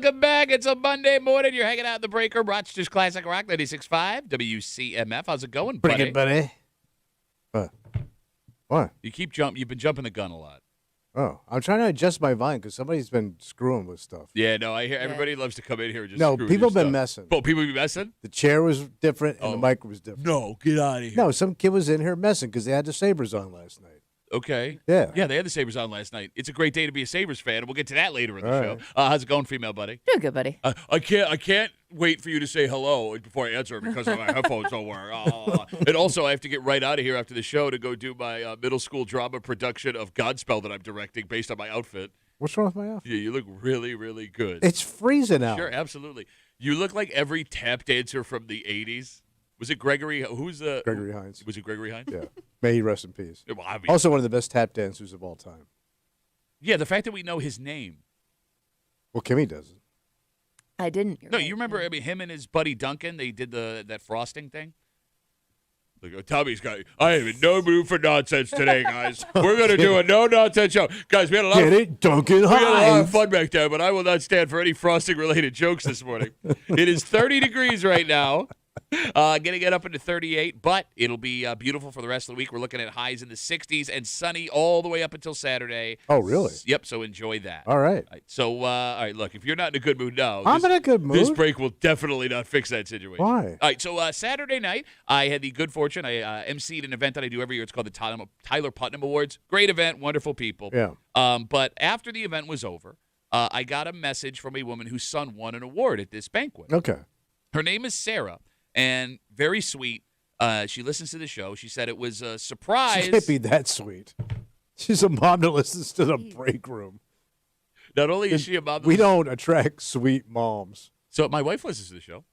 welcome back. It's a Monday morning. You're hanging out in the break room. Rochester's Classic Rock 96.5 WCMF. How's it going, buddy? Pretty good, buddy. What? You've been jumping the gun a lot. Oh, I'm trying to adjust my volume because somebody's been screwing with stuff. Yeah, no, I hear everybody loves to come in here and just No, screw people with have your been stuff. messing. Oh, people be messing? The chair was different and the mic was different. No, get out of here. No, some kid was in here messing because they had the Sabres on last night. Okay. Yeah. Yeah, they had the Sabres on last night. It's a great day to be a Sabres fan, and we'll get to that later in the All show. right. How's it going, female buddy? Doing good, buddy. I can't wait for you to say hello before I answer because my headphones don't work. And also, I have to get right out of here after the show to go do my middle school drama production of Godspell that I'm directing based on my outfit. What's wrong with my outfit? Yeah, you look really, really good. It's freezing out. Sure, absolutely. You look like every tap dancer from the 80s. Was it Gregory? Gregory Hines. Was it Gregory Hines? Yeah. May he rest in peace. Well, obviously. Also one of the best tap dancers of all time. Yeah, the fact that we know his name. Well, Kimmy doesn't. I didn't. No, you remember? I mean, him and his buddy Duncan. They did that frosting thing. Like, Tommy's got. I am in no mood for nonsense today, guys. We're gonna do a no nonsense show, guys. We had a lot. Get it, Duncan We had a lot of Hines. fun back there, but I will not stand for any frosting related jokes this morning. It is 30 degrees right now. Getting it up into 38, but it'll be beautiful for the rest of the week. We're looking at highs in the 60s and sunny all the way up until Saturday. Oh, really? Yep, so enjoy that. All right. All right, so, all right, look, if you're not in a good mood now, I'm in a good mood. This break will definitely not fix that situation. Why? All right, so Saturday night, I had the good fortune. I emceed an event that I do every year. It's called the Tyler Putnam Awards. Great event, wonderful people. Yeah. But after the event was over, I got a message from a woman whose son won an award at this banquet. Okay. Her name is Sarah, and very sweet. She listens to the show. She said it was a surprise. She can't be that sweet. She's a mom that listens to the break room. Not only is she a mom. We don't attract sweet moms. So my wife listens to the show.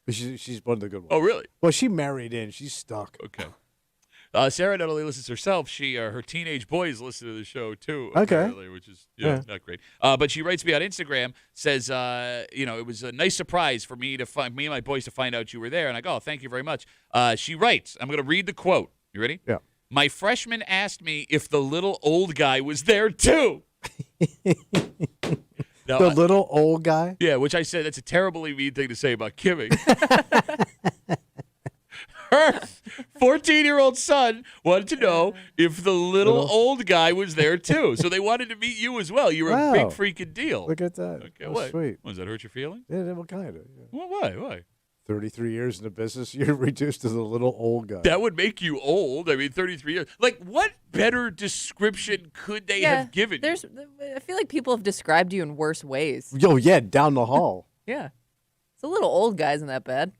But she's one of the good ones. Oh, really? Well, she married in. She's stuck. Okay. Sarah not only listens herself, her teenage boys listen to the show too. Okay. Apparently, which is not great. But she writes me on Instagram, says, it was a nice surprise for me and my boys to find out you were there. And I go, oh, thank you very much. She writes, I'm going to read the quote. You ready? Yeah. My freshman asked me if the little old guy was there too. Now, The little old guy? yeah, which I said that's a terribly mean thing to say about Kimmy. Her 14-year-old son wanted to know if the little old guy was there too. So they wanted to meet you as well. You were a Wow. big freaking deal. Look at that. Okay, That's what? sweet. Does that hurt your feelings? Yeah, what kind of? Yeah. Well, why? 33 years in the business, you're reduced to the little old guy. That would make you old. I mean, 33 years. Like, what better description could they have given you? I feel like people have described you in worse ways. Yo, yeah, down the hall. Yeah. It's a little old guy, isn't that bad?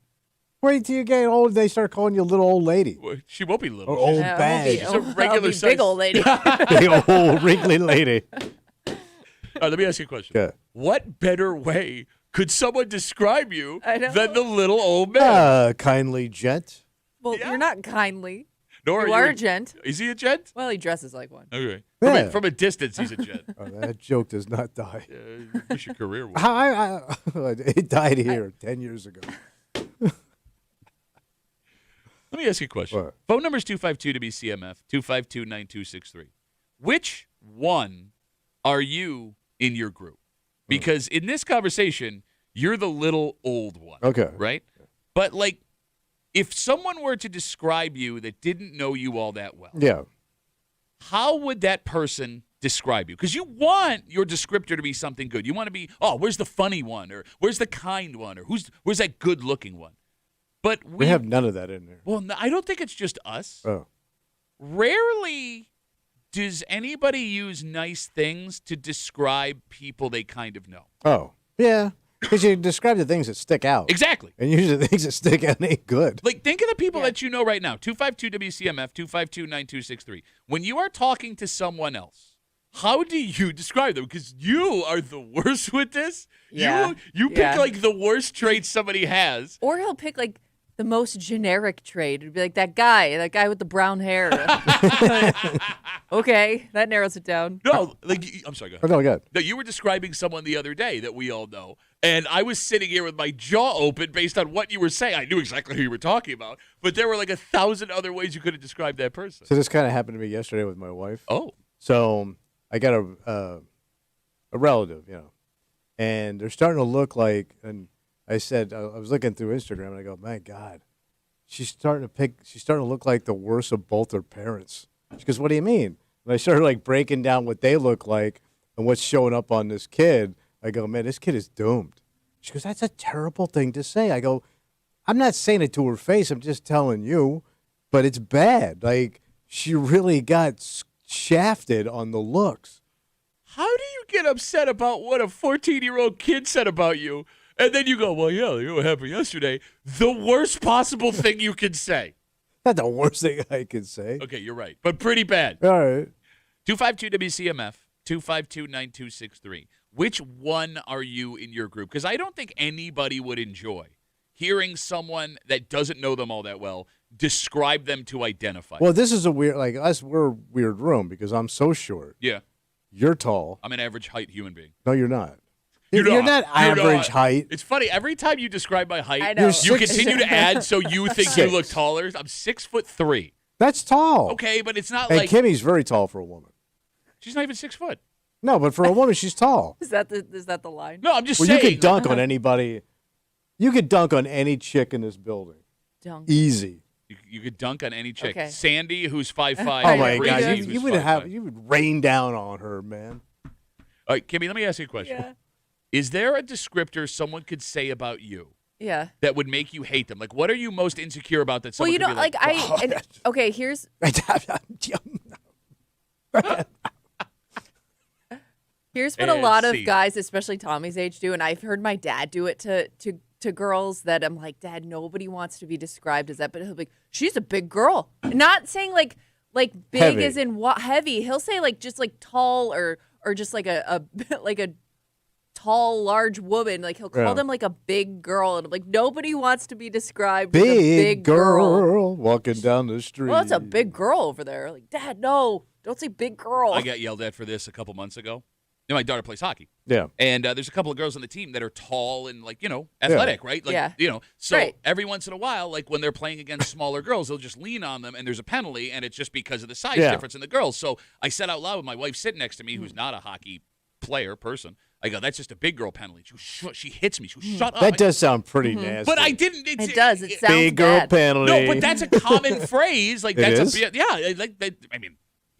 Wait till you get old, they start calling you little old lady. Well, she won't be little. Or old Yeah, I'll bag. be- She's a I'll regular be size. big old lady. The old wrinkly lady. All right, let me ask you a question. Yeah. What better way could someone describe you I know. than the little old man? Kindly gent. Well, Yeah. you're not kindly. Nor You are a gent. Is he a gent? Well, he dresses like one. Okay. Yeah. From a distance, he's a gent. Oh, that joke does not die. Wish your career would. It died here 10 years ago. Let me ask you a question. What? Phone number is 252-WCMF, 252-9263. Which one are you in your group? Because in this conversation, you're the little old one. Okay. Right? But, like, if someone were to describe you that didn't know you all that well, Yeah. how would that person describe you? Because you want your descriptor to be something good. You want to be, oh, where's the funny one? Or where's the kind one? Or where's that good-looking one? But We have none of that in there. well, I don't think it's just us. Oh. Rarely does anybody use nice things to describe people they kind of know. Oh. Yeah. Because you describe the things that stick out. Exactly. And usually the things that stick out ain't good. Like, think of the people Yeah. that you know right now. 252-WCMF, 252-9263. When you are talking to someone else, how do you describe them? Because you are the worst with this. Yeah. You pick, Yeah. like, the worst traits somebody has. Or he'll pick, like, the most generic trait. It'd be like that guy with the brown hair. Okay, that narrows it down. No, like, I'm sorry, go ahead. Oh, no, good. No, you were describing someone the other day that we all know, and I was sitting here with my jaw open based on what you were saying. I knew exactly who you were talking about, but there were like 1,000 other ways you could have described that person. So this kind of happened to me yesterday with my wife. Oh, So I got a relative, and they're starting to look like. And I said I was looking through Instagram, and I go, my God, she's starting to look like the worst of both her parents. She goes, what do you mean? And I started like breaking down what they look like and what's showing up on this kid. I go, man, this kid is doomed. She goes, that's a terrible thing to say. I go, I'm not saying it to her face. I'm just telling you, but it's bad. Like, she really got shafted on the looks. How do you get upset about what a 14-year-old kid said about you, and then you go, well, yeah, you know what happened yesterday? The worst possible thing you can say. Not the worst thing I can say. Okay, you're right, but pretty bad. All right. 252-WCMF, 252-9263. Which one are you in your group? Because I don't think anybody would enjoy hearing someone that doesn't know them all that well describe them to identify. Well, this is a weird, like us, we're a weird room because I'm so short. Yeah. You're tall. I'm an average height human being. No, you're not. You're not average height. It's funny. Every time you describe my height, I know. you continue to add so you think you look taller. I'm 6'3". That's tall. Okay, but it's not And like Kimmy's very tall for a woman. she's not even 6 foot. No, but for a woman, she's tall. Is that the line? No, I'm just Well, saying. you could dunk on anybody. You could dunk on any chick in this building. Dunk. Easy. You could dunk on any chick. Okay. Sandy, who's 5'5". Oh my Breezy, God, who's you 5'5". would rain down on her, man. All right, Kimmy, let me ask you a question. Yeah. Is there a descriptor someone could say about you Yeah. that would make you hate them? Like, what are you most insecure about that Well, someone you know, could be like okay, here's what a And lot of see. guys, especially Tommy's age, do, and I've heard my dad do it to girls that I'm like, Dad, nobody wants to be described as that, but he'll be like, she's a big girl. Not saying like big Heavy. as in heavy. He'll say like just like tall or just like a like a tall, large woman. Like he'll call Yeah. them like a big girl, and I'm like, nobody wants to be described as a big girl. girl walking down the street. Well, it's a big girl over there. Like, Dad, no, don't say big girl. I got yelled at for this a couple months ago. You know, my daughter plays hockey. Yeah. And there's a couple of girls on the team that are tall and, like, you know, athletic, right? Like, Yeah. you know, so Right. every once in a while, like when they're playing against smaller girls, they'll just lean on them and there's a penalty, and it's just because of the size Yeah. difference in the girls. So I said out loud with my wife sitting next to me, who's not a hockey person, I go, that's just a big girl penalty. She hits me. She goes, shut up. That does sound pretty nasty. But I didn't. It does. It sounds big girl bad. penalty. No, but that's a common phrase. Like, It that's is? I mean,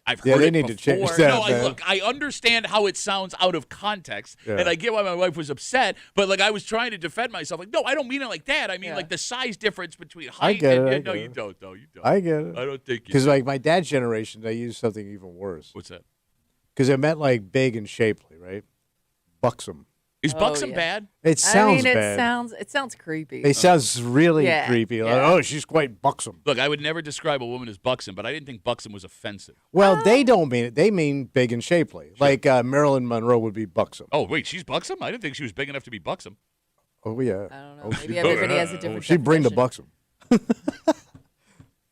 I've heard Yeah, they it need to before. change that, No, man. look, I understand how it sounds out of context, Yeah. and I get why my wife was upset. But like, I was trying to defend myself. Like, no, I don't mean it like that. I mean Yeah. like the size difference between height. get and, it, I no, get you it. don't. No, you don't. I get it. I don't think you. Because do. like my dad's generation, they used something even worse. What's that? Because it meant like big and shapely, right? Buxom. Is Oh, buxom yeah. bad? It sounds I mean, bad. it sounds creepy. It sounds really Yeah, creepy. Like, yeah. oh, she's quite buxom. Look, I would never describe a woman as buxom, but I didn't think buxom was offensive. Well, they don't mean it. They mean big and shapely. Like Marilyn Monroe would be buxom. Oh, wait, she's buxom? I didn't think she was big enough to be buxom. Oh, yeah. I don't know. Oh, Maybe she- everybody has a different She'd bring the definition. buxom.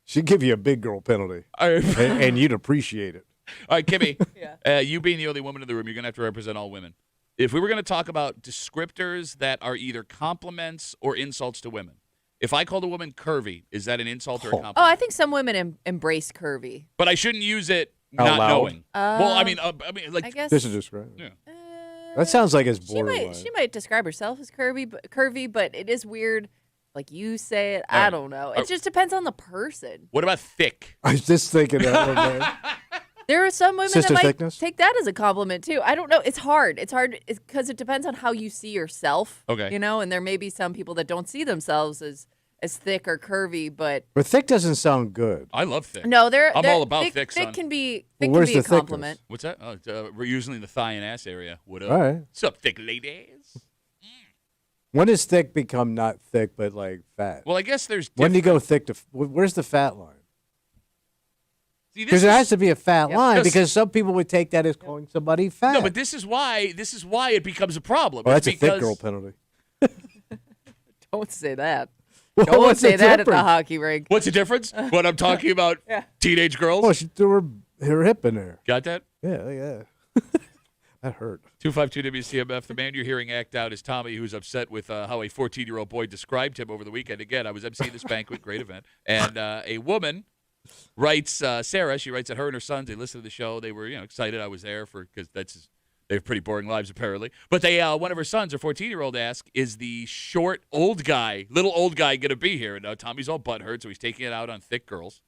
She'd give you a big girl penalty, All right, and you'd appreciate it. Kimmy, Yeah. you being the only woman in the room, you're going to have to represent all women. If we were going to talk about descriptors that are either compliments or insults to women, if I called a woman curvy, is that an insult or a compliment? Oh, I think some women embrace curvy. But I shouldn't use it Out not loud? knowing. Well, I mean, like, I guess This is described. yeah. That sounds like it's she borderline. might describe herself as curvy, but it is weird. Like you say it, I don't know. It just depends on the person. What about thick? I was just thinking that one, man. There are some women Sister that might thickness? take that as a compliment too. I don't know. It's hard. It's hard because it depends on how you see yourself. Okay. You know, and there may be some people that don't see themselves as thick or curvy, but But thick doesn't sound good. I love thick. no, I'm all about thick, Thick son. can be Well, thick where's can be the a compliment. What's that? We're usually in the thigh and ass area. What up? All right. What's up, thick ladies? When does thick become not thick but like fat? Well, I guess there's When do you different- go thick to? Where's the fat line? See, this Because there is- has to be a fat line. Because- Because some people would take that as calling somebody fat. No, but this is why it becomes a problem. Oh, that's a It's thick because- girl penalty. Don't say that. Well, Don't what's the say that at the difference? hockey rink. What's the difference? When I'm talking about teenage girls? Oh, she threw her hip in there. Got that? Yeah. That hurt. 252 WCMF. The man you're hearing act out is Tommy, who's upset with how a 14-year-old boy described him over the weekend. Again, I was emceeing this banquet, great event, and a woman writes, Sarah. She writes that her and her sons, they listened to the show. They were, excited I was there because that's They have pretty boring lives, apparently. But they, one of her sons, her 14-year-old, asked, is the short little old guy, going to be here? And Tommy's all butthurt, so he's taking it out on thick girls.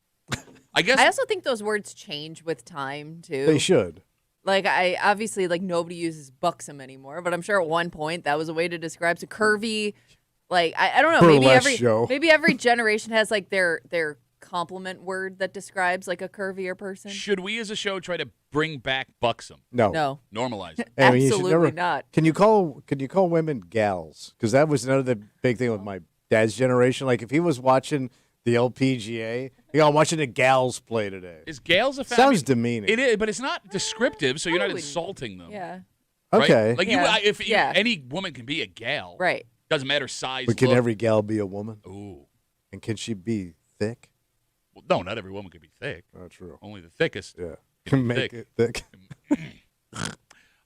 I guess. I also think those words change with time, too. They should. Like, I obviously, like, nobody uses buxom anymore, but I'm sure at one point that was a way to describe a curvy. Like, I don't know. Maybe every generation has, like, their compliment word that describes, like, a curvier person. Should we as a show try to bring back buxom? No. Normalize it. I mean, you should Absolutely not. Can you call women gals? Because that was another big thing with my dad's generation. Like if he was watching the LPGA, I'm watching the gals play today. Is gals a fact? Sounds demeaning. It is, but it's not descriptive, so you're not insulting them. Yeah. Right? Okay. Like any woman can be a gal. Right. Doesn't matter size. But can look. every gal be a woman? Ooh. And can she be thick? Well, no, not every woman can be thick. Oh, true. Only the thickest. Yeah. Can make it thick.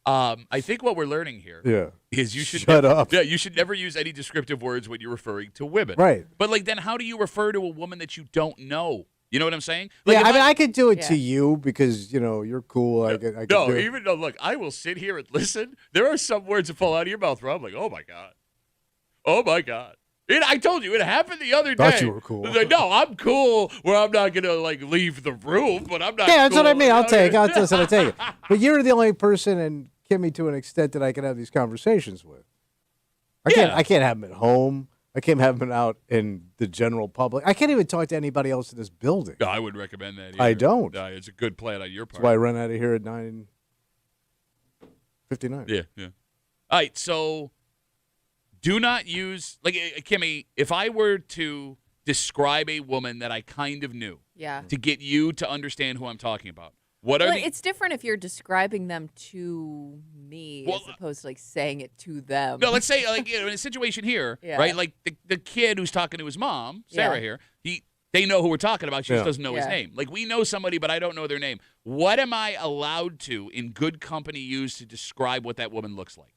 I think what we're learning here is you should Shut up. Yeah, you should never use any descriptive words when you're referring to women. Right. But like, then how do you refer to a woman that you don't know? You know what I'm saying? Like, Yeah, I mean, I could do it to you because you're cool. I could do it. Even though, look, I will sit here and listen. There are some words that fall out of your mouth where I'm like, oh my god, oh my god. I told you it happened the other day. Thought you were cool. Like, no, I'm cool. Where I'm not gonna like leave the room, but I'm not. Yeah, that's cool. what I mean. I'll take it. But you're the only person, and Kimmy, to an extent, that I can have these conversations with. I can't have them at home. I can't have them out in the general public. I can't even talk to anybody else in this building. No, I wouldn't recommend that either. I don't. It's a good plan on your part. That's why I run out of here at 9:59. Yeah. All right, so do not use, like, Kimmy, if I were to describe a woman that I kind of knew to get you to understand who I'm talking about, it's different if you're describing them to me as opposed to like saying it to them. No, let's say like in a situation here, right? Like the kid who's talking to his mom, Sarah here, they know who we're talking about. She just doesn't know his name. Like we know somebody, but I don't know their name. What am I allowed to, in good company, use to describe what that woman looks like?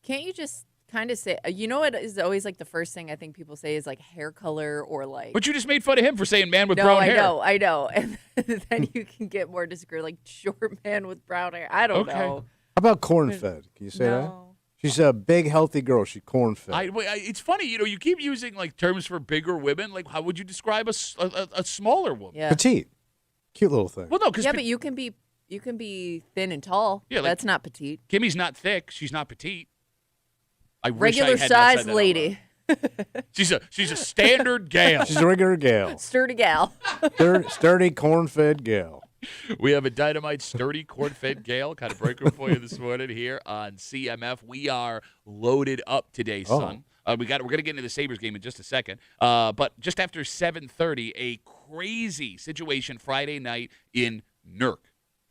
Can't you just kind of say, what is always like the first thing I think people say is like hair color or like. But you just made fun of him for saying man with brown hair. I know. And then you can get more descriptive, like short man with brown hair. I don't know. How about corn-fed? Can you say that? She's a big, healthy girl. She's corn-fed. It's funny, you keep using like terms for bigger women. Like, how would you describe a smaller woman? Yeah. Petite, cute little thing. Well, no, because but you can be thin and tall. Yeah, that's not petite. Kimmy's not thick. She's not petite. Regular size lady. She's a standard gal. She's a regular gal. Sturdy gal. Sturdy corn-fed gal. We have a dynamite, sturdy, corn-fed gal kind of breaker for you this morning here on CMF. We are loaded up today, son. We're going to get into the Sabres game in just a second. But just after 7:30, a crazy situation Friday night in Newark.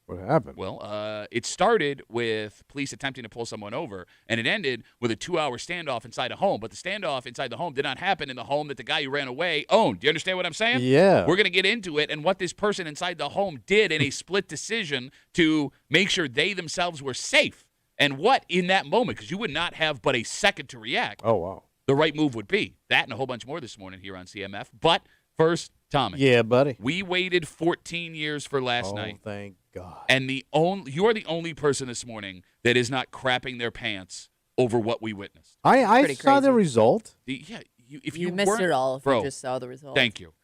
What happened? Well, it started with police attempting to pull someone over, and it ended with a 2-hour standoff inside a home. But the standoff inside the home did not happen in the home that the guy who ran away owned. Do you understand what I'm saying? Yeah. We're going to get into it and what this person inside the home did in a split decision to make sure they themselves were safe. And what, in that moment, because you would not have but a second to react, wow, the right move would be. That and a whole bunch more this morning here on CMF. But first, Tommy. Yeah, buddy. We waited 14 years for last night. Oh, thank God. And you are the only person this morning that is not crapping their pants over what we witnessed. I saw the result. If you missed it all if you just saw the result. Thank you.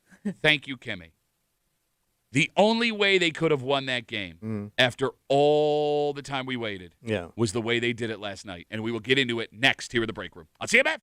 Thank you, Kimmy. The only way they could have won that game after all the time we waited was the way they did it last night. And we will get into it next here in the break room. I'll see you back.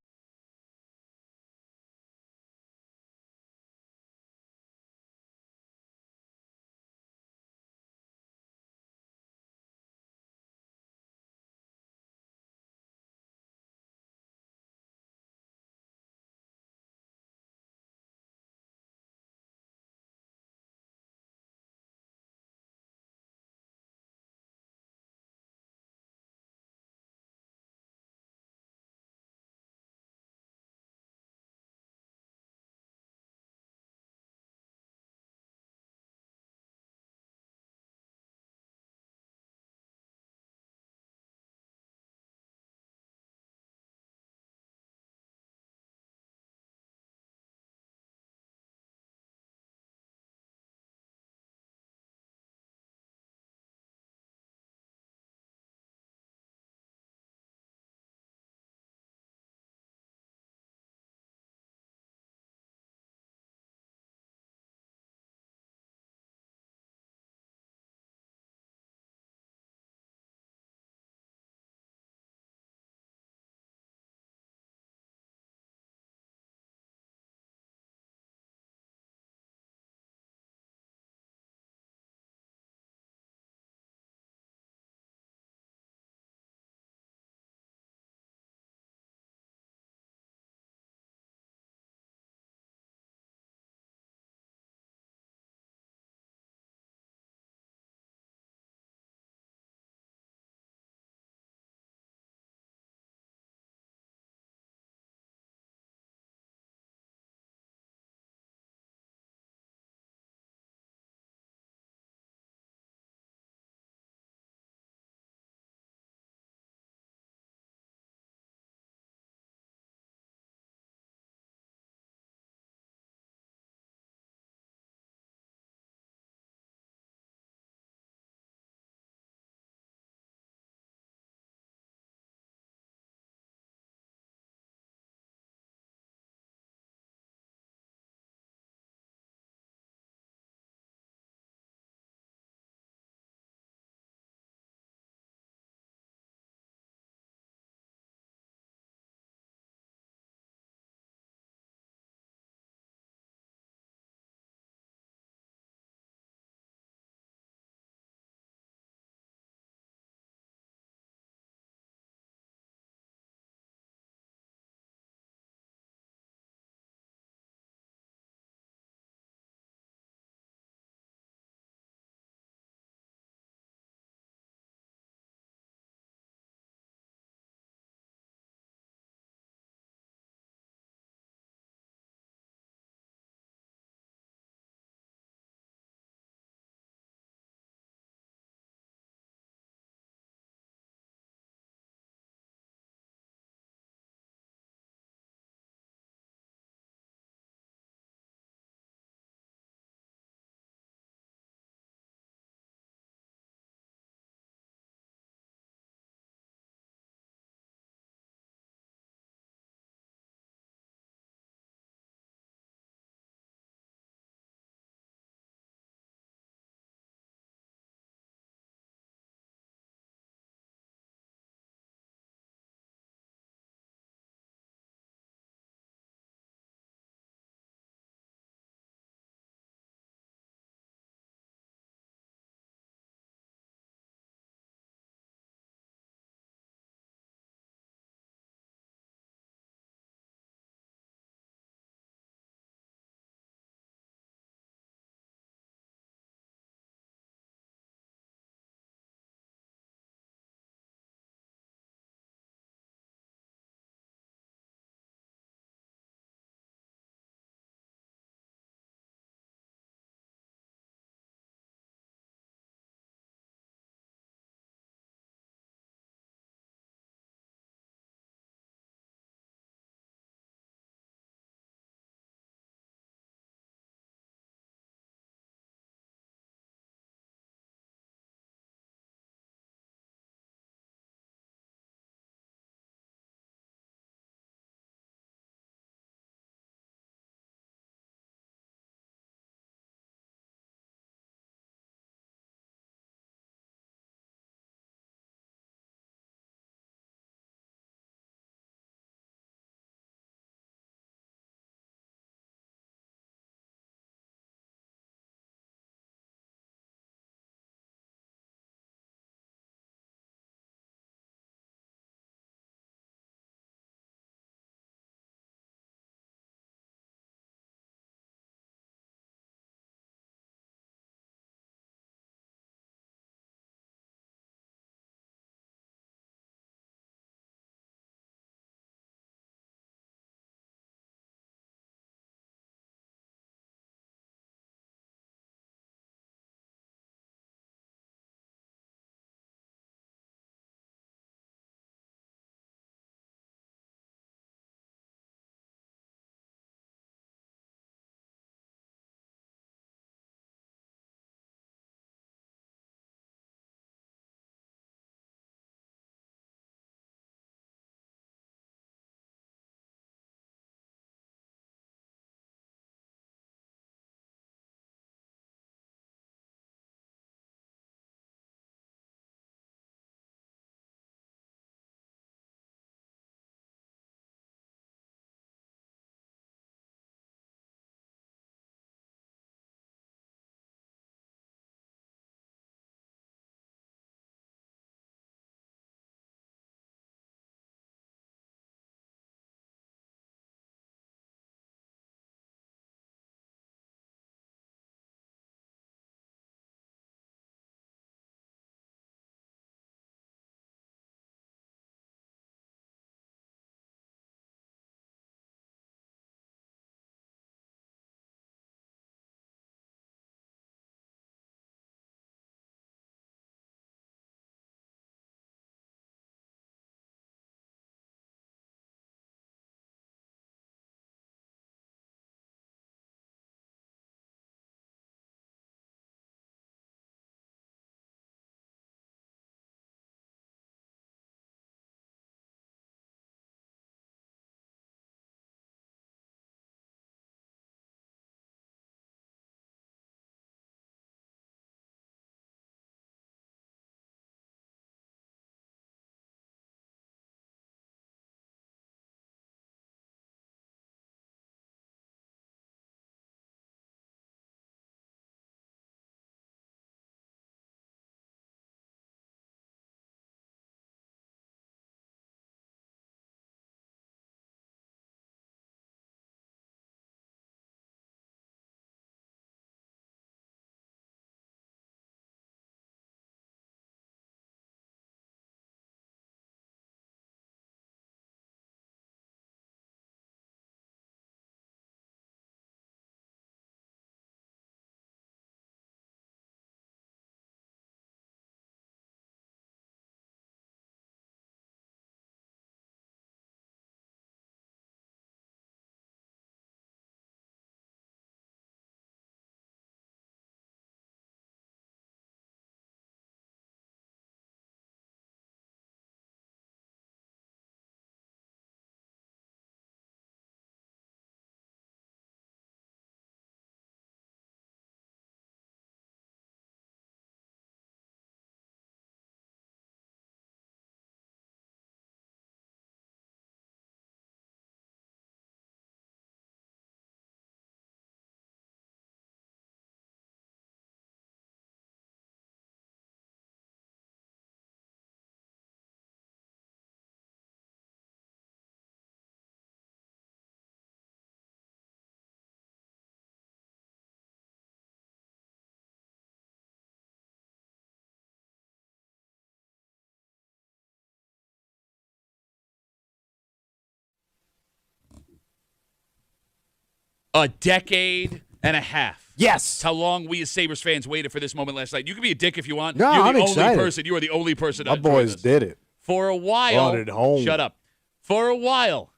A decade and a half. Yes. That's how long we as Sabres fans waited for this moment last night. You can be a dick if you want. No, You're I'm the excited. only person. You are the only person. My boys did it. For a while. Brought it home. Shut up. For a while,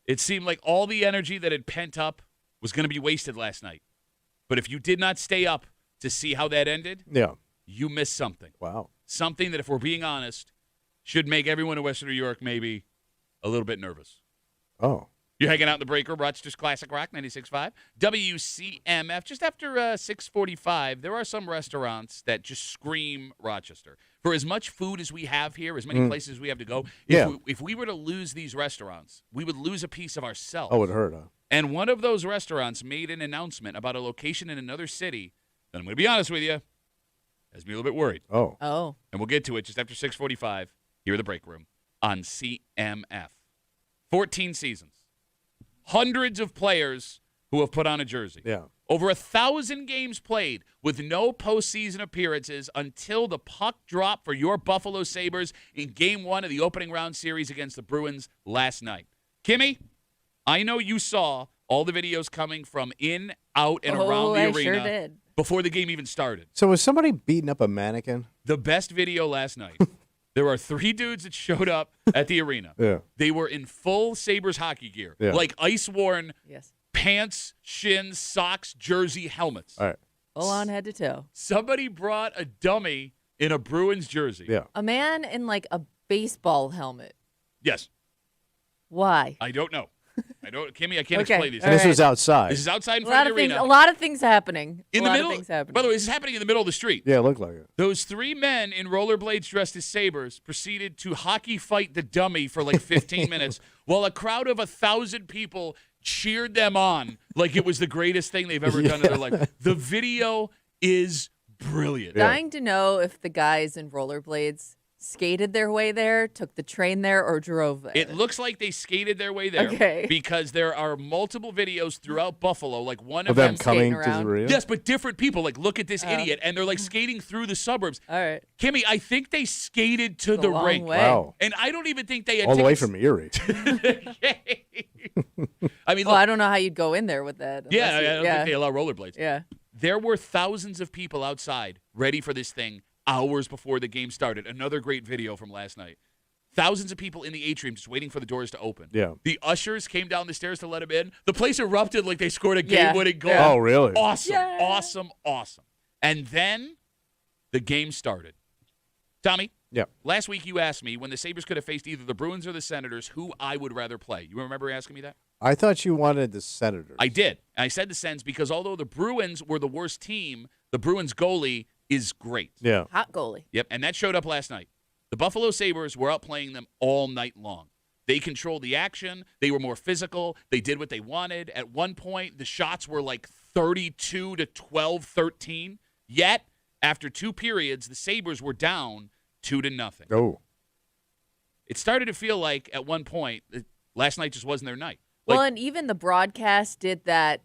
it seemed like all the energy that had pent up was going to be wasted last night. But if you did not stay up to see how that ended, you missed something. Wow. Something that, if we're being honest, should make everyone in Western New York maybe a little bit nervous. Oh. You're hanging out in the break room, Rochester's Classic Rock 96.5. WCMF. Just after 6:45, there are some restaurants that just scream Rochester. For as much food as we have here, as many places as we have to go, if we were to lose these restaurants, we would lose a piece of ourselves. Oh, it hurt, huh? And one of those restaurants made an announcement about a location in another city that I'm going to be honest with you, has me a little bit worried. Oh. And we'll get to it just after 6:45 here in the break room on CMF. 14 seasons. Hundreds of players who have put on a jersey. Yeah. Over 1,000 games played with no postseason appearances until the puck dropped for your Buffalo Sabres in Game 1 of the opening round series against the Bruins last night. Kimmy, I know you saw all the videos coming from in, out, and around the arena sure did. before the game even started. So was somebody beating up a mannequin? The best video last night. There are 3 dudes that showed up at the arena. Yeah. They were in full Sabres hockey gear, like ice-worn pants, shins, socks, jersey, helmets. All right. Full on head to toe. Somebody brought a dummy in a Bruins jersey. Yeah. A man in like a baseball helmet. Yes. Why? I don't know. Kimmy, I can't explain these. And this was outside. This is outside in front of the arena. A lot of things happening. In the middle. By the way, this is happening in the middle of the street. Yeah, it looked like it. Those 3 men in rollerblades dressed as Sabres proceeded to hockey fight the dummy for like 15 minutes while a crowd of 1,000 people cheered them on like it was the greatest thing they've ever done in their life. The video is brilliant. Dying to know if the guys in rollerblades skated their way there, took the train there, or drove there. It looks like they skated their way there because there are multiple videos throughout Buffalo, like one of them coming to the arena? Yes, but different people. Like, look at this idiot, and they're like skating through the suburbs. All right. Kimmy, I think they skated to the rink. Wow. And I don't even think they had all the way tickets. from Erie. I mean, well, I don't know how you'd go in there with that. Yeah, I don't think they allow rollerblades. Yeah. There were thousands of people outside ready for this thing hours before the game started. Another great video from last night. Thousands of people in the atrium just waiting for the doors to open. Yeah. The ushers came down the stairs to let them in. The place erupted like they scored a game-winning goal. Oh, really? Awesome, awesome. And then the game started. Tommy? Yeah. Last week you asked me when the Sabres could have faced either the Bruins or the Senators who I would rather play. You remember asking me that? I thought you wanted the Senators. I did. And I said the Sens because although the Bruins were the worst team, the Bruins goalie is great. Yeah. Hot goalie. Yep, and that showed up last night. The Buffalo Sabres were outplaying them all night long. They controlled the action. They were more physical. They did what they wanted. At one point, the shots were like 32 to 12, 13. Yet, after 2 periods, the Sabres were down 2-0. Oh. It started to feel like, at one point, last night just wasn't their night. Well, and even the broadcast did that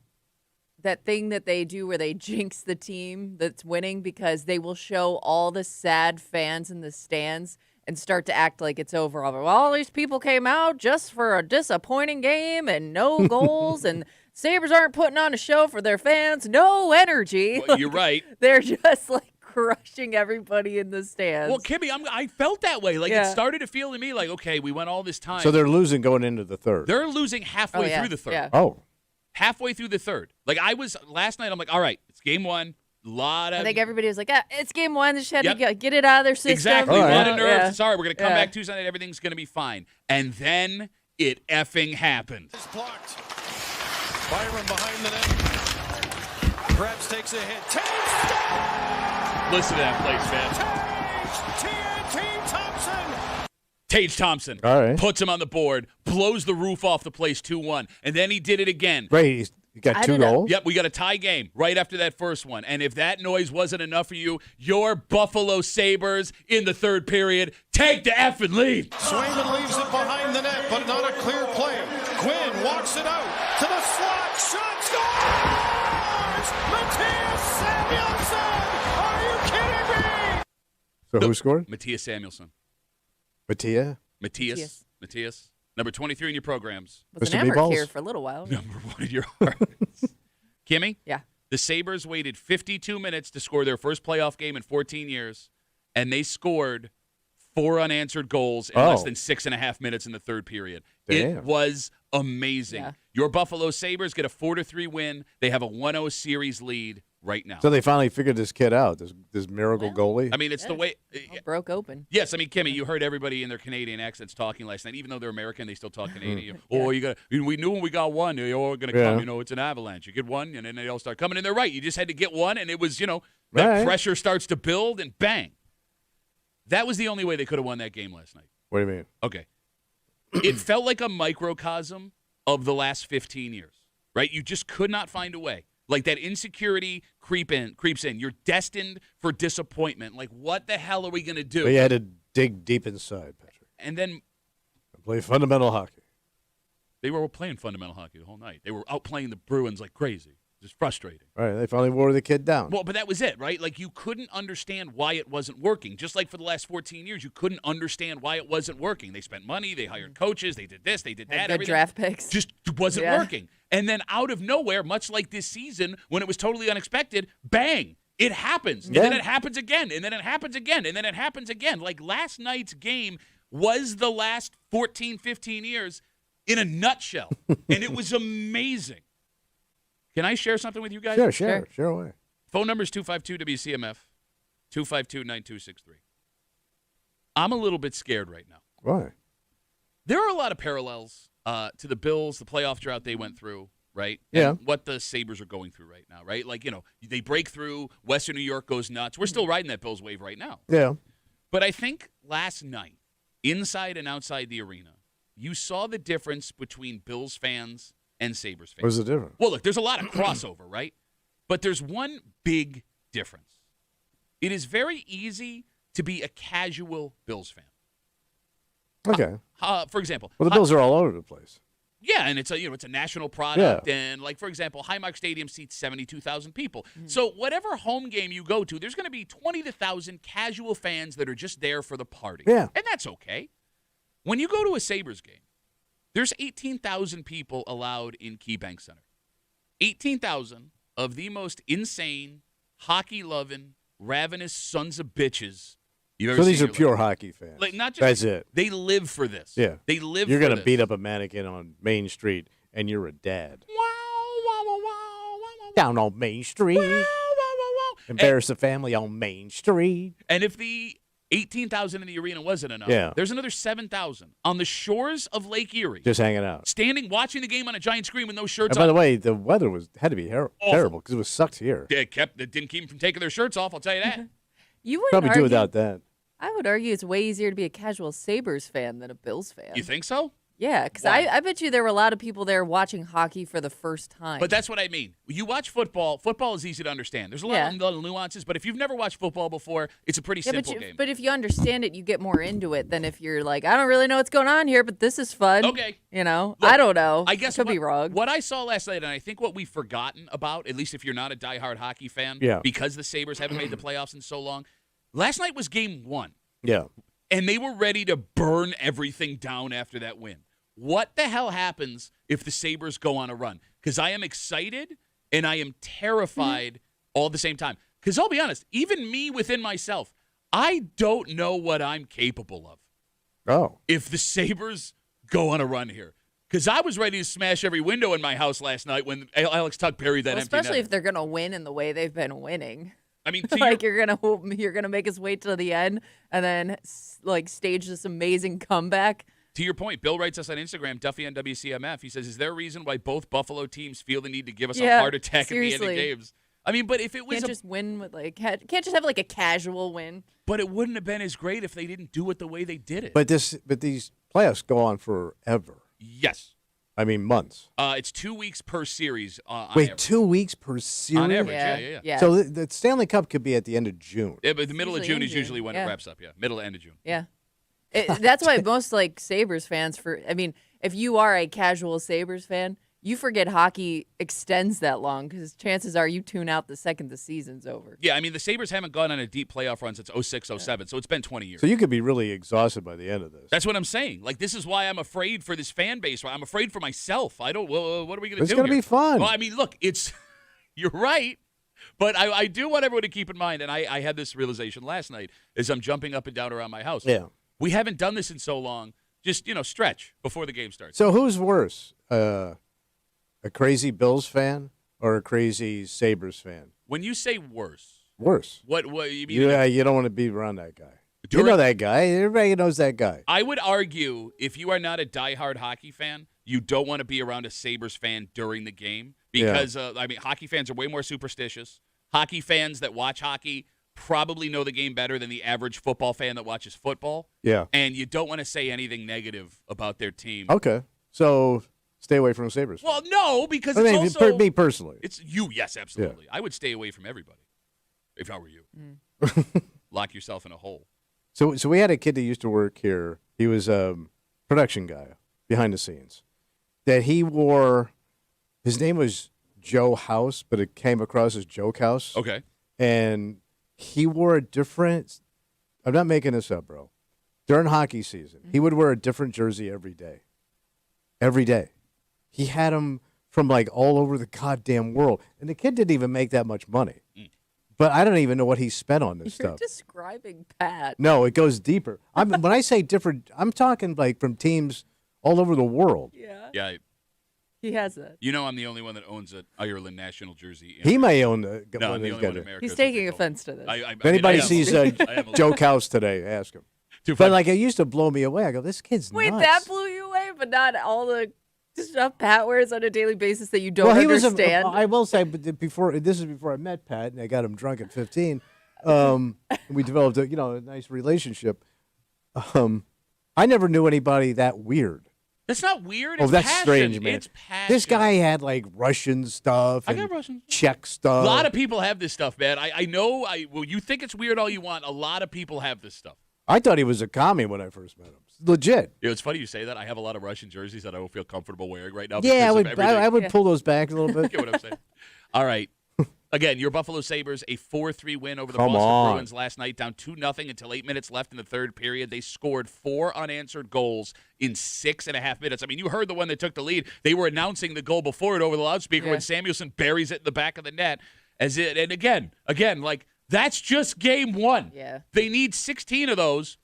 thing that they do where they jinx the team that's winning because they will show all the sad fans in the stands and start to act like it's over. Well, all these people came out just for a disappointing game and no goals, and Sabres aren't putting on a show for their fans. No energy. Well, you're right. They're just like crushing everybody in the stands. Well, Kimmy, I felt that way. Like, it started to feel to me like, okay, we went all this time. So they're losing going into the third. They're losing halfway through the third. Yeah. Oh. Halfway through the third. Like, I was last night, I'm like, all right, it's game 1. I think everybody was like, it's game 1. They just had to get it out of their system. Exactly. All right. A lot of nerves. Yeah. Sorry, we're going to come back Tuesday night. Everything's going to be fine. And then it effing happened. It's blocked. Byron behind the net. Krebs takes a hit. Tage! Listen to that place, man. TNT Thompson! Tage Thompson All right. puts him on the board, blows the roof off the place 2-1, and then he did it again. Right. You got 2 goals? Yep, we got a tie game right after that first one. And if that noise wasn't enough for you, your Buffalo Sabres in the third period take the effing lead. Swayman leaves it behind the net, but not a clear play. Quinn walks it out to the slot. Shot scores! Matthias Samuelsson! Are you kidding me? So who scored? Matthias Samuelsson. Mattia? Matthias. Number 23 in your programs. Was Mr. an Emmer Meatballs? here for a little while. Number 1 in your hearts. Kimmy? Yeah. The Sabres waited 52 minutes to score their first playoff game in 14 years, and they scored 4 unanswered goals in less than 6.5 minutes in the third period. Damn. It was amazing. Yeah. Your Buffalo Sabres get a 4-3 win. They have a 1-0 series lead right now. So they finally figured this kid out, this miracle goalie. I mean, it's the way. It broke open. Yes, I mean, Kimmy, you heard everybody in their Canadian accents talking last night. Even though they're American, they still talk Canadian. We knew when we got one, they're all going to come. You know, it's an avalanche. You get one, and then they all start coming, and they're right. You just had to get one, and it was, that pressure starts to build, and bang. That was the only way they could have won that game last night. What do you mean? Okay. It felt like a microcosm of the last 15 years, right? You just could not find a way. Like that insecurity creeps in. You're destined for disappointment. Like, what the hell are we going to do? But you had to dig deep inside, Patrick. And then play fundamental hockey. they were playing fundamental hockey the whole night. They were outplaying the Bruins like crazy. Just frustrating. All right, they finally wore the kid down. Well, but that was it, right? Like, you couldn't understand why it wasn't working. Just like for the last 14 years, you couldn't understand why it wasn't working. They spent money, they hired coaches, they did this, they did that. Good draft picks. Just wasn't working. And then out of nowhere, much like this season, when it was totally unexpected, bang, it happens. And then it happens again, and then it happens again, and then it happens again. Like, last night's game was the last 14, 15 years in a nutshell. And it was amazing. Can I share something with you guys? Sure away. Phone number is 252-WCMF, 252-9263. I'm a little bit scared right now. Why? There are a lot of parallels to the Bills, the playoff drought they went through, right? Yeah. And what the Sabres are going through right now, right? Like, they break through, Western New York goes nuts. We're still riding that Bills wave right now. Yeah. But I think last night, inside and outside the arena, you saw the difference between Bills fans and Sabres fans. What's the difference? Well, look, there's a lot of crossover, right? But there's one big difference. It is very easy to be a casual Bills fan. Okay. For example. Well, the Bills are all over the place. Yeah, and it's a national product. Yeah. And, like, for example, Highmark Stadium seats 72,000 people. Mm-hmm. So whatever home game you go to, there's going to be 20,000 casual fans that are just there for the party. Yeah. And that's okay. When you go to a Sabres game, there's 18,000 people allowed in KeyBank Center. 18,000 of the most insane, hockey-loving, ravenous sons of bitches you've ever seen. So these are pure hockey fans. Like, not just, that's it. They live for this. Yeah. They live You're for gonna this. beat up a mannequin on Main Street, and you're a dad. Wow, wow, wow, wow, wow, Down on Main Street. wow, wow, wow. Embarrass the family on Main Street. And if the 18,000 in the arena wasn't enough, there's another 7,000 on the shores of Lake Erie. Just hanging out. Standing, watching the game on a giant screen with no shirts and on. by the way, the weather had to be terrible because it was sucked here. It didn't keep them from taking their shirts off, I'll tell you that. You wouldn't Probably argue, do without that. I would argue it's way easier to be a casual Sabres fan than a Bills fan. You think so? Yeah, because I bet you there were a lot of people there watching hockey for the first time. But that's what I mean. You watch football. Football is easy to understand. There's a lot of nuances, but if you've never watched football before, it's a pretty simple game. But if you understand it, you get more into it than if you're like, I don't really know what's going on here, but this is fun. Okay. Look, I don't know. I guess I could be wrong. What I saw last night, and I think what we've forgotten about, at least if you're not a diehard hockey fan, because the Sabres haven't made the playoffs in so long, last night was game 1. Yeah. And they were ready to burn everything down after that win. What the hell happens if the Sabres go on a run? Because I am excited and I am terrified all at the same time. Because I'll be honest, even me within myself, I don't know what I'm capable of. Oh. If the Sabres go on a run here. Because I was ready to smash every window in my house last night when Alex Tuck buried that empty especially net. if they're going to win in the way they've been winning. I mean, you're gonna make us wait till the end and then stage this amazing comeback. To your point, Bill writes us on Instagram, Duffy on WCMF. He says, is there a reason why both Buffalo teams feel the need to give us a heart attack seriously. at the end of games? I mean, but if it was can't just win with can't just have a casual win. But it wouldn't have been as great if they didn't do it the way they did it. But these playoffs go on forever. Yes. I mean, months. It's 2 weeks per series. On Wait, average. 2 weeks per series? On average, yeah. So the Stanley Cup could be at the end of June. Yeah, but the middle of June is usually when it wraps up. Yeah, middle to end of June. Yeah. That's why most Sabres fans if you are a casual Sabres fan, You forget hockey extends that long because chances are you tune out the second the season's over. Yeah, I mean, the Sabres haven't gone on a deep playoff run since 06, 07, so it's been 20 years. So you could be really exhausted by the end of this. That's what I'm saying. Like, this is why I'm afraid for this fan base. I'm afraid for myself. I don't, well, what are we going to do? It's going to be fun. Well, I mean, look, you're right. But I do want everyone to keep in mind, and I had this realization last night as I'm jumping up and down around my house. Yeah. We haven't done this in so long. Just, stretch before the game starts. So who's worse? A crazy Bills fan or a crazy Sabres fan? When you say worse. Worse. What you mean? Yeah, you don't want to be around that guy. You know that guy. Everybody knows that guy. I would argue if you are not a diehard hockey fan, you don't want to be around a Sabres fan during the game because, hockey fans are way more superstitious. Hockey fans that watch hockey probably know the game better than the average football fan that watches football. Yeah. And you don't want to say anything negative about their team. Okay. So stay away from Sabres. Well, no, because I mean, it's also me personally. It's you, yes, absolutely. Yeah. I would stay away from everybody if I were you. Lock yourself in a hole. So we had a kid that used to work here. He was a production guy behind the scenes. That he wore, his name was Joe House, but it came across as Joke House. Okay. And he wore a different, I'm not making this up, bro. During hockey season, he would wear a different jersey every day. Every day. He had them from like all over the goddamn world. And the kid didn't even make that much money. But I don't even know what he spent on this You're stuff. describing Pat. No, it goes deeper. When I say different, I'm talking like from teams all over the world. Yeah. Yeah. He has that. I'm the only one that owns an Ireland national jersy. He may own the No, one I'm the he's only got one in it. America. He's that's what taking they call offense to this. If anybody sees Joke House today, ask him. But like it used to blow me away. I go, this kid's Wait, nuts. that blew you away, but not all the stuff Pat wears on a daily basis that you don't Well, he understand. I will say, but this is before I met Pat, and I got him drunk at 15. We developed a nice relationship. I never knew anybody that weird. That's not weird. Oh, It's that's passion. strange, man. It's passion. This guy had like Russian stuff. I and got Russian. Czech stuff. A lot of people have this stuff, man. I know. You think it's weird all you want. A lot of people have this stuff. I thought he was a commie when I first met him. Legit. It's funny you say that. I have a lot of Russian jerseys that I don't feel comfortable wearing right now. Yeah, I would Yeah. pull those back a little bit. Get what I'm saying? All right. Again, your Buffalo Sabres, a 4-3 win over the Come Boston on. Bruins last night, down 2-0 until 8 minutes left in the third period. They scored 4 unanswered goals in 6.5 minutes. I mean, you heard the one that took the lead. They were announcing the goal before it over the loudspeaker when Samuelson buries it in the back of the net. And again, like, that's just game one. Yeah. They need 16 of those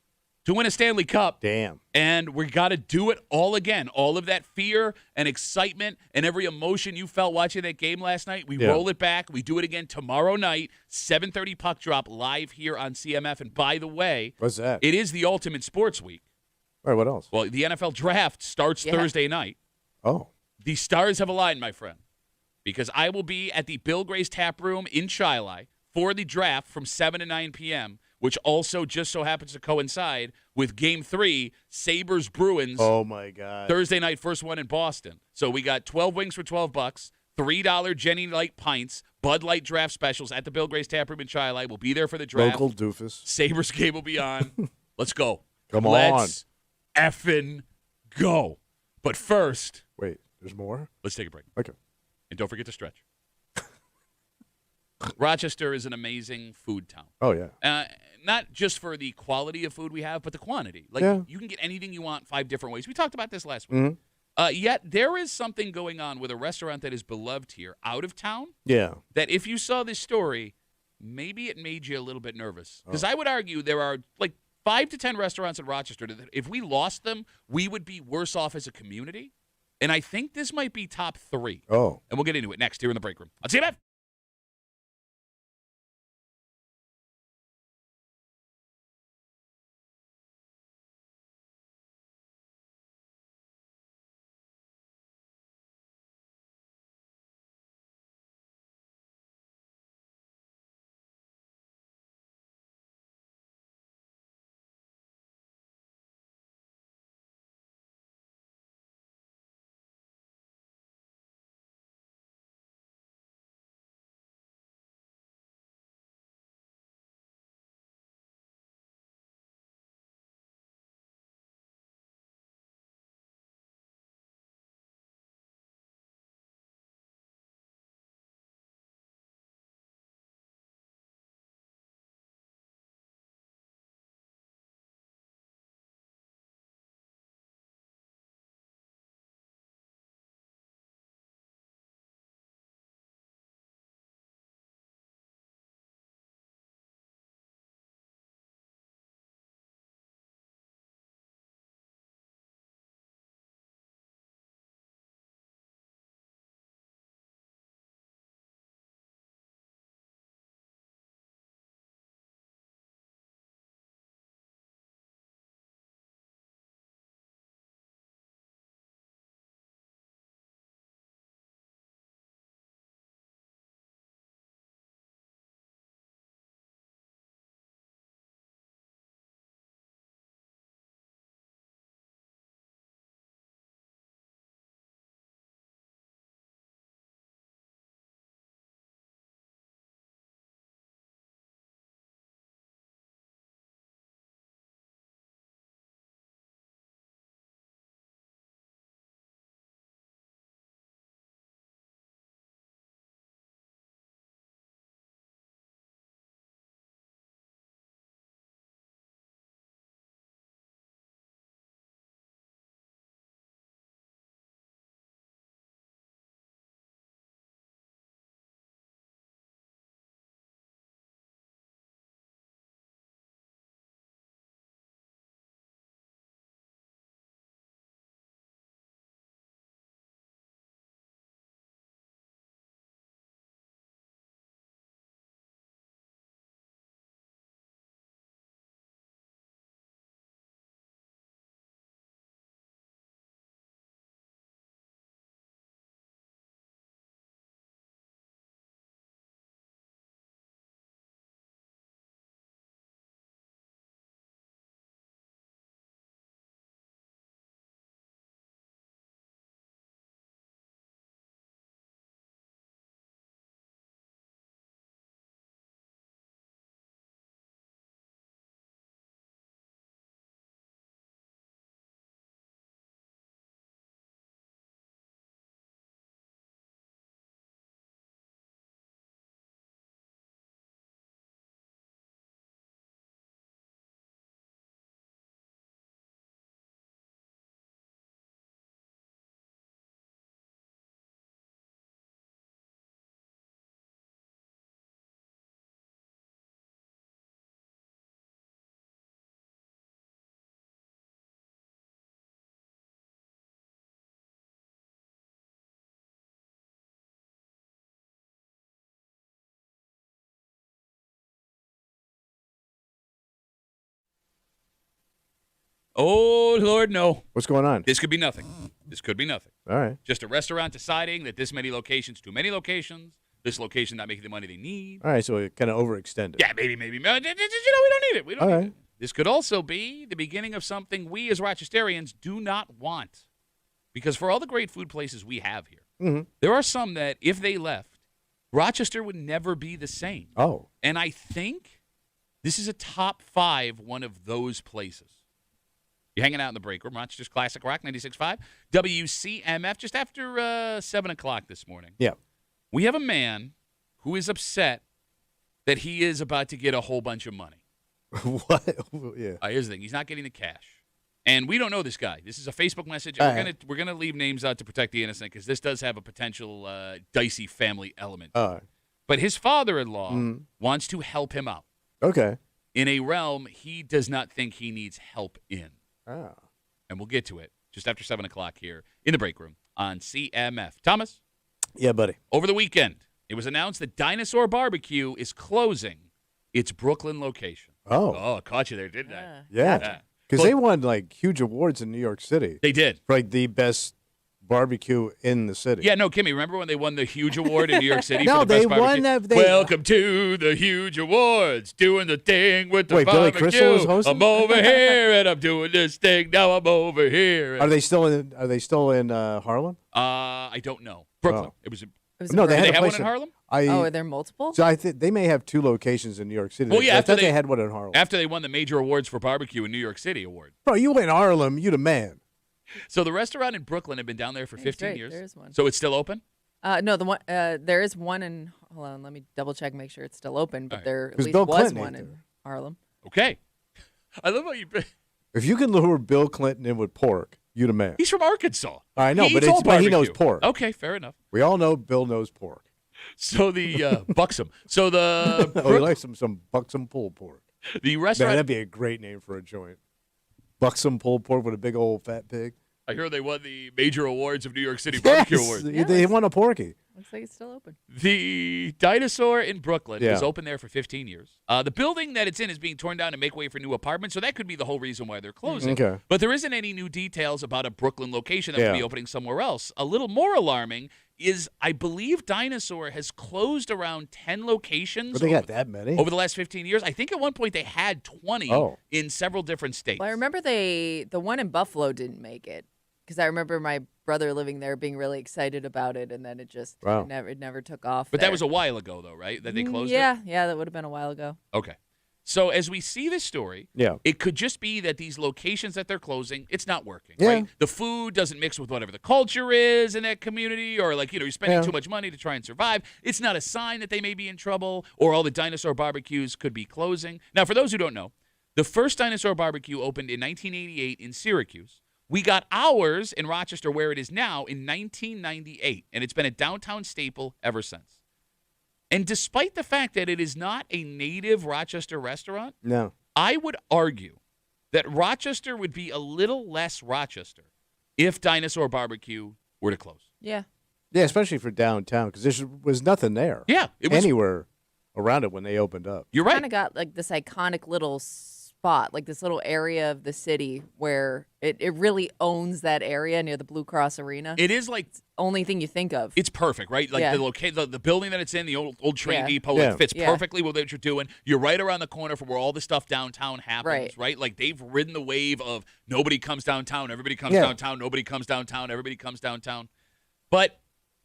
to win a Stanley Cup. Damn. And we got to do it all again. All of that fear and excitement and every emotion you felt watching that game last night, we roll it back. We do it again tomorrow night, 7:30 puck drop live here on CMF. And by the way, What's that? it is the ultimate sports week. All right, what else? Well, the NFL draft starts Thursday night. Oh. The stars have aligned, my friend, because I will be at the Bill Gray's Tap Room in Shiloh for the draft from 7 to 9 p.m., which also just so happens to coincide with Game 3, Sabres-Bruins. Oh, my God. Thursday night, first one in Boston. So we got 12 wings for $12, $3 Jenny Light pints, Bud Light draft specials at the Bill Gray's Tap Room in Shiloh. We'll be there for the draft. Local doofus. Sabres game will be on. Let's go. Come Let's effing go. But first, Wait, there's more? let's take a break. Okay. And don't forget to stretch. Rochester is an amazing food town. Oh, yeah. Not just for the quality of food we have, but the quantity. Like, you can get anything you want 5 different ways. We talked about this last week. Yet there is something going on with a restaurant that is beloved here out of town Yeah. that if you saw this story, maybe it made you a little bit nervous. Because I would argue there are like 5 to 10 restaurants in Rochester that if we lost them, we would be worse off as a community. And I think this might be top 3. Oh. And we'll get into it next here in the break room. On CMF. Oh, Lord, no. What's going on? This could be nothing. This could be nothing. All right. Just a restaurant deciding that this many locations, too many locations, this location not making the money they need. All right, so it kind of overextended. Yeah, maybe. We don't need it. We don't All need right. it. This could also be the beginning of something we as Rochesterians do not want. Because for all the great food places we have here, there are some that, if they left, Rochester would never be the same. Oh. And I think this is a top 5 one of those places. You're hanging out in the break room, Rochester's Classic Rock 96.5, WCMF, just after 7 o'clock this morning. Yeah. We have a man who is upset that he is about to get a whole bunch of money. What? Yeah. Here's the thing. He's not getting the cash. And we don't know this guy. This is a Facebook message. We're gonna leave names out to protect the innocent because this does have a potential dicey family element. But his father-in-law wants to help him out. Okay. In a realm he does not think he needs help in. Ah. And we'll get to it just after 7 o'clock here in the break room on CMF. Thomas? Yeah, buddy. Over the weekend, it was announced that Dinosaur BBQ is closing its Brooklyn location. Oh, caught you there, didn't I? Yeah. Because they won like huge awards in New York City. They did. For like the best barbecue in the city. Yeah, no, Kimmy, remember when they won the huge award in New York City No, for the best they won barbecue? that- Welcome to the huge awards, doing the thing with the Wait, Billy barbecue. Crystal was hosting? I'm over here and I'm doing this thing. Now I'm over here. Are they still in Harlem? I don't know. Brooklyn. Oh. It was. No, they Did had they a have one place in Harlem? Are there multiple? So I think they may have 2 locations in New York City. Well, yeah, I after thought they had one in Harlem. After they won the major awards for barbecue in New York City award. Bro, you in Harlem, you the man. So the restaurant in Brooklyn had been down there for 15 years. There is one. So it's still open? No, the one there is one in. Hold on, let me double check, make sure it's still open. But All right. there at 'Cause least Bill was Clinton one ate in there. Harlem. Okay. I love how you. If you can lure Bill Clinton in with pork, you the man. He's from Arkansas. I know, He but eats all he knows barbecue. pork. Okay, fair enough. We all know Bill knows pork. So the buxom. So the Oh, he likes some buxom pulled pork. the Man, restaurant. that'd be a great name for a joint. Buxom pulled pork with a big old fat pig. I hear they won the major awards of New York City barbecue awards. They won a porky. Looks like it's still open. The Dinosaur in Brooklyn Yeah. is open there for 15 years. The building that it's in is being torn down to make way for new apartments, so that could be the whole reason why they're closing. Okay. But there isn't any new details about a Brooklyn location that will be Yeah. opening somewhere else. A little more alarming is I believe Dinosaur has closed around 10 locations But they got that many? over the last 15 years. I think at one point they had 20 in several different states. Well, I remember the one in Buffalo didn't make it because I remember my brother living there being really excited about it, and then it just it never took off. But there. that was a while ago, though, right? That they closed it? Yeah, that would have been a while ago. Okay. So as we see this story, Yeah. it could just be that these locations that they're closing, it's not working, Yeah. right? The food doesn't mix with whatever the culture is in that community, or like, you're spending Yeah. too much money to try and survive. It's not a sign that they may be in trouble, or all the Dinosaur barbecues could be closing. Now, for those who don't know, the first Dinosaur barbecue opened in 1988 in Syracuse. We got ours in Rochester, where it is now, in 1998, and it's been a downtown staple ever since. And despite the fact that it is not a native Rochester restaurant, No. I would argue that Rochester would be a little less Rochester if Dinosaur BBQ were to close. Yeah. Yeah, especially for downtown, because there was nothing there. Yeah, it was. Anywhere around it when they opened up. You're Kind right. of got like this iconic little spot, like this little area of the city where it really owns that area near the Blue Cross Arena. It is like Only thing you think of. it's perfect, right? Like Yeah. the building that it's in, the old train Yeah. depot, Yeah. it fits Yeah. perfectly with what you're doing. You're right around the corner from where all the stuff downtown happens, Right. Like they've ridden the wave of nobody comes downtown, everybody comes Yeah. downtown, nobody comes downtown, everybody comes downtown. But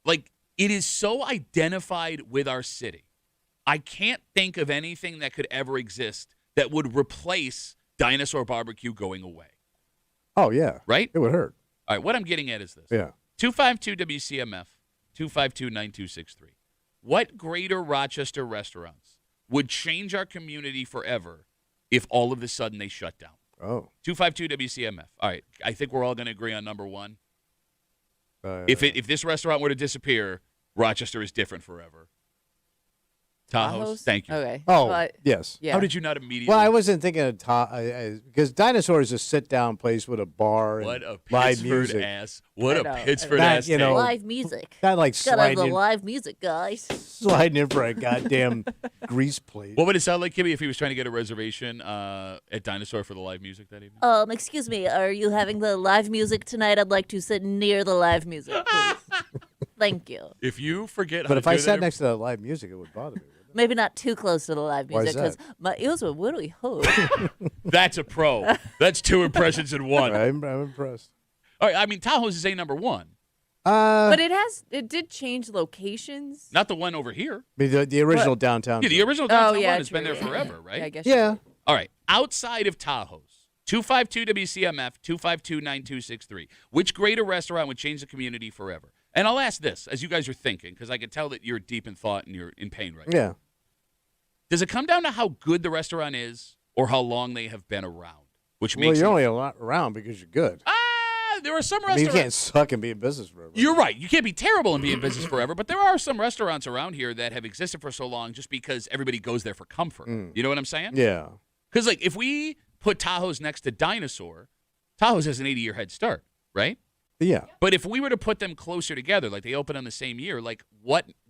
like it is so identified with our city. I can't think of anything that could ever exist that would replace Dinosaur BBQ going away, Oh, yeah. right? It would hurt. All right, what I'm getting at is this. Yeah. 252 WCMF, 252-9263. What greater Rochester restaurants would change our community forever if all of a sudden they shut down? Oh. 252 WCMF. All right, I think we're all going to agree on number one. Uh, If this restaurant were to disappear, Rochester is different forever. Tahoe's. Thank you. Okay. Oh, But, yes. yeah. How did you not immediately? Well, I wasn't thinking of because Dinosaur is a sit-down place with a bar and What a live Pittsford music. ass. What I a know. Pittsford That, ass. you know, Live music. Not like Gotta have the sliding live music, guys. in for a goddamn grease plate. What would it sound like, Kimmy, if he was trying to get a reservation at Dinosaur for the live music that evening? Excuse me, are you having the live music tonight? I'd like to sit near the live music, please. Thank you. If you forget, But how if to I do sat that, next to the live music, it would bother me. Maybe not too close to the live Why is music because that? my ears were really hoarse. that's a pro. That's 2 impressions in one. I'm impressed. All right, I mean, Tahoe's is a number 1, But it did change locations. not the one over here. I mean, the original downtown. Yeah, the joint. original downtown yeah, one has been true. there forever, right? Yeah, I guess. Yeah. All right, outside of Tahoe's, 252 WCMF, 252-9263. Which greater restaurant would change the community forever? And I'll ask this, as you guys are thinking, because I can tell that you're deep in thought and you're in pain right now. Yeah. Does it come down to how good the restaurant is or how long they have been around? Which Well, makes you're it- only a lot around because you're good. there are some I mean, you restaurants. can't suck and be in business forever. You're right. You can't be terrible and be in business forever, but there are some restaurants around here that have existed for so long just because everybody goes there for comfort. You know what I'm saying? Yeah. Because, like, if we put Tahoe's next to Dinosaur, Tahoe's has an 80-year head start, right? Yeah. But if we were to put them closer together, like they open on the same year, like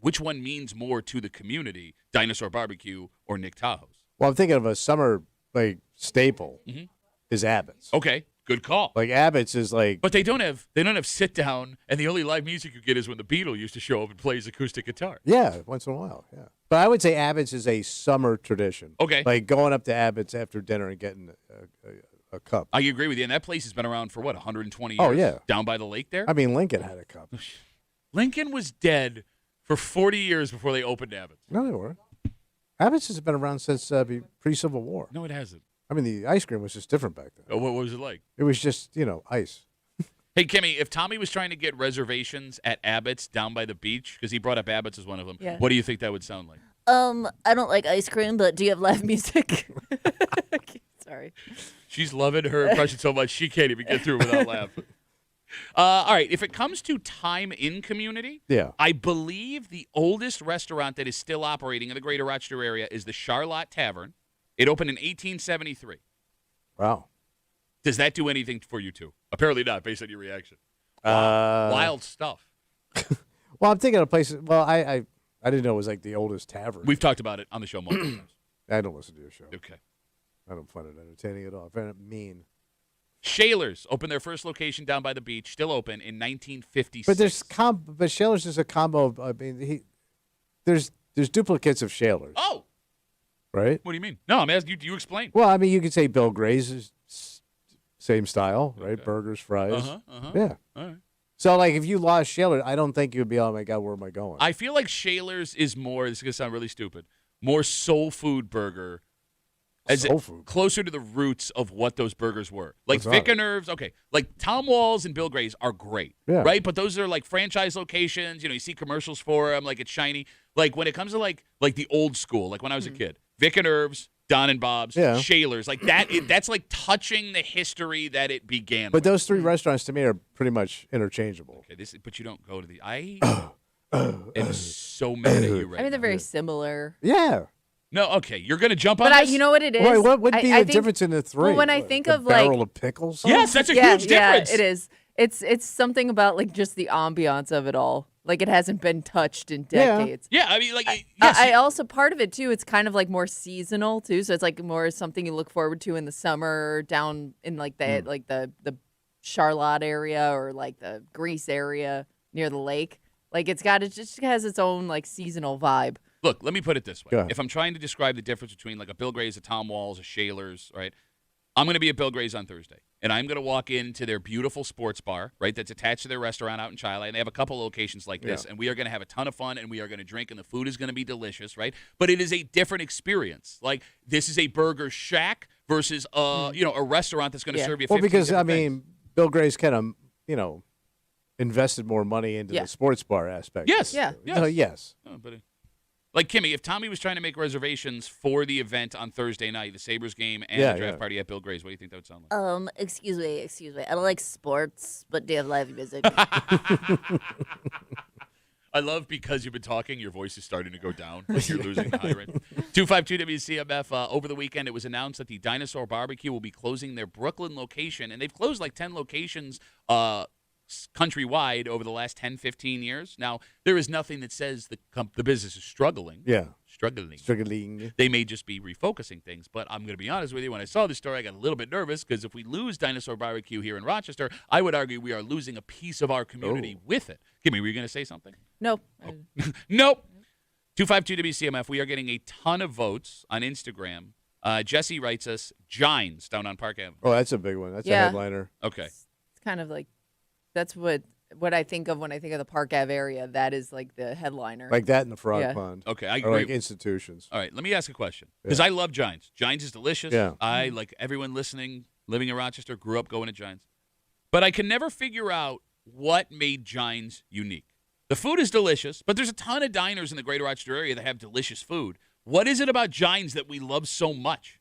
which one means more to the community, Dinosaur BBQ or Nick Tahoe's? Well, I'm thinking of a summer like staple is Abbott's. Okay, good call. Like Abbott's is like But they don't have sit down, and the only live music you get is when the Beatle used to show up and play his acoustic guitar. yeah, once in a while. Yeah. But I would say Abbott's is a summer tradition. Okay. Like going up to Abbott's after dinner and getting a cup. I agree with you, and that place has been around for 120 years? Oh, yeah. Down by the lake there. I mean, Lincoln had a cup. Lincoln was dead for 40 years before they opened Abbott's. No, they weren't. Abbott's has been around since pre-Civil War. No, it hasn't. I mean, the ice cream was just different back then. Oh, what was it like? It was just, ice. Hey, Kimmy, if Tommy was trying to get reservations at Abbott's down by the beach, because he brought up Abbott's as one of them, Yeah. what do you think that would sound like? I don't like ice cream, but do you have live music? Sorry. She's loving her impression so much she can't even get through without laughing. All right, if it comes to time in community, Yeah. I believe the oldest restaurant that is still operating in the greater Rochester area is the Charlotte Tavern. It opened in 1873. Wow. Does that do anything for you two? Apparently not, based on your reaction. Wild stuff. Well, I'm thinking of places. Well, I didn't know it was like the oldest tavern. We've talked about it on the show multiple times. I don't listen to your show. Okay. I don't find it entertaining at all. I find it mean. Shaler's opened their first location down by the beach, still open in 1956. But but Shaler's is a combo of. I mean, there's duplicates of Shaler's, Oh, right? what do you mean? No, I'm asking you. Do you explain? Well, I mean, you could say Bill Gray's is same style, right? Okay. Burgers, fries. Uh-huh. Yeah. All right. So, like, if you lost Shaler, I don't think you'd be, oh my God, where am I going? I feel like Shaler's is more, this is going to sound really stupid, more soul food burger. Soul food. Closer to the roots of what those burgers were. Like What's Vic that? and Nerves, okay. Like Tom Walls and Bill Gray's are great, Yeah. right? But those are like franchise locations. You see commercials for them, like it's shiny. Like when it comes to like the old school, like when I was a kid, Vic and Nerves, Don and Bob's, Yeah. Shaler's, like that. That's like touching the history that it began But with. those three restaurants to me are pretty much interchangeable. Okay, but you don't go to the. I am so mad at you right I mean, they're now. very similar. Yeah. No, okay, you're gonna jump on But this? you know what it is? Wait, what would be I the think- difference in the three? Well, when I What, think a of, like- barrel of pickles. Yes, that's a yeah, huge difference. Yeah, it is. It's something about like just the ambiance of it all. Like it hasn't been touched in Yeah. decades. Yeah, I mean, like, yes, I also part of it too. It's kind of like more seasonal too, so it's like more something you look forward to in the summer down in like the Charlotte area or like the Greece area near the lake. Like it just has its own like seasonal vibe. Look, let me put it this way. Go ahead. If I'm trying to describe the difference between like a Bill Gray's, a Tom Walls, a Shaler's, right? I'm going to be at Bill Gray's on Thursday, and I'm going to walk into their beautiful sports bar, right, that's attached to their restaurant out in Chile, and they have a couple locations like this, and we are going to have a ton of fun, and we are going to drink, and the food is going to be delicious, right? But it is a different experience. Like, this is a burger shack versus, a restaurant that's going to Yeah. serve you 15 Well, because, I different things. mean, Bill Gray's kind of, invested more money into Yeah. the sports bar aspect. Yes. Yeah. Yes. So, yes. Oh, but like Kimmy, if Tommy was trying to make reservations for the event on Thursday night, the Sabres game and Yeah, the draft yeah. party at Bill Gray's, what do you think that would sound like? Excuse me. I don't like sports, but do you have live music? I love because you've been talking, your voice is starting to go down. Like you're losing the high rate. 252 WCMF. Over the weekend, it was announced that the Dinosaur BBQ will be closing their Brooklyn location, and they've closed like 10 locations countrywide over the last 10, 15 years. Now, there is nothing that says the business is struggling. Yeah. Struggling. They may just be refocusing things. But I'm going to be honest with you. When I saw this story, I got a little bit nervous because if we lose Dinosaur BBQ here in Rochester, I would argue we are losing a piece of our community with it. Kimmy, were you going to say something? No. Oh. Nope. 252 WCMF. We are getting a ton of votes on Instagram. Jesse writes us, Gines down on Park Avenue. Oh, that's a big one. That's a headliner. Okay. It's kind of like, that's what I think of when I think of the Park Ave area. That is like the headliner. Like that in the Frog Pond. Okay, I agree. Or like institutions. All right, let me ask a question. Because I love Gines. Gines is delicious. Yeah. I, like everyone listening, living in Rochester, grew up going to Gines. But I can never figure out what made Gines unique. The food is delicious, but there's a ton of diners in the greater Rochester area that have delicious food. What is it about Gines that we love so much?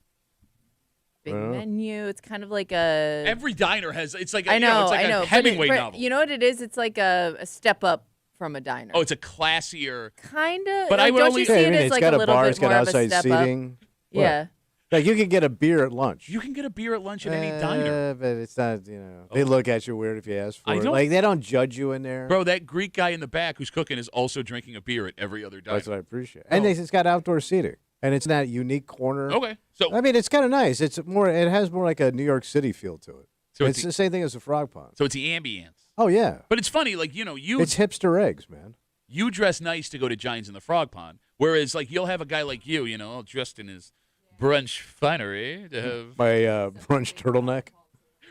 Big menu. It's kind of like a. Every diner has. It's like I know. a Hemingway but novel. You know what it is? It's like a step up from a diner. Oh, it's a classier. Kind of. But I would don't only you see it as it's like got a a little bar. bit It's got more of a outside step seating. up? Yeah. Like you can get a beer at lunch. You can get a beer at lunch at any diner. But it's not, they look at you weird if you ask for it. don't- Like, they don't judge you in there. Bro, that Greek guy in the back who's cooking is also drinking a beer at every other diner. That's what I appreciate. And it's got outdoor seating. And it's in that unique corner. Okay. So I mean, it's kind of nice. It has more like a New York City feel to it. So it's the same thing as the Frog Pond. So it's the ambience. Oh, yeah. But it's funny, like, It's hipster eggs, man. you dress nice to go to Giants in the Frog Pond, whereas, like, you'll have a guy like you, all dressed in his brunch finery to have. My brunch turtleneck.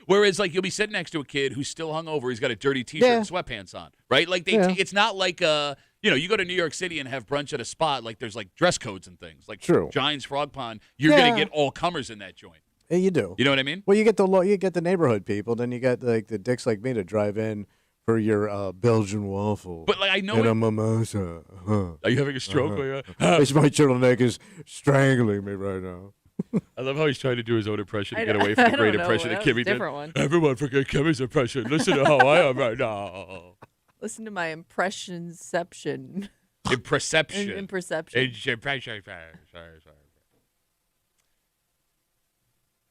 Whereas, like, you'll be sitting next to a kid who's still hungover. He's got a dirty T-shirt and sweatpants on, right? Like, it's not like, you go to New York City and have brunch at a spot, like, there's, like, dress codes and things. Like, True. Giants Frog Pond, you're going to get all comers in that joint. Yeah, you do. You know what I mean? Well, you get the neighborhood people, then you got like the dicks like me to drive in for your Belgian waffle. But, like, I know and a mimosa. Are you having a stroke? This my turtleneck is strangling me right now. I love how he's trying to do his own impression to get away from the great impression that Kimmy did. One. Everyone forget Kimmy's impression. Listen to how I am right now. Listen to my impressionception. Imperception. Imperception. Sorry.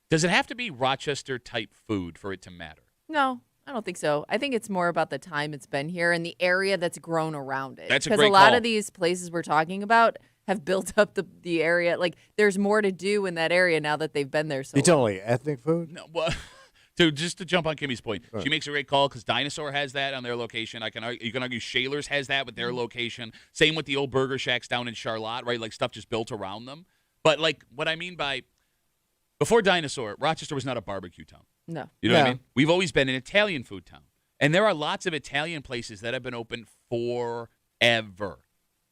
Does it have to be Rochester-type food for it to matter? No, I don't think so. I think it's more about the time it's been here and the area that's grown around it. That's a great Because a lot call. of these places we're talking about have built up the area. Like, there's more to do in that area now that they've been there so You long. telling like ethnic food? No, well, just to jump on Kimmy's point, she makes a great call because Dinosaur has that on their location. You can argue Shaler's has that with their location. Same with the old burger shacks down in Charlotte, right? Like stuff just built around them. But like what I mean by before Dinosaur, Rochester was not a barbecue town. No. You know what I mean? We've always been an Italian food town. And there are lots of Italian places that have been open forever.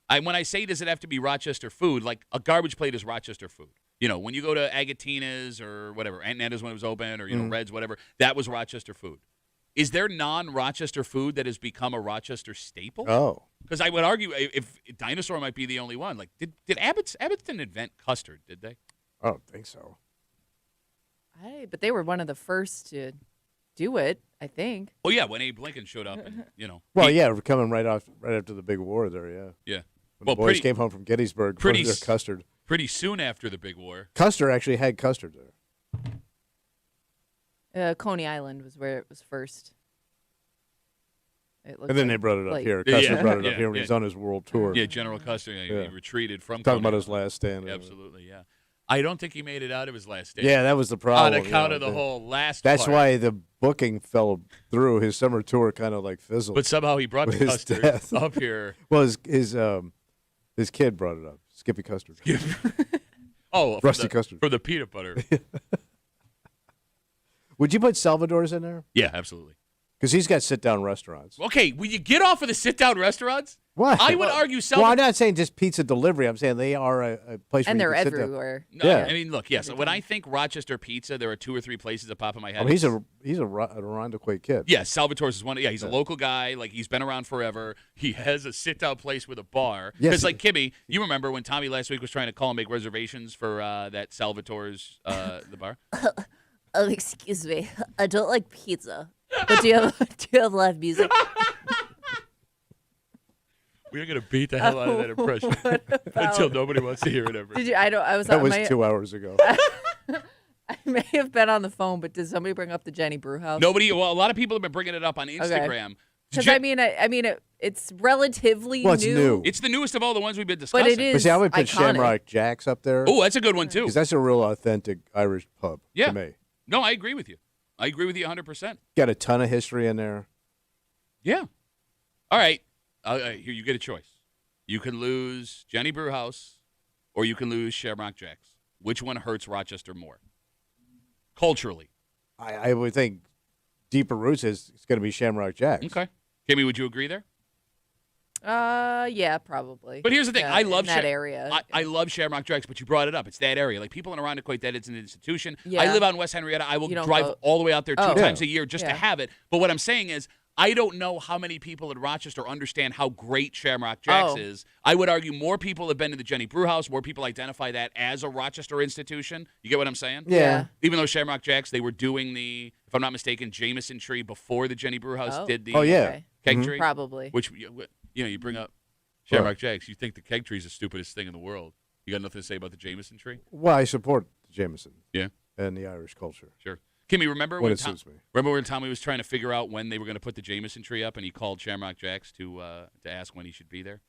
When I say does it have to be Rochester food, like a garbage plate is Rochester food. When you go to Agatina's or whatever, Aunt Netta's when it was open, or, Red's, whatever, that was Rochester food. Is there non-Rochester food that has become a Rochester staple? Oh. Because I would argue if Dinosaur might be the only one. Like, did Abbott's didn't invent custard, did they? I don't think so. But they were one of the first to do it, I think. Oh, yeah, when Abe Lincoln showed up. And, Well, we're coming right after the big war there, yeah. Yeah. When the boys came home from Gettysburg for their custard. Pretty soon after the big war. Custer actually had custard there. Coney Island was where it was first. And then they brought it up here. Custer brought it up here when he was on his world tour. Yeah, General Custer. He retreated from Talking Coney about his Island. last stand. Absolutely, yeah. I don't think he made it out of his last stand. Yeah, that was the problem. On account of the whole last That's part. why the booking fell through. His summer tour kind of like fizzled. But somehow he brought the his custard death. up here. Well, his kid brought it up. Skippy Custard. Oh, Rusty Custard. For the peanut butter. Would you put Salvador's in there? Yeah, absolutely. Because he's got sit-down restaurants. Okay, will you get off of the sit-down restaurants? What? I would argue Well, I'm not saying just pizza delivery. I'm saying they are a place And where they're you can everywhere. No, Yeah. I mean, look, yes. When I think Rochester pizza, there are 2 or 3 places that pop in my head. sit down. He's a Irondequoit kid. Yeah, Salvatore's is one. Yeah, he's a local guy. Like, he's been around forever. He has a sit-down place with a bar. Yes. Because, like, Kimmy, you remember when Tommy last week was trying to call and make reservations for that Salvatore's, the bar? Oh, excuse me. I don't like pizza. But do you have live music? We're going to beat the hell out of that impression until nobody wants to hear it ever. Did you? I was. That was 2 hours ago. I may have been on the phone, but did somebody bring up the Jenny Brewhouse? Nobody. Well, a lot of people have been bringing it up on Instagram. Because it's relatively Well, it's new. It's the newest of all the ones we've been discussing. But it is. But see, I would put iconic. Shamrock Jack's up there. Oh, that's a good one too. Because that's a real authentic Irish pub to me. No, I agree with you. I agree with you 100%. Got a ton of history in there. Yeah. All right. Here, you get a choice. You can lose Jenny Brewhouse, or you can lose Shamrock Jack's. Which one hurts Rochester more? Culturally. I would think deeper roots is it's going to be Shamrock Jack's. Okay. Kimmy, would you agree there? Yeah, probably. But here's the thing. Yeah, I love that area. I love Shamrock Jack's, but you brought it up. It's that area. Like, people in Irondequoit, that it's an institution. Yeah. I live out in West Henrietta. I will drive go. all the way out there two times a year just to Yeah. have it. But what I'm saying is, I don't know how many people in Rochester understand how great Shamrock Jack's is. I would argue more people have been to the Jenny Brewhouse. More people identify that as a Rochester institution. You get what I'm saying? Yeah. Even though Shamrock Jack's, they were doing the, if I'm not mistaken, Jameson tree before the Jenny Brewhouse did the keg tree. Probably. Which, you bring up Shamrock Jack's. You think the keg tree is the stupidest thing in the world. You got nothing to say about the Jameson tree? Well, I support Jameson. Yeah. And the Irish culture. Sure. Kimmy, remember when Tommy was trying to figure out when they were going to put the Jameson tree up, and he called Shamrock Jack's to ask when he should be there?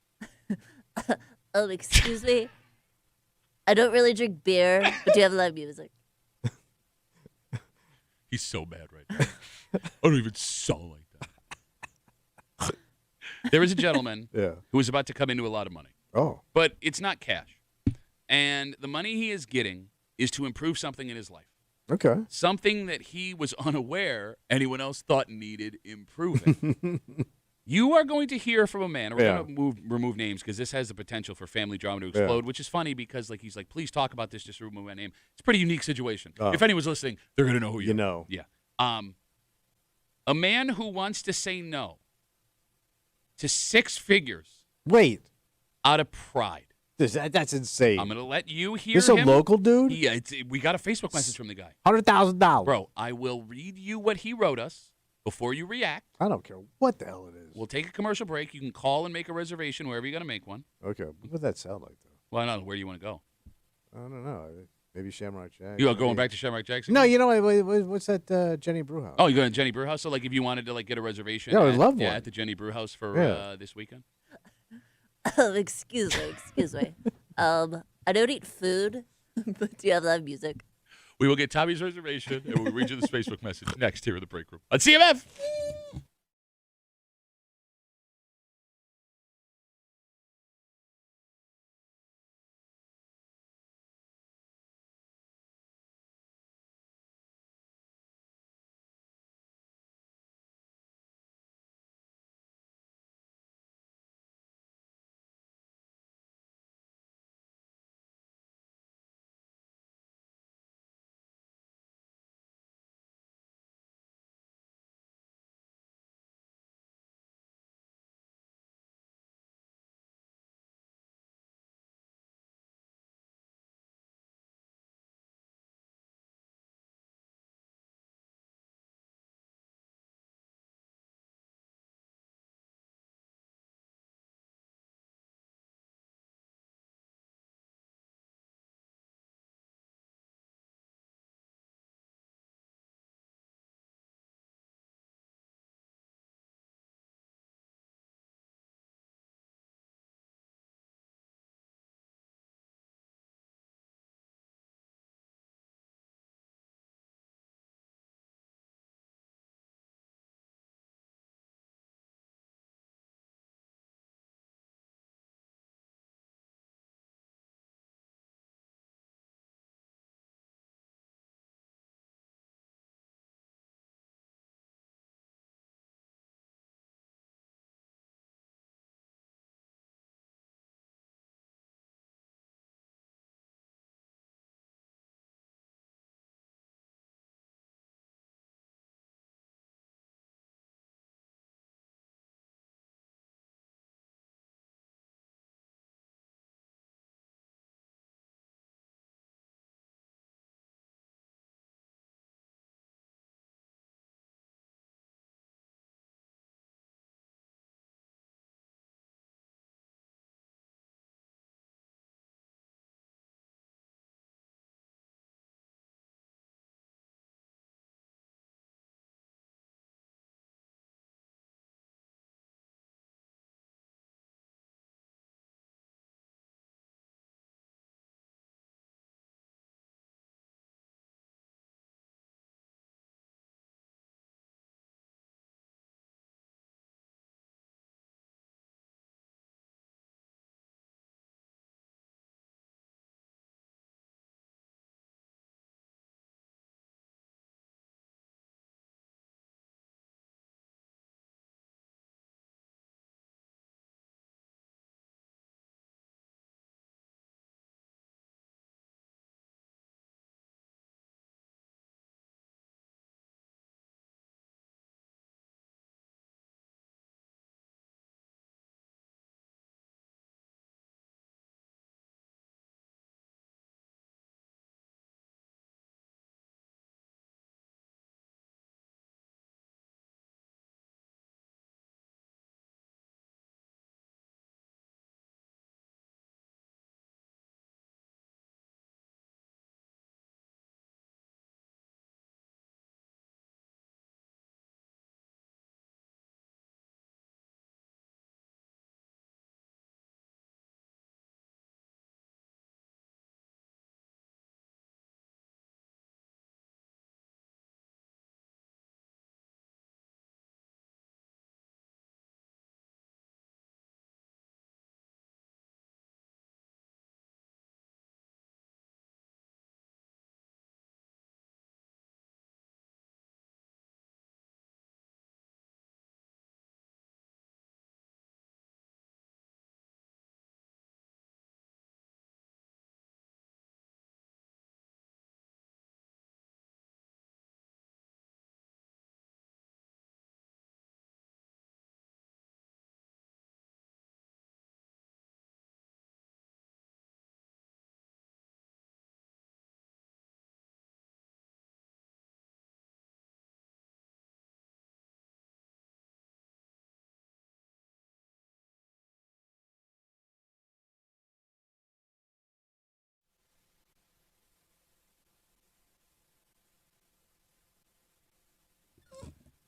Oh, excuse me. I don't really drink beer, but do you have live music? He's so bad right now. I don't even sound like that. There is a gentleman who is about to come into a lot of money. Oh. But it's not cash. And the money he is getting is to improve something in his life. Okay. Something that he was unaware anyone else thought needed improving. You are going to hear from a man. We're going to remove names because this has the potential for family drama to explode, which is funny because he's like, please talk about this, just remove my name. It's a pretty unique situation. If anyone's listening, they're going to know who you are. Yeah. A man who wants to say no to 6 figures. Wait. Out of pride. That's insane. I'm going to let you hear This him. a local dude? Yeah, we got a Facebook message from the guy. $100,000. Bro, I will read you what he wrote us before you react. I don't care what the hell it is. We'll take a commercial break. You can call and make a reservation wherever you're going to make one. Okay. What would that sound like, though? Well, I don't know. Where do you want to go? I don't know. Maybe Shamrock Jack. You are going back to Shamrock Jackson? No, you know, what's that Jenny Brewhouse? Oh, you're going to Jenny Brewhouse? So, like, if you wanted to, like, get a reservation I would love one. at the Jenny Brewhouse for this weekend? Oh, excuse me. I don't eat food, but do you have live music? We will get Tommy's reservation, and we'll read you this Facebook message next here in the break room on CMF.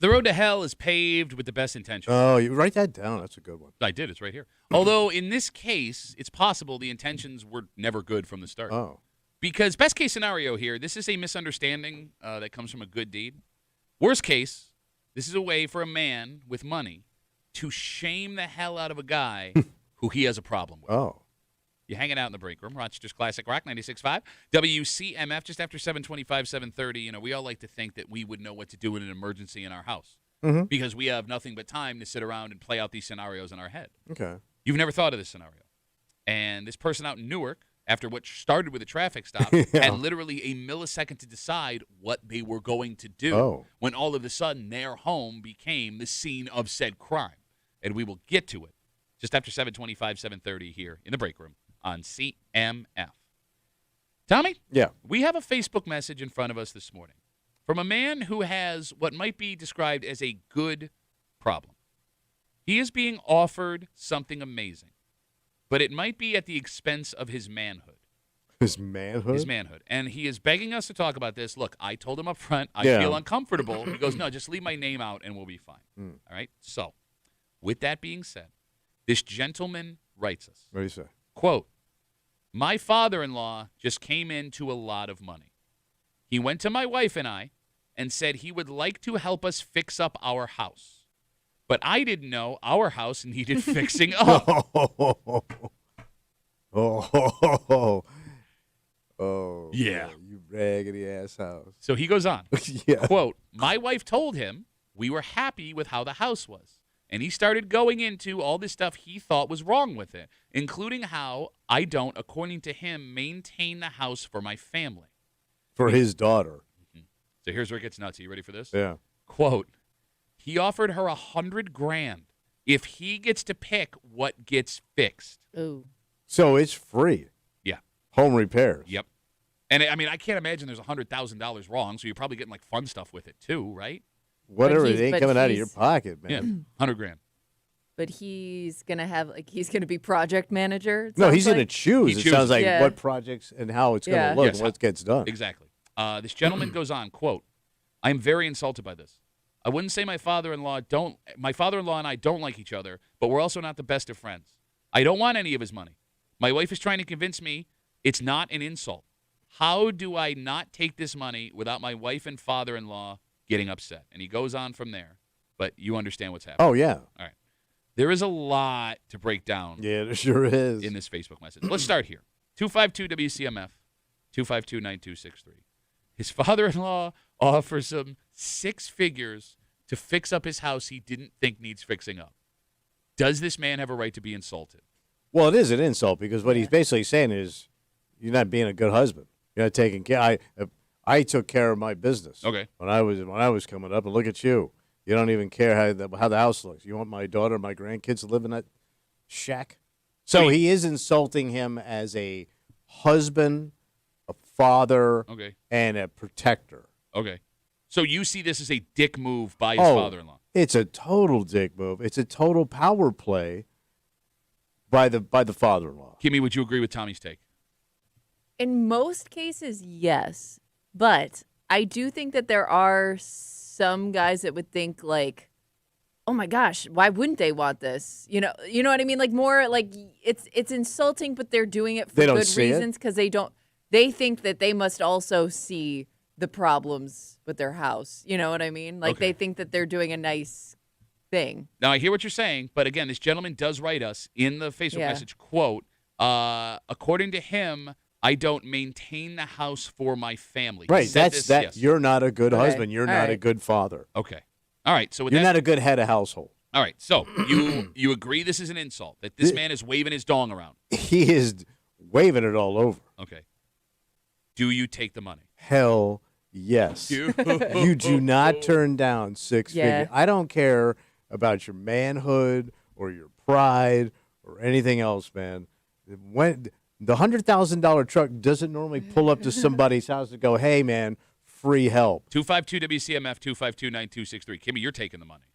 The road to hell is paved with the best intentions. Oh, you write that down. That's a good one. I did. It's right here. Although in this case, it's possible the intentions were never good from the start. Oh. Because best case scenario here, this is a misunderstanding that comes from a good deed. Worst case, this is a way for a man with money to shame the hell out of a guy who he has a problem with. Oh. You're hanging out in the break room. Rochester's Classic Rock 96.5. WCMF just after 7:25, 7:30. You know, we all like to think that we would know what to do in an emergency in our house because we have nothing but time to sit around and play out these scenarios in our head. Okay. You've never thought of this scenario. And this person out in Newark, after what started with a traffic stop, had literally a millisecond to decide what they were going to do when all of a sudden their home became the scene of said crime. And we will get to it just after 7:25, 7:30 here in the break room on CMF. Tommy? Yeah. We have a Facebook message in front of us this morning from a man who has what might be described as a good problem. He is being offered something amazing, but it might be at the expense of his manhood. His manhood? His manhood. And he is begging us to talk about this. Look, I told him up front, I feel uncomfortable. He goes, no, just leave my name out and we'll be fine. All right? So, with that being said, this gentleman writes us. What do you say? Quote, my father-in-law just came into a lot of money. He went to my wife and I and said he would like to help us fix up our house. But I didn't know our house needed fixing up. Yeah. You raggedy ass house. So he goes on. Yeah. Quote, my wife told him we were happy with how the house was. And he started going into all this stuff he thought was wrong with it, including how I don't, according to him, maintain the house for my family. For his daughter. So here's where it gets nuts. Are you ready for this? Yeah. Quote, he offered her $100,000 if he gets to pick what gets fixed. Ooh. So it's free. Yeah. Home repairs. Yep. And I mean, I can't imagine there's $100,000 wrong, so you're probably getting like fun stuff with it too, right? Whatever, it ain't coming out of your pocket, man. Yeah, $100,000. But he's gonna be project manager. No, he's gonna choose. It sounds like Yeah. what projects and how it's gonna look, Yes, and what gets done. Exactly. This gentleman goes on, quote, I am very insulted by this. I wouldn't say my father-in-law and I don't like each other, but we're also not the best of friends. I don't want any of his money. My wife is trying to convince me it's not an insult. How do I not take this money without my wife and father-in-law getting upset? And he goes on from there, but you understand what's happening. Oh, yeah. All right. There is a lot to break down. Yeah, there sure is. In this Facebook message. Let's start here. 252-WCMF, 252-9263. His father-in-law offers him 6 figures to fix up his house he didn't think needs fixing up. Does this man have a right to be insulted? Well, it is an insult because what he's basically saying is you're not being a good husband. You're not taking care. I took care of my business. Okay. When I was coming up, and look at you. You don't even care how the house looks. You want my daughter, my grandkids to live in that shack. So he is insulting him as a husband, a father, and a protector. Okay. So you see this as a dick move by his father-in-law? It's a total dick move. It's a total power play by the father-in-law. Kimmy, would you agree with Tommy's take? In most cases, yes. But I do think that there are some guys that would think like, oh my gosh, why wouldn't they want this? You know what I mean? Like more like it's insulting, but they're doing it for good reasons because they think that they must also see the problems with their house. You know what I mean? Like they think that they're doing a nice thing. Now I hear what you're saying, but again, this gentleman does write us in the Facebook message, quote, according to him, I don't maintain the house for my family. Right, that's you're not a good husband. You're not a good father. Okay. All right. So you're not a good head of household. All right. So you agree this is an insult, that this man is waving his dong around? He is waving it all over. Okay. Do you take the money? Hell yes. You do not turn down 6 figures. I don't care about your manhood or your pride or anything else, man. When the $100,000 truck doesn't normally pull up to somebody's house and go, hey, man, free help. 252-WCMF, 252-9263. Kimmy, you're taking the money.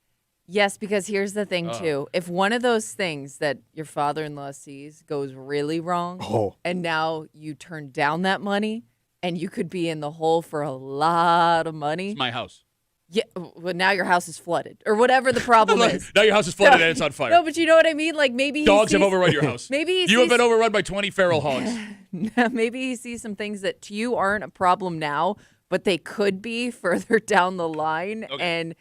Yes, because here's the thing, too. If one of those things that your father-in-law sees goes really wrong, and now you turn down that money, and you could be in the hole for a lot of money. It's my house. Yeah, well, now your house is flooded or whatever the problem is. Now your house is flooded and it's on fire. No, but you know what I mean? Like maybe dogs have overrun your house. Maybe you have been overrun by 20 feral hogs. Maybe he sees some things that to you aren't a problem now, but they could be further down the line. Okay. And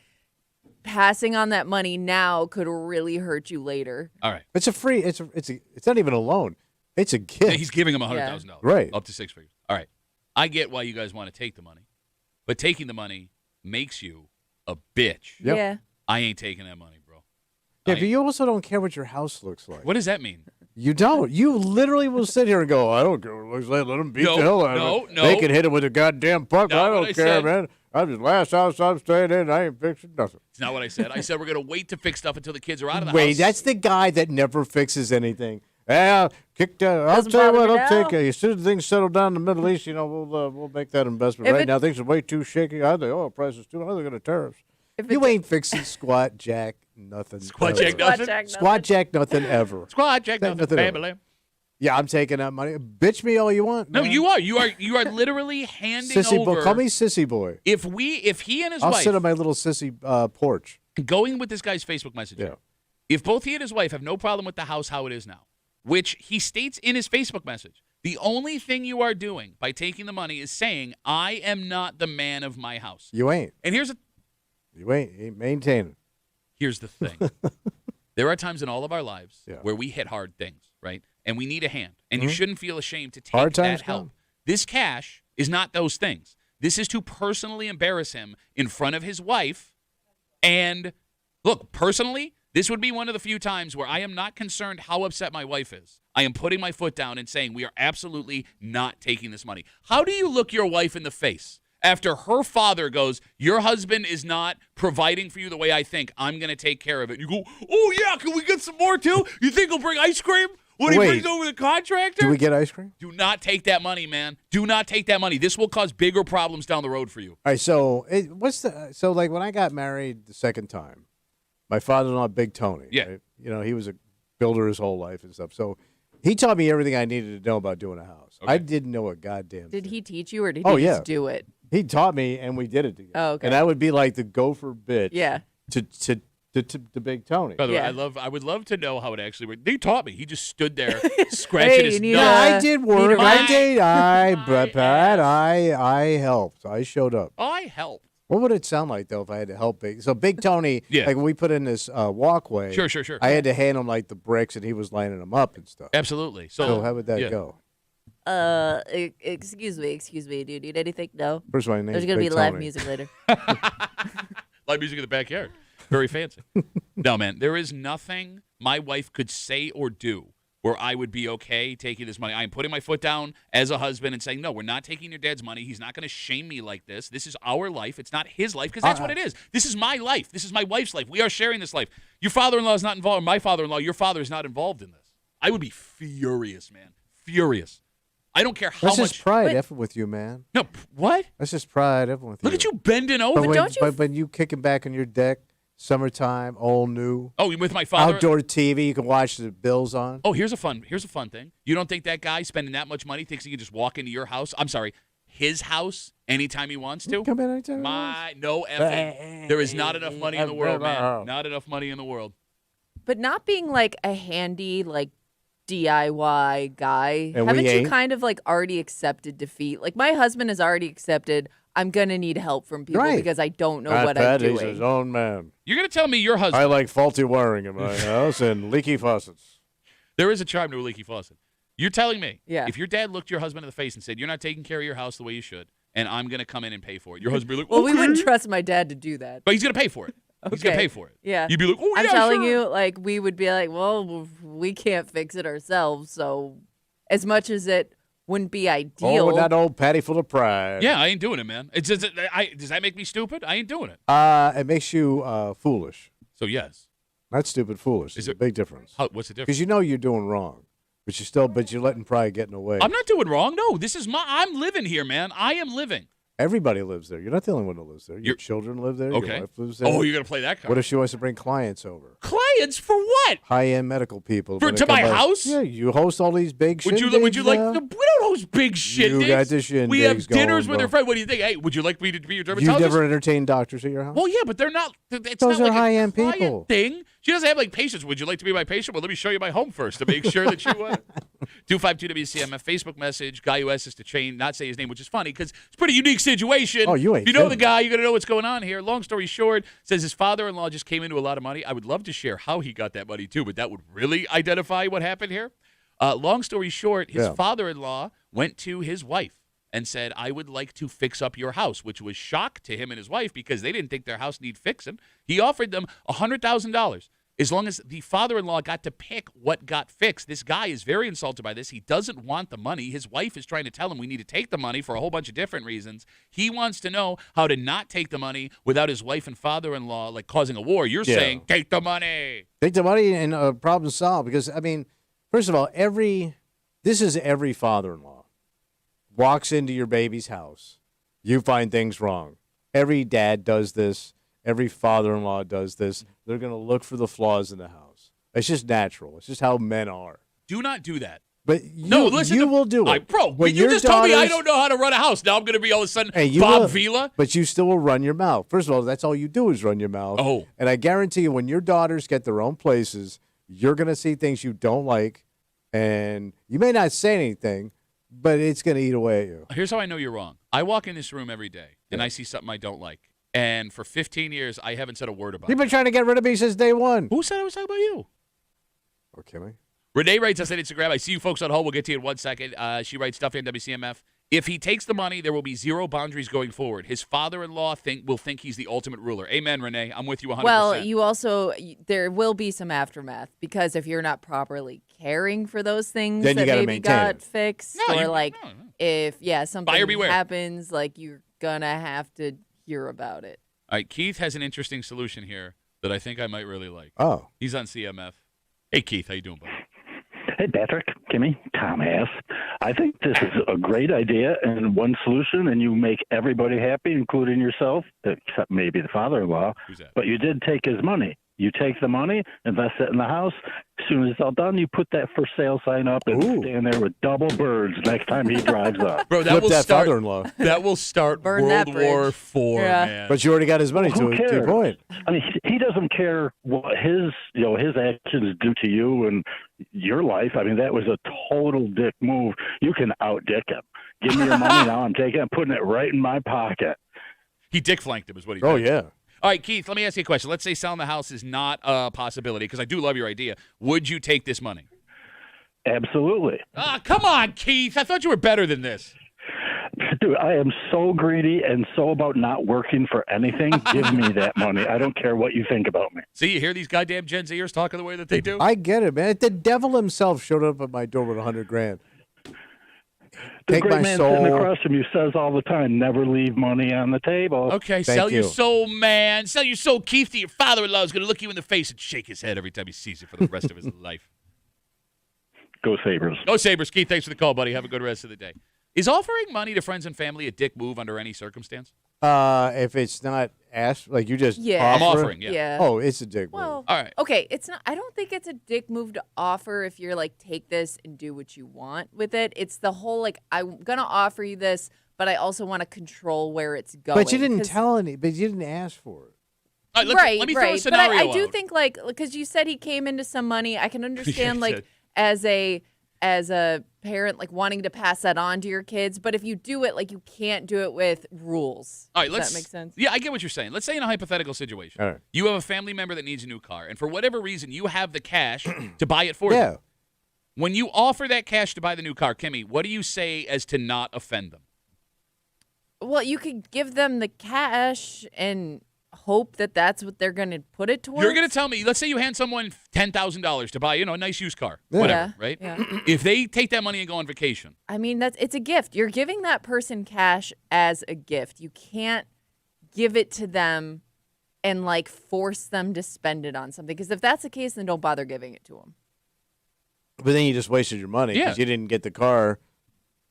passing on that money now could really hurt you later. All right. It's a free. It's not even a loan. It's a gift. He's giving him $100,000. Right. Up to 6 figures. All right. I get why you guys want to take the money, but taking the money makes you a bitch. Yep. Yeah. I ain't taking that money, bro. Yeah, but you also don't care what your house looks like. What does that mean? You don't. You literally will sit here and go, I don't care what it looks like. Let them beat the hell out of it. No. They can hit it with a goddamn puck. I don't care, man. I'm just last house I'm staying in. I ain't fixing nothing. It's not what I said. I said we're going to wait to fix stuff until the kids are out of the house. Wait, that's the guy that never fixes anything. I'll tell you what, I'll take it. As soon as things settle down in the Middle East, we'll make that investment. Right now, things are way too shaky. I think oil prices too high. They're going to tariffs. You ain't fixing squat jack nothing. Squat jack nothing? Squat jack nothing ever. Squat jack nothing. Family. Yeah, I'm taking that money. Bitch me all you want. No, man. you are. You are literally handing sissy over. Boy. Call me sissy boy. If he and his I'll wife. sit on my little sissy porch. Going with this guy's Facebook message. Yeah. If both he and his wife have no problem with the house how it is now, which he states in his Facebook message, the only thing you are doing by taking the money is saying, I am not the man of my house. You ain't. And You ain't maintaining. Here's the thing. There are times in all of our lives where we hit hard things, right? And we need a hand. And you shouldn't feel ashamed to take that help. Come. This cash is not those things. This is to personally embarrass him in front of his wife. And look, personally, this would be one of the few times where I am not concerned how upset my wife is. I am putting my foot down and saying we are absolutely not taking this money. How do you look your wife in the face after her father goes, your husband is not providing for you the way I think, I'm going to take care of it? You go, oh, yeah, can we get some more, too? You think he'll bring ice cream when he brings over the contractor? Do we get ice cream? Do not take that money, man. Do not take that money. This will cause bigger problems down the road for you. All right, so like when I got married the second time, my father-in-law, Big Tony, right? He was a builder his whole life and stuff. So he taught me everything I needed to know about doing a house. Okay. I didn't know a goddamn thing. Did he teach you or did he just do it? He taught me, and we did it together. Oh, okay. And I would be like the gopher bitch. Yeah. To Big Tony. By the way, I would love to know how it actually worked. They taught me. He just stood there scratching his nose. I did work. I helped. I showed up. I helped. What would it sound like, though, if I had to help Big? So Big Tony, like when we put in this walkway. Sure. I had to hand him like the bricks, and he was lining them up and stuff. Absolutely. So how would that go? Excuse me. Do you need anything? No. First of all, there's gonna be live music later. Live music in the backyard. Very fancy. No, man, there is nothing my wife could say or do where I would be okay taking this money. I am putting my foot down as a husband and saying, no, we're not taking your dad's money. He's not going to shame me like this. This is our life. It's not his life, because that's what it is. This is my life. This is my wife's life. We are sharing this life. Your father-in-law is not involved. My father-in-law, your father is not involved in this. I would be furious, man. Furious. I don't care how much. That's just pride effing with you, man. No, what? That's just pride effing with you. Look at you bending over. But when you kicking back on your deck, summertime, all new. Oh, with my father. Outdoor TV, you can watch the Bills on. Oh, here's a fun thing. You don't think that guy spending that much money thinks he can just walk into your house? I'm sorry, his house anytime he wants to? Come in anytime. No effing. There is not enough money in the world, man. Not enough money in the world. But not being like a handy DIY guy, and haven't you kind of already accepted defeat? Like my husband has already accepted I'm going to need help from people because I don't know what I'm doing. He's his own man. You're going to tell me your husband. I like faulty wiring in my house and leaky faucets. There is a charm to a leaky faucet. You're telling me if your dad looked your husband in the face and said, you're not taking care of your house the way you should, and I'm going to come in and pay for it, your husband would be like, well, we wouldn't trust my dad to do that. But he's going to pay for it. He's going to pay for it. Yeah. You'd be like, oh, yeah, I'm telling you, we would be like, well, we can't fix it ourselves, so as much as it wouldn't be ideal. Oh, that old patty full of pride. Yeah, I ain't doing it, man. Does that make me stupid? I ain't doing it. It makes you foolish. So, yes. Not stupid, foolish. There's a big difference. What's the difference? Because you know you're doing wrong, but you're letting pride get in the way. I'm not doing wrong. No, this is I'm living here, man. I am living. Everybody lives there. You're not the only one who lives there. Your children live there. Okay. Your wife lives there. Oh, you're going to play that card. What if she wants to bring clients over? Clients for what? High-end medical people. To my house? Yeah, you host all these big Would you like? We don't host big shindigs. You got the shindigs. We have dinners with bro. their friends. What do you think? Hey, would you like me to be your You've dermatologist? never entertained doctors at your house? Well, yeah, but they're not. It's Those not are like high-end a client people. thing. She doesn't have like patients. Would you like to be my patient? Well, let me show you my home first to make sure that you. 252 WCMF Facebook message. Guy who asked us to not say his name, which is funny because it's a pretty unique situation. Oh, you ain't. If you know the guy, you're gonna know what's going on here. Long story short, says his father-in-law just came into a lot of money. I would love to share how he got that money too, but that would really identify what happened here. Long story short, his father-in-law went to his wife and said, I would like to fix up your house, which was shock to him and his wife because they didn't think their house needed fixing. He offered them $100,000 as long as the father-in-law got to pick what got fixed. This guy is very insulted by this. He doesn't want the money. His wife is trying to tell him we need to take the money for a whole bunch of different reasons. He wants to know how to not take the money without his wife and father-in-law like causing a war. You're saying, take the money. Take the money and problem solved. Because, I mean, first of all, this is every father-in-law walks into your baby's house. You find things wrong. Every dad does this. Every father-in-law does this. They're going to look for the flaws in the house. It's just natural. It's just how men are. Do not do that. But listen. You will do it. Bro, you just told me I don't know how to run a house. Now I'm going to be all of a sudden Bob Vila. But you still will run your mouth. First of all, that's all you do is run your mouth. Oh. And I guarantee you when your daughters get their own places, you're going to see things you don't like. And you may not say anything, but it's going to eat away at you. Here's how I know you're wrong. I walk in this room every day, and I see something I don't like. And for 15 years, I haven't said a word about it. You've been trying to get rid of me since day one. Who said I was talking about you? Okay, me. Renee writes us on Instagram. I see you folks on hold. We'll get to you in 1 second. She writes stuff in WCMF. If he takes the money, there will be zero boundaries going forward. His father-in-law will think he's the ultimate ruler. Amen, Renee. I'm with you 100%. Well, there will be some aftermath because if you're not properly caring for those things then that maybe got it. fixed, if something happens, like you're gonna have to hear about it. All right, Keith has an interesting solution here that I think I might really like. Oh. He's on CMF. Hey, Keith, how you doing, buddy? Hey, Patrick, Kimmy, Tom Ass. I think this is a great idea and one solution, and you make everybody happy, including yourself, except maybe the father-in-law. Who's that? But you did take his money. You take the money, invest it in the house. As soon as it's all done, you put that for sale sign up and stand there with double birds next time he drives up. Bro, Flip that father-in-law. That will start Burn World that War bridge. IV, man. But you already got his money to your point. I mean, he doesn't care what his actions do to you and your life. I mean, that was a total dick move. You can out-dick him. Give me your money now. I'm taking it and putting it right in my pocket. He dick flanked him is what he did. Oh, yeah. All right, Keith, let me ask you a question. Let's say selling the house is not a possibility, because I do love your idea. Would you take this money? Absolutely. Come on, Keith. I thought you were better than this. Dude, I am so greedy and so about not working for anything. Give me that money. I don't care what you think about me. See, you hear these goddamn Gen Zers talking the way that they do? I get it, man. The devil himself showed up at my door with $100,000. The Take great my man soul. sitting across from you says all the time, never leave money on the table. Okay, Thank sell your you. soul, man. Sell your soul, Keith, to your father-in-law who's going to look you in the face and shake his head every time he sees you for the rest of his life. Go Sabres. Go Sabres. Keith, thanks for the call, buddy. Have a good rest of the day. Is offering money to friends and family a dick move under any circumstance? If it's not asked, like you just Yeah. I'm offer it? offering, yeah. Yeah. Oh, it's a dick Well, move. All right. Okay, it's not. I don't think it's a dick move to offer if you're like, take this and do what you want with it. It's the whole like, I'm gonna offer you this, but I also want to control where it's going. But you didn't tell any. But you didn't ask for it. All right, Right, let me throw a right. But scenario I do out. think like because you said he came into some money, I can understand Yeah, like he as a parent like wanting to pass that on to your kids. But if you do it, like you can't do it with rules. All right, Does that make sense? Yeah, I get what you're saying. Let's say in a hypothetical situation, All right. you have a family member that needs a new car, and for whatever reason, you have the cash to buy it for Yeah. them. When you offer that cash to buy the new car, Kimmy, what do you say as to not offend them? Well, you could give them the cash and hope that that's what they're going to put it towards. You're going to tell me, let's say you hand someone $10,000 to buy, a nice used car, Yeah. whatever, right? Yeah. If they take that money and go on vacation, I mean, it's a gift. You're giving that person cash as a gift. You can't give it to them and like force them to spend it on something. Because if that's the case, then don't bother giving it to them. But then you just wasted your money because Yeah. you didn't get the car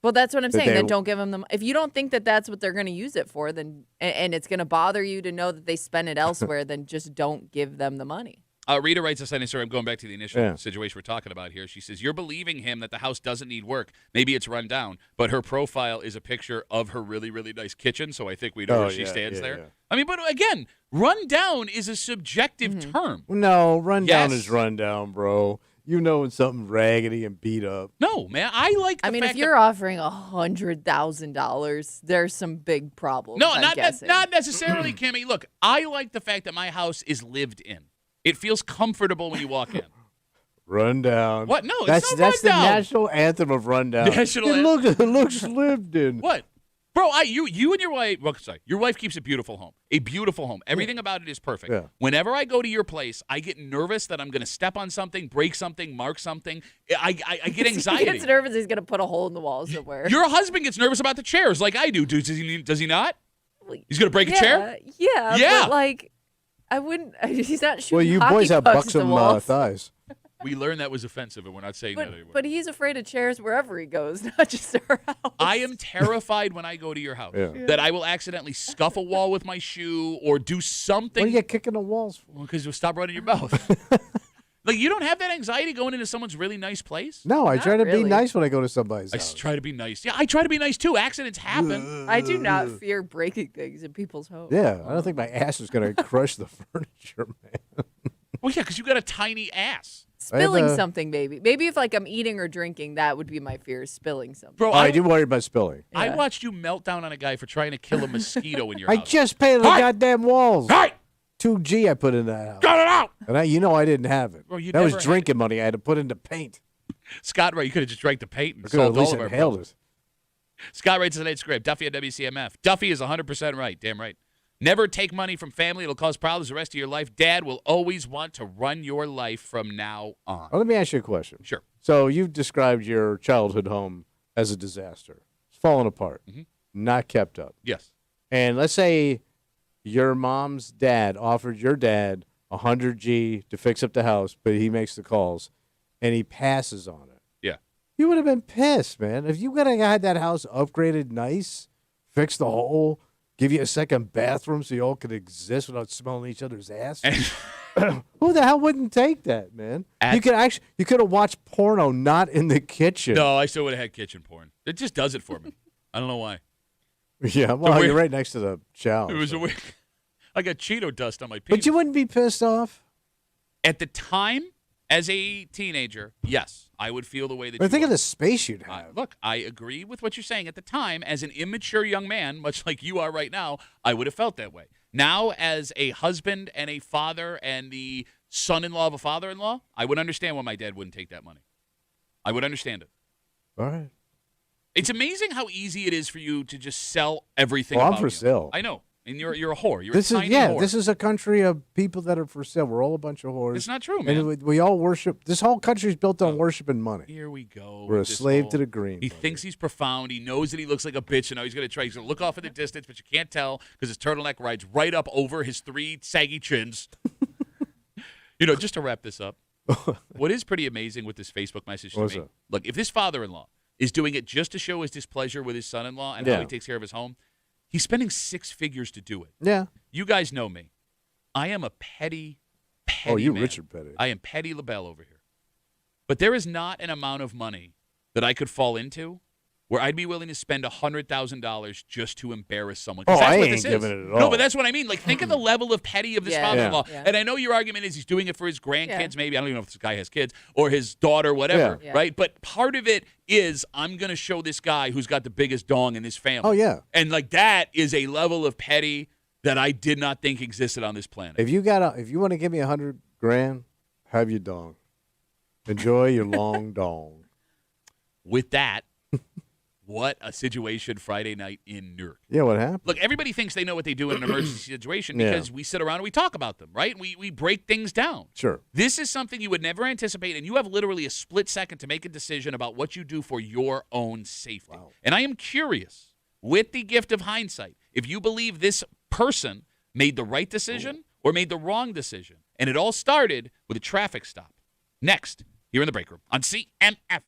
Well, that's what I'm saying. Then don't give them the. If you don't think that that's what they're going to use it for, then and it's going to bother you to know that they spend it elsewhere, then just don't give them the money. Rita writes us on Instagram, going back to the initial situation we're talking about here. She says, you're believing him that the house doesn't need work. Maybe it's run down, but her profile is a picture of her really, really nice kitchen, so I think we know where she stands there. Yeah. I mean, but again, run down is a subjective term. No, run down is run down, bro. You know when something's raggedy and beat up. No, man. I like the fact if you're offering $100,000, there's some big problems. No, not necessarily, Kimmy. Look, I like the fact that my house is lived in. It feels comfortable when you walk in. Run down. What? No, that's not the national anthem of run down. It looks lived in. What? Bro, you and your wife, your wife keeps a beautiful home. A beautiful home. Everything about it is perfect. Yeah. Whenever I go to your place, I get nervous that I'm going to step on something, break something, mark something. I get anxiety. He gets nervous he's going to put a hole in the wall somewhere. Your husband gets nervous about the chairs like I do. Does he not? He's going to break a chair? Yeah. But like, I wouldn't. He's not shooting. Well, you boys have buxom thighs. We learned that was offensive, and we're not saying that anymore. But he's afraid of chairs wherever he goes, not just our house. I am terrified when I go to your house that I will accidentally scuff a wall with my shoe or do something. What are you kicking the walls for? Because you'll stop running your mouth. Like, you don't have that anxiety going into someone's really nice place? No, I try to be nice when I go to somebody's house. I try to be nice. Yeah, I try to be nice, too. Accidents happen. I do not fear breaking things in people's homes. Yeah, I don't think my ass is going to crush the furniture, man. Well, yeah, because you got a tiny ass. Spilling something, maybe. Maybe if, like, I'm eating or drinking, that would be my fear, spilling something. Bro, I do worry about spilling. Yeah. I watched you melt down on a guy for trying to kill a mosquito in your house. I just painted the goddamn walls. All right. $2,000 I put in that house. Got it out. And I didn't have it. Bro, that was drinking money I had to put into paint. Scott, right, you could have just drank the paint and could have solved at least all of our inhaled problems. Scott writes in the script, Duffy at WCMF. Duffy is 100% right. Damn right. Never take money from family. It'll cause problems the rest of your life. Dad will always want to run your life from now on. Well, let me ask you a question. Sure. So you've described your childhood home as a disaster. It's fallen apart. Mm-hmm. Not kept up. Yes. And let's say your mom's dad offered your dad $100,000 to fix up the house, but he makes the calls, and he passes on it. Yeah. You would have been pissed, man. If you would have had that house upgraded nice, fixed the hole, give you a second bathroom so you all could exist without smelling each other's ass. Who the hell wouldn't take that, man? You could have watched porno not in the kitchen. No, I still would have had kitchen porn. It just does it for me. I don't know why. Yeah, well, you're right next to the shower. It was a weird. I got Cheeto dust on my penis. But you wouldn't be pissed off? At the time, as a teenager, yes, I would feel the way that but think of the space you'd have. Look, I agree with what you're saying. At the time, as an immature young man, much like you are right now, I would have felt that way. Now, as a husband and a father and the son-in-law of a father-in-law, I would understand why my dad wouldn't take that money. I would understand it. All right. It's amazing how easy it is for you to just sell everything. I'm for sale. I know. And you're a whore. You're a tiny whore. This is a country of people that are for sale. We're all a bunch of whores. It's not true, man. And we all worship. This whole country is built on worshiping money. Here we go. We're a slave to the green. He thinks he's profound. He knows that he looks like a bitch, and now he's going to try. He's going to look off in the distance, but you can't tell because his turtleneck rides right up over his 3 saggy chins. Just to wrap this up, what is pretty amazing with this Facebook message to me, look, if this father-in-law is doing it just to show his displeasure with his son-in-law and how he takes care of his home, he's spending 6 figures to do it. Yeah. You guys know me. I am a petty Oh, you're man. Richard Petty. I am Petty LaBelle over here. But there is not an amount of money that I could fall into where I'd be willing to spend $100,000 just to embarrass someone. Oh, that's I what ain't this giving is. it at all. No, but that's what I mean. Like, think of the level of petty of this father-in-law. Yeah. And I know your argument is he's doing it for his grandkids, maybe. I don't even know if this guy has kids, or his daughter, whatever, right? But part of it is I'm going to show this guy who's got the biggest dong in his family. Oh, yeah. And, like, that is a level of petty that I did not think existed on this planet. If you want to give me $100,000, have your dong. Enjoy your long dong. With that, what a situation Friday night in Newark. Yeah, what happened? Look, everybody thinks they know what they do in an emergency situation because we sit around and we talk about them, right? We break things down. Sure. This is something you would never anticipate, and you have literally a split second to make a decision about what you do for your own safety. Wow. And I am curious, with the gift of hindsight, if you believe this person made the right decision or made the wrong decision. And it all started with a traffic stop. Next, here in the break room on CMF.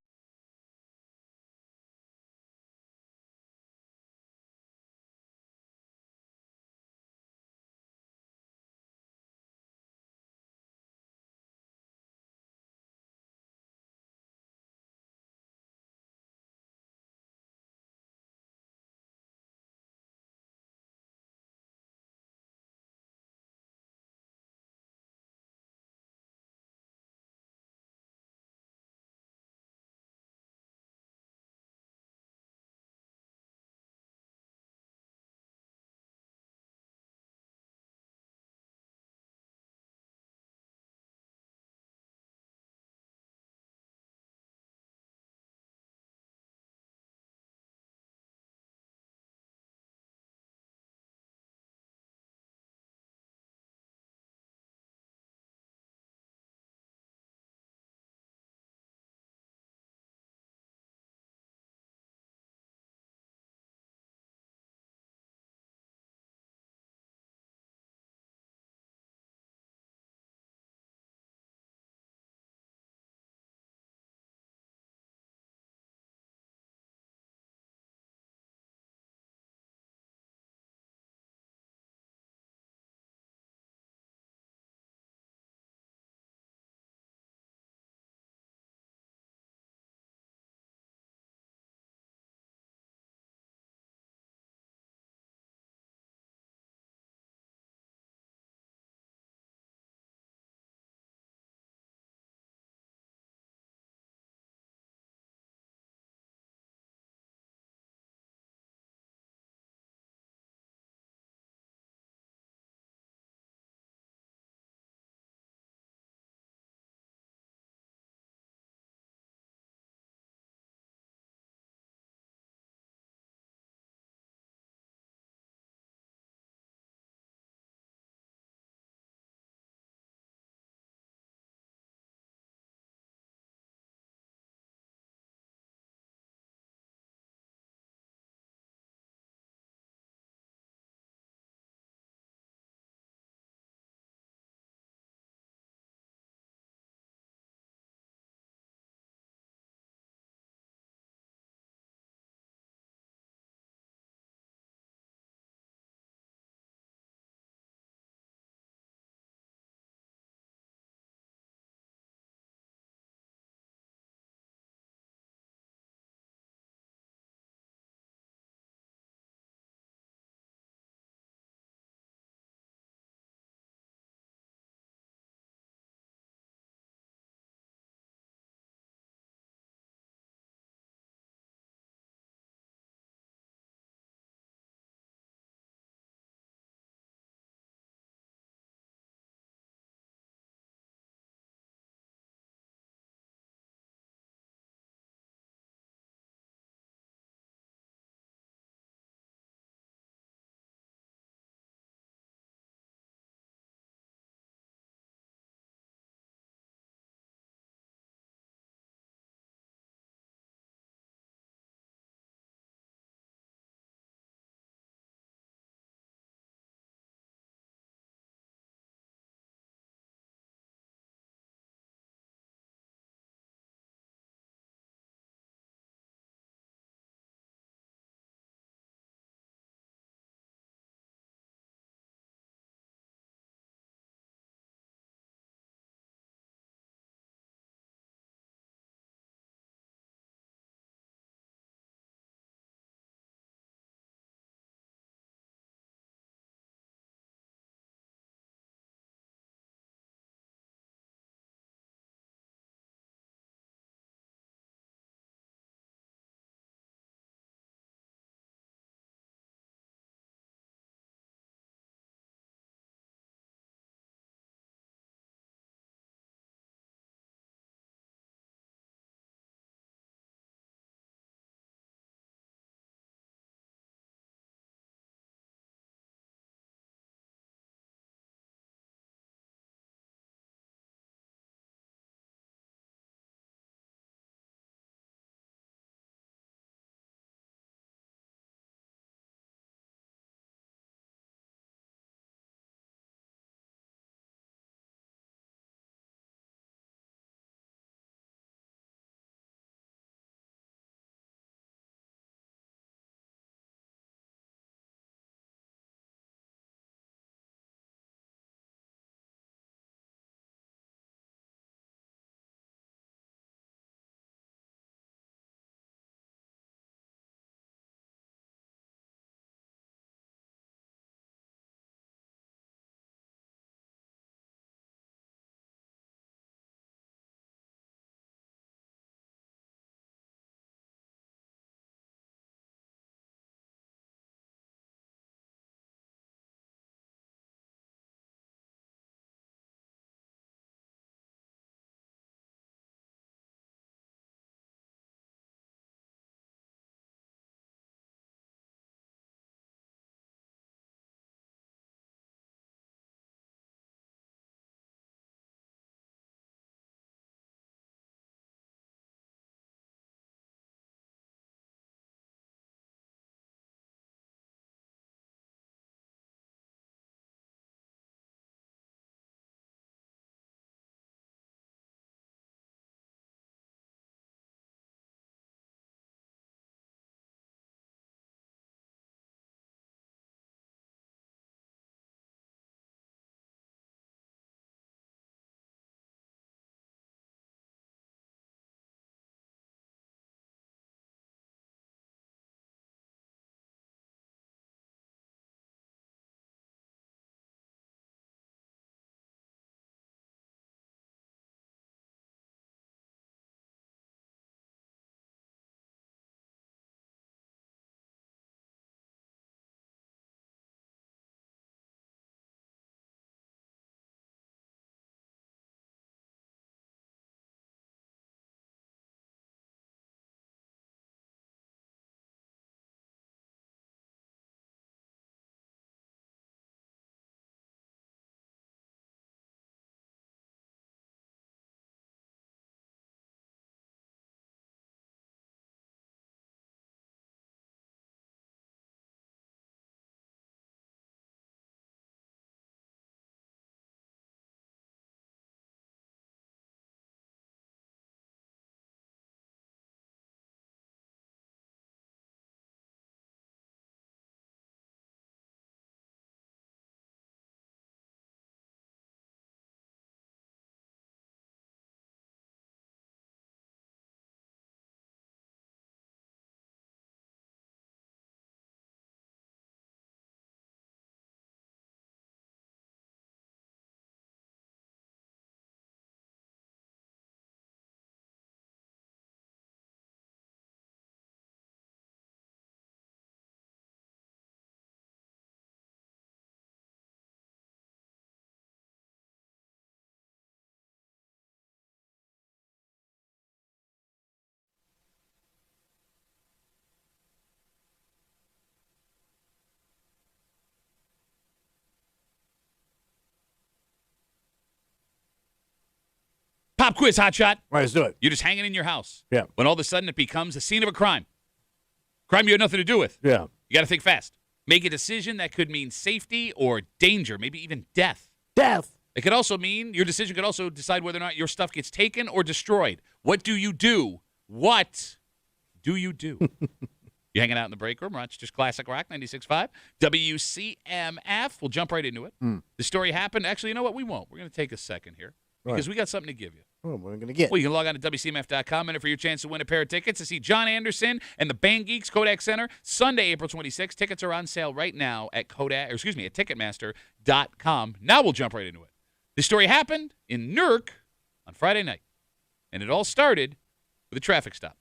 Pop quiz, hotshot. All right, let's do it. You're just hanging in your house. Yeah. When all of a sudden it becomes a scene of a crime. Crime you had nothing to do with. Yeah. You got to think fast. Make a decision that could mean safety or danger, maybe even death. Death. It could also mean your decision could also decide whether or not your stuff gets taken or destroyed. What do you do? What do you do? You hanging out in the break room, Rochester's Classic Rock 96.5, WCMF. We'll jump right into it. The story happened. Actually, you know what? We won't. We're going to take a second here because we got something to give you. Oh, what am I going to get? Well, you can log on to WCMF.com and for your chance to win a pair of tickets to see John Anderson and the Band Geeks Kodak Center Sunday, April 26th. Tickets are on sale right now at at Ticketmaster.com. Now we'll jump right into it. This story happened in Newark on Friday night, and it all started with a traffic stop.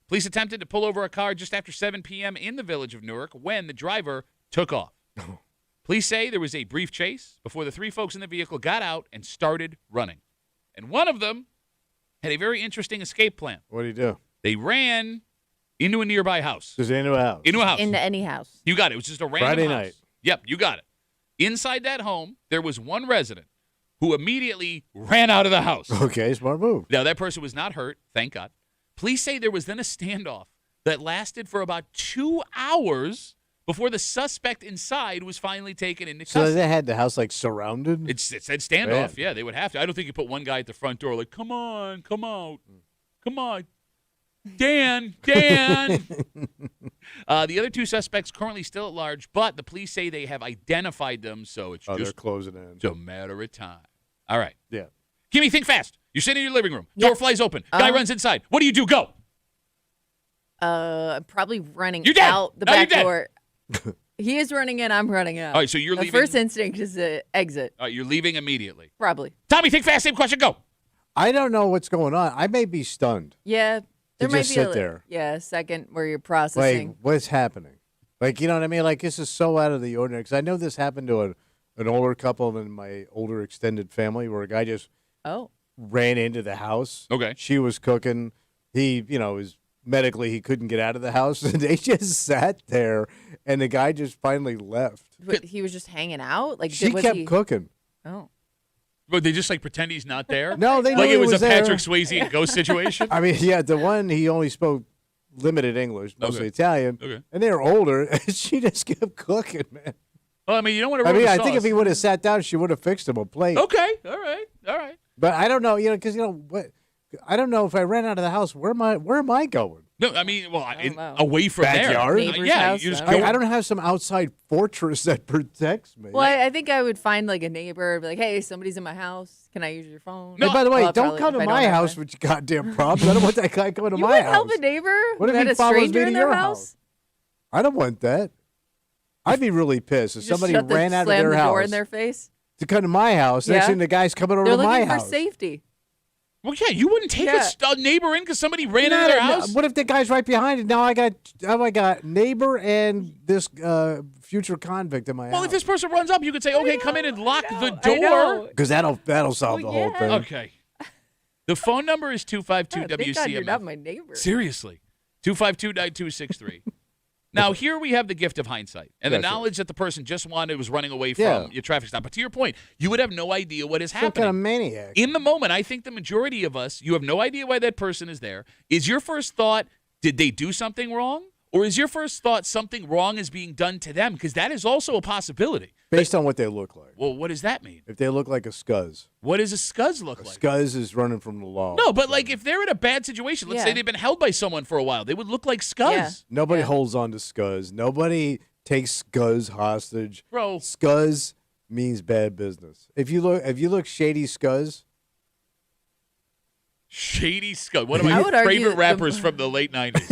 Police attempted to pull over a car just after 7 p.m. in the village of Newark when the driver took off. Police say there was a brief chase before the three folks in the vehicle got out and started running. And one of them had a very interesting escape plan. What do you do? They ran into a nearby house. Just into a house. Into a house. Into any house. You got it. It was just a random Friday house. night. Yep, you got it. Inside that home, there was one resident who immediately ran out of the house. Okay, smart move. Now, that person was not hurt, thank God. Police say there was then a standoff that lasted for about 2 hours before the suspect inside was finally taken into So custody. they had the house like surrounded? It said standoff. Yeah, they would have to. I don't think you put one guy at the front door like, come on, come out. Come on. Dan. The other two suspects currently still at large, but the police say they have identified them, so it's they're just closing in. a matter of time. All right. Yeah. Kimmy, think fast. You're sitting in your living room. Door flies open. Guy runs inside. What do you do? Go. I'm probably running You're dead. out the No, you're back dead. door. He is running in. I'm running out. All right, so you're The leaving. first instinct is to exit. All right, you're leaving immediately. Probably. Tommy, think fast. Same question. Go. I don't know what's going on. I may be stunned. Yeah. There might just be sit there. Yeah, a second where you're Like, processing. what's happening? Like, you know what I mean? Like, this is so out of the ordinary. Because I know this happened to an older couple in my older extended family where a guy just Oh. ran into the house. Okay. She was cooking. He, was medically, he couldn't get out of the house. And they just sat there, and the guy just finally left. But he was just hanging out? Like She was kept he... cooking. Oh. But they just pretend he's not there? No, they knew Like he it was a there. Patrick Swayze ghost situation? I mean, yeah, the one, he only spoke limited English, mostly Okay. Italian. Okay. And they were older, and she just kept cooking, man. Well, I mean, you don't want to I ruin mean, the I think if sauce. he would have sat down, she would have fixed him a plate. Okay. All right. But I don't know, because what? I don't know if I ran out of the house. Where am I going? No, I mean, well, don't know. away from Backyard? there. Neighbor's Yeah, house? you just I go. I don't have some outside fortress that protects me. Well, I think I would find like a neighbor, be like, "Hey, somebody's in my house. Can I use your phone?" Hey, by the way, Well, don't probably come to if I my don't have house one. with your goddamn problems. I don't want that guy coming to You my would house. help a neighbor What if who had he a follows stranger me to in their your house? I don't want that. I'd be really pissed if You just somebody shut the- ran out of slam their the house door in their face. to come to my house. Next Yeah. thing the guy's coming over They're to my looking for house. safety. Well, yeah, you wouldn't take Yeah. a neighbor in because somebody ran No, into their no, house. What if the guy's right behind it? Now I got neighbor and this future convict in my Well, house. if this person runs up, you could say, okay, come in and lock the I know. door. Because that'll solve Well, the whole yeah. thing. Okay. The phone number is 252 Thank God you're not WCMF. my neighbor. Seriously. 252-9263. Now, here we have the gift of hindsight and the That's it. knowledge that the person just was running away from your traffic stop. But to your point, you would have no idea what is Some happening. kind of maniac. In the moment, I think the majority of us, you have no idea why that person is there. Is your first thought, did they do something wrong? Or is your first thought something wrong is being done to them? Because that is also a possibility. Based on what they look like. Well, what does that mean? If they look like a scuzz. What does a scuzz look like? Scuzz is running from the law. No, but like if they're in a bad situation, let's say Yeah. they've been held by someone for a while, they would look like scuzz. Yeah. Nobody Yeah. holds on to scuzz. Nobody takes scuzz hostage. Bro. Scuzz means bad business. If you look shady scuzz, Shady scuzz. One of I my would argue favorite the- rappers from the late 90s.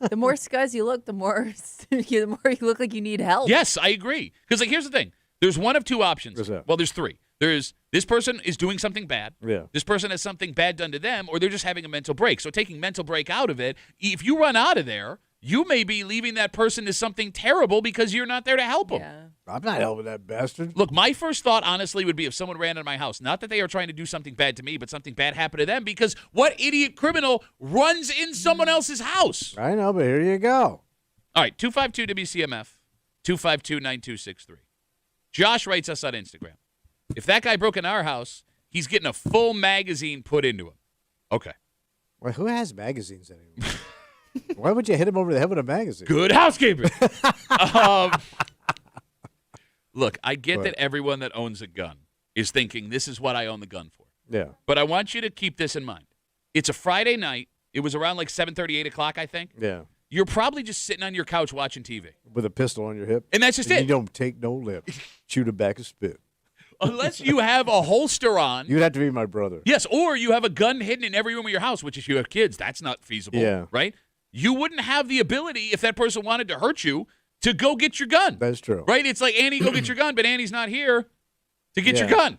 The more scuzz you look, the more you look like you need help. Yes, I agree. Because like here's the thing. There's one of two options. What's that? Well, there's three. There's this person is doing something bad. Yeah. This person has something bad done to them, or they're just having a mental break. So taking mental break out of it, if you run out of there, you may be leaving that person to something terrible because you're not there to help them. Yeah. I'm not helping that bastard. Look, my first thought, honestly, would be if someone ran into my house, not that they are trying to do something bad to me, but something bad happened to them, because what idiot criminal runs in someone else's house? I know, but here you go. All right, 252-WCMF, 252-9263. Josh writes us on Instagram. If that guy broke in our house, he's getting a full magazine put into him. Okay. Well, who has magazines anymore? Why would you hit him over the head with a magazine? Good housekeeping. Look, I get that everyone that owns a gun is thinking this is what I own the gun for. Yeah. But I want you to keep this in mind. It's a Friday night. It was around like 7:30, 8 o'clock, I think. Yeah. You're probably just sitting on your couch watching TV. With a pistol on your hip. And that's just it. You don't take no lip. Shoot a back of spit. Unless you have a holster on. You'd have to be my brother. Yes, or you have a gun hidden in every room of your house, which if you have kids, that's not feasible. Yeah. Right? You wouldn't have the ability, if that person wanted to hurt you, to go get your gun. That's true. Right? It's like, Annie, go get your gun, but Annie's not here to get your gun.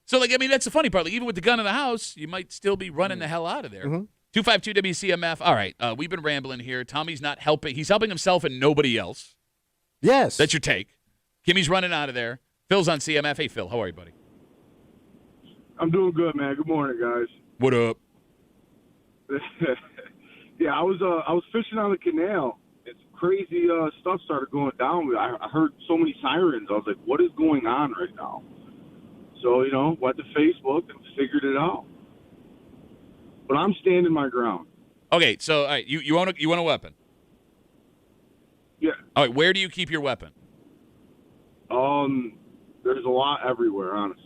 So, like, I mean, that's the funny part. Like, even with the gun in the house, you might still be running the hell out of there. 252 WCMF. All right, we've been rambling here. Tommy's not helping. He's helping himself and nobody else. Yes. That's your take. Kimmy's running out of there. Phil's on CMF. Hey, Phil, how are you, buddy? I'm doing good, man. Good morning, guys. What up? Yeah, I was fishing on the canal. It's crazy stuff started going down. I heard so many sirens. I was like, what is going on right now? So, went to Facebook and figured it out. But I'm standing my ground. Okay, so all right, you own a weapon. Yeah. All right, where do you keep your weapon? There's a lot everywhere, honestly.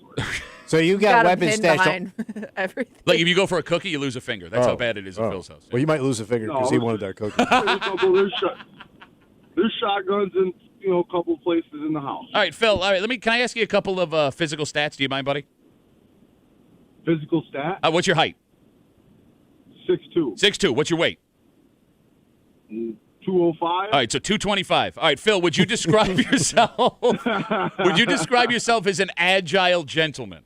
So you got weapons stashed behind everything. Like if you go for a cookie, you lose a finger. That's how bad it is at Phil's house. Well, you might lose a finger because he wanted that cookie. There's shotguns in a couple of places in the house. All right, Phil. All right, can I ask you a couple of physical stats? Do you mind, buddy? Physical stat? What's your height? 6'2". 6'2". What's your weight? 205. All right, so 225. All right, Phil, would you describe yourself? Would you describe yourself as an agile gentleman?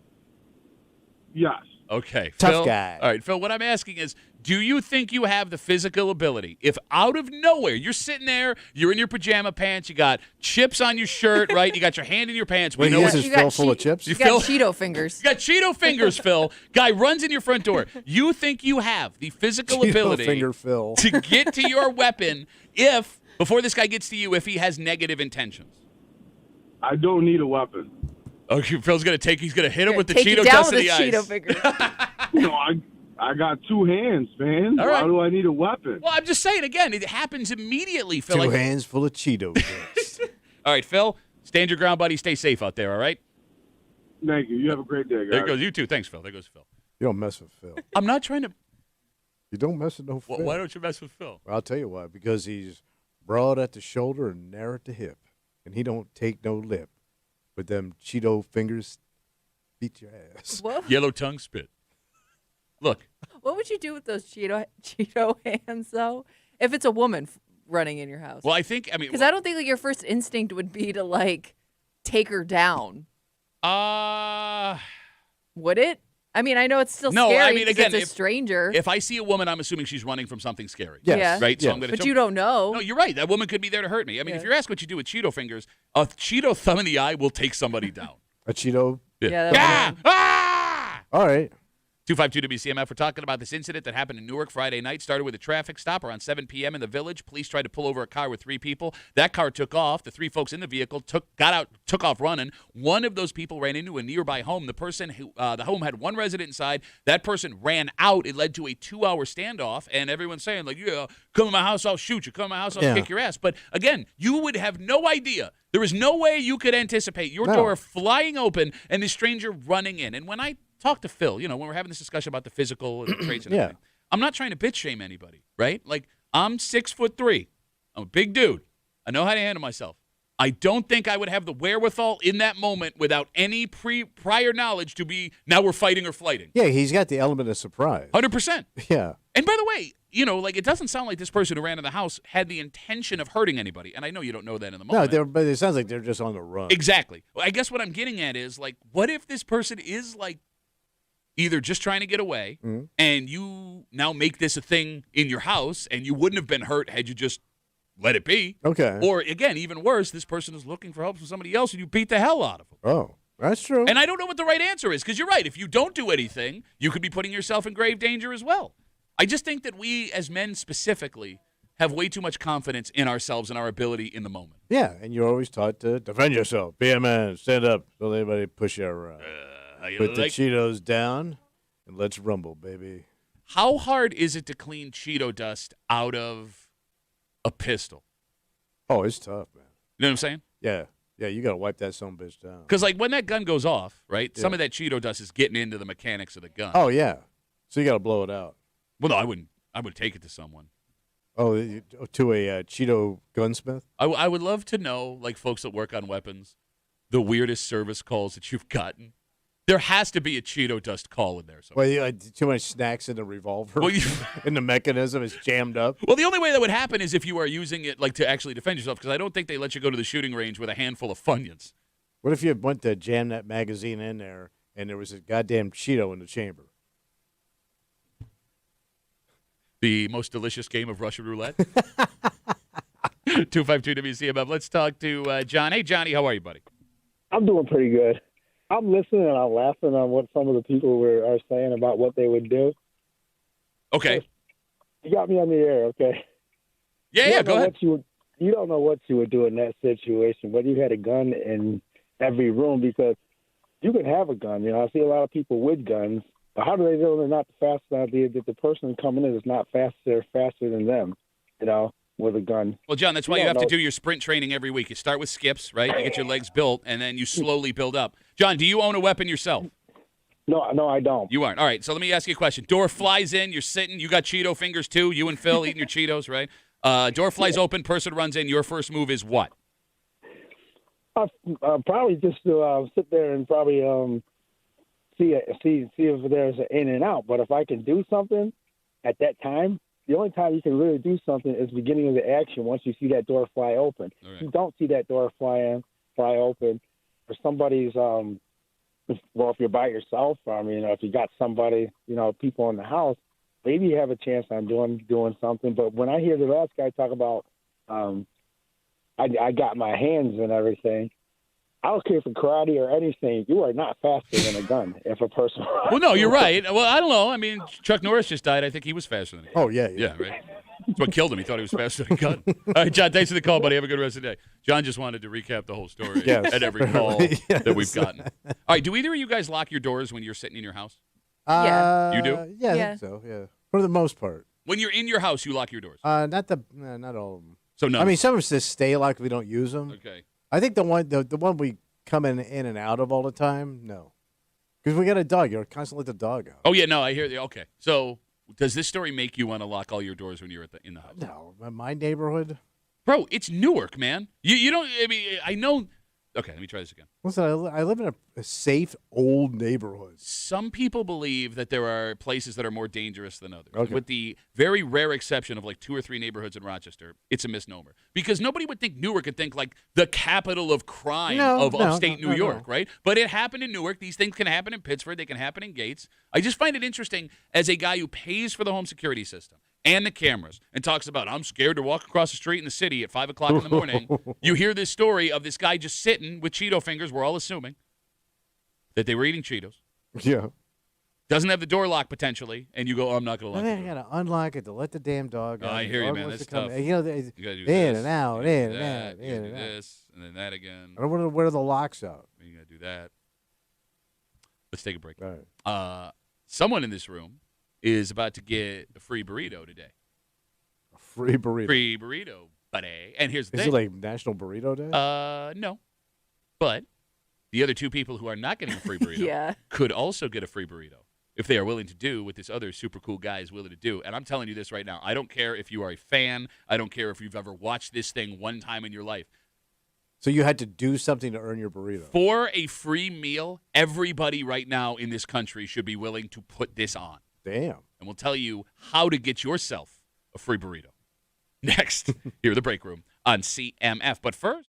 Yes. Okay, Tough Phil. guy. All right, Phil, what I'm asking is, do you think you have the physical ability, if out of nowhere, you're sitting there, you're in your pajama pants, you got chips on your shirt, right? You got your hand in your pants. Wait, know this is Phil full of chips? You got Cheeto fingers. You got Cheeto fingers, Phil. Guy runs in your front door. You think you have the physical Cheeto ability finger Phil. to get to your weapon before this guy gets to you, if he has negative intentions? I don't need a weapon. Okay, Phil's going to he's going to hit him with the Take Cheeto you down dust with in the a eyes. Cheeto finger. I got two hands, man. All right. Why do I need a weapon? Well, I'm just saying, again, it happens immediately, Phil. Two hands full of Cheetos. All right, Phil, stand your ground, buddy. Stay safe out there, all right? Thank you. You have a great day, guys. There goes you too. Thanks, Phil. There goes Phil. You don't mess with Phil. I'm not trying to. You don't mess with no Phil. Why don't you mess with Phil? Well, I'll tell you why. Because he's broad at the shoulder and narrow at the hip. And he don't take no lip. But them Cheeto fingers beat your ass. Whoa. Yellow tongue spit. Look. What would you do with those Cheeto hands, though, if it's a woman running in your house? Well, I mean, because I don't think your first instinct would be to take her down. Would it? I mean, I know it's still scary. I mean, again, it's a stranger. If I see a woman, I'm assuming she's running from something scary. Yes. Yeah. Right. So Yes. I'm going to. But you don't know. No, you're right. That woman could be there to hurt me. I mean, if you're asked what you do with Cheeto fingers, a Cheeto thumb in the eye will take somebody down. A Cheeto? Yeah. All right. 252 WCMF. We're talking about this incident that happened in Newark Friday night. Started with a traffic stop around 7 p.m. in the village. Police tried to pull over a car with 3 people. That car took off. The 3 folks in the vehicle took off running. One of those people ran into a nearby home. The person the home had 1 resident inside. That person ran out. It led to a 2-hour standoff. And everyone's saying, yeah, come to my house, I'll shoot you. Come to my house, I'll kick your ass. But again, you would have no idea. There is no way you could anticipate your door flying open and the stranger running in. And when I talk to Phil, when we're having this discussion about the physical and the traits and everything, I'm not trying to bitch shame anybody, right? Like, I'm 6'3". I'm a big dude. I know how to handle myself. I don't think I would have the wherewithal in that moment without any prior knowledge to be, now we're fighting or flighting. Yeah, he's got the element of surprise. 100%. Yeah. And by the way, it doesn't sound like this person who ran in the house had the intention of hurting anybody. And I know you don't know that in the moment. No, but it sounds like they're just on the run. Exactly. Well, I guess what I'm getting at is, what if this person is, either just trying to get away, and you now make this a thing in your house, and you wouldn't have been hurt had you just let it be. Okay. Or, again, even worse, this person is looking for help from somebody else, and you beat the hell out of them. Oh, that's true. And I don't know what the right answer is, because you're right. If you don't do anything, you could be putting yourself in grave danger as well. I just think that we, as men specifically, have way too much confidence in ourselves and our ability in the moment. Yeah, and you're always taught to defend yourself, be a man, stand up, don't let anybody push you around. Put the Cheetos down and let's rumble, baby. How hard is it to clean Cheeto dust out of a pistol? Oh, it's tough, man. You know what I'm saying? Yeah. Yeah, you got to wipe that son of a bitch down. Because, like, when that gun goes off, right, some of that Cheeto dust is getting into the mechanics of the gun. Oh, yeah. So you got to blow it out. Well, no, I wouldn't. I would take it to someone. Oh, to a Cheeto gunsmith? I would love to know, like, folks that work on weapons, the weirdest service calls that you've gotten. There has to be a Cheeto dust call in there somewhere. Well, you had too much snacks in the revolver, and the mechanism is jammed up. Well, the only way that would happen is if you are using it, like, to actually defend yourself, because I don't think they let you go to the shooting range with a handful of Funyuns. What if you went to jam that magazine in there, and there was a goddamn Cheeto in the chamber? The most delicious game of Russian roulette. 252 WCMF. Let's talk to John. Hey, Johnny, how are you, buddy? I'm doing pretty good. I'm listening and I'm laughing on what some of the people are saying about what they would do. Okay. You got me on the air, okay? Yeah, go ahead. You don't know what you would do in that situation, whether you had a gun in every room, because you can have a gun. You know, I see a lot of people with guns, but how do they know they're not the fastest idea that the person coming in is not faster than them, you know, with a gun? Well, John, that's why you have to do your sprint training every week. You start with skips, right? You get your legs built, and then you slowly build up. John, do you own a weapon yourself? No, I don't. You aren't. All right, so let me ask you a question. Door flies in, you're sitting, you got Cheeto fingers too, you and Phil eating your Cheetos, right? Door flies open, person runs in, your first move is what? Probably just to sit there and probably see if there's an in and out. But if I can do something at that time, the only time you can really do something is the beginning of the action once you see that door fly open. Right. If you don't see that door fly open, or somebody's if you're by yourself, I mean, if you got somebody, you know, people in the house, maybe you have a chance on doing something. But when I hear the last guy talk about I got my hands and everything, I don't care for karate or anything. You are not faster than a gun if a person. Well, no, you're right. Well, I don't know. I mean, Chuck Norris just died. I think he was faster than a gun. Oh, yeah. Yeah, right. That's what killed him. He thought he was faster than a gun. All right, John, thanks for the call, buddy. Have a good rest of the day. John just wanted to recap the whole story at every call that we've gotten. All right, do either of you guys lock your doors when you're sitting in your house? Yeah. You do? Yeah, I think so, yeah. For the most part. When you're in your house, you lock your doors? Not all of them. So no. I mean, some of us just stay locked if we don't use them. Okay. I think the one we come in and out of all the time, no. Because we got a dog. You're constantly let the dog out. Oh, yeah, no, I hear you. Okay. So does this story make you want to lock all your doors when you're in the house? No. My neighborhood. Bro, it's Newark, man. You don't, I mean, I know. Okay, let me try this again. Listen, I live in a safe old neighborhood. Some people believe that there are places that are more dangerous than others. Okay. With the very rare exception of like 2 or 3 neighborhoods in Rochester, it's a misnomer. Because nobody would think Newark and think like the capital of crime of upstate New York, right? But it happened in Newark. These things can happen in Pittsford. They can happen in Gates. I just find it interesting as a guy who pays for the home security system and the cameras and talks about, I'm scared to walk across the street in the city at 5 o'clock in the morning. You hear this story of this guy just sitting with Cheeto fingers. We're all assuming that they were eating Cheetos. Yeah. Doesn't have the door locked potentially, and you go, oh, I'm not going to lock it. I got to unlock it to let the damn dog out. I hear you, man. That's tough. You know, You got to do in this. and out, You gotta in do and that. out, You gotta in do and out. this, and then that again. I don't want to wear the locks out. You got to do that. Let's take a break. All right. Someone in this room is about to get a free burrito today. A free burrito. Free burrito, buddy. And here's the Is thing. it like National Burrito Day? No. But the other 2 people who are not getting a free burrito Yeah. could also get a free burrito if they are willing to do what this other super cool guy is willing to do. And I'm telling you this right now. I don't care if you are a fan. I don't care if you've ever watched this thing one time in your life. So you had to do something to earn your burrito. For a free meal, everybody right now in this country should be willing to put this on. Damn. And we'll tell you how to get yourself a free burrito. Next, here in the break room on CMF. But first,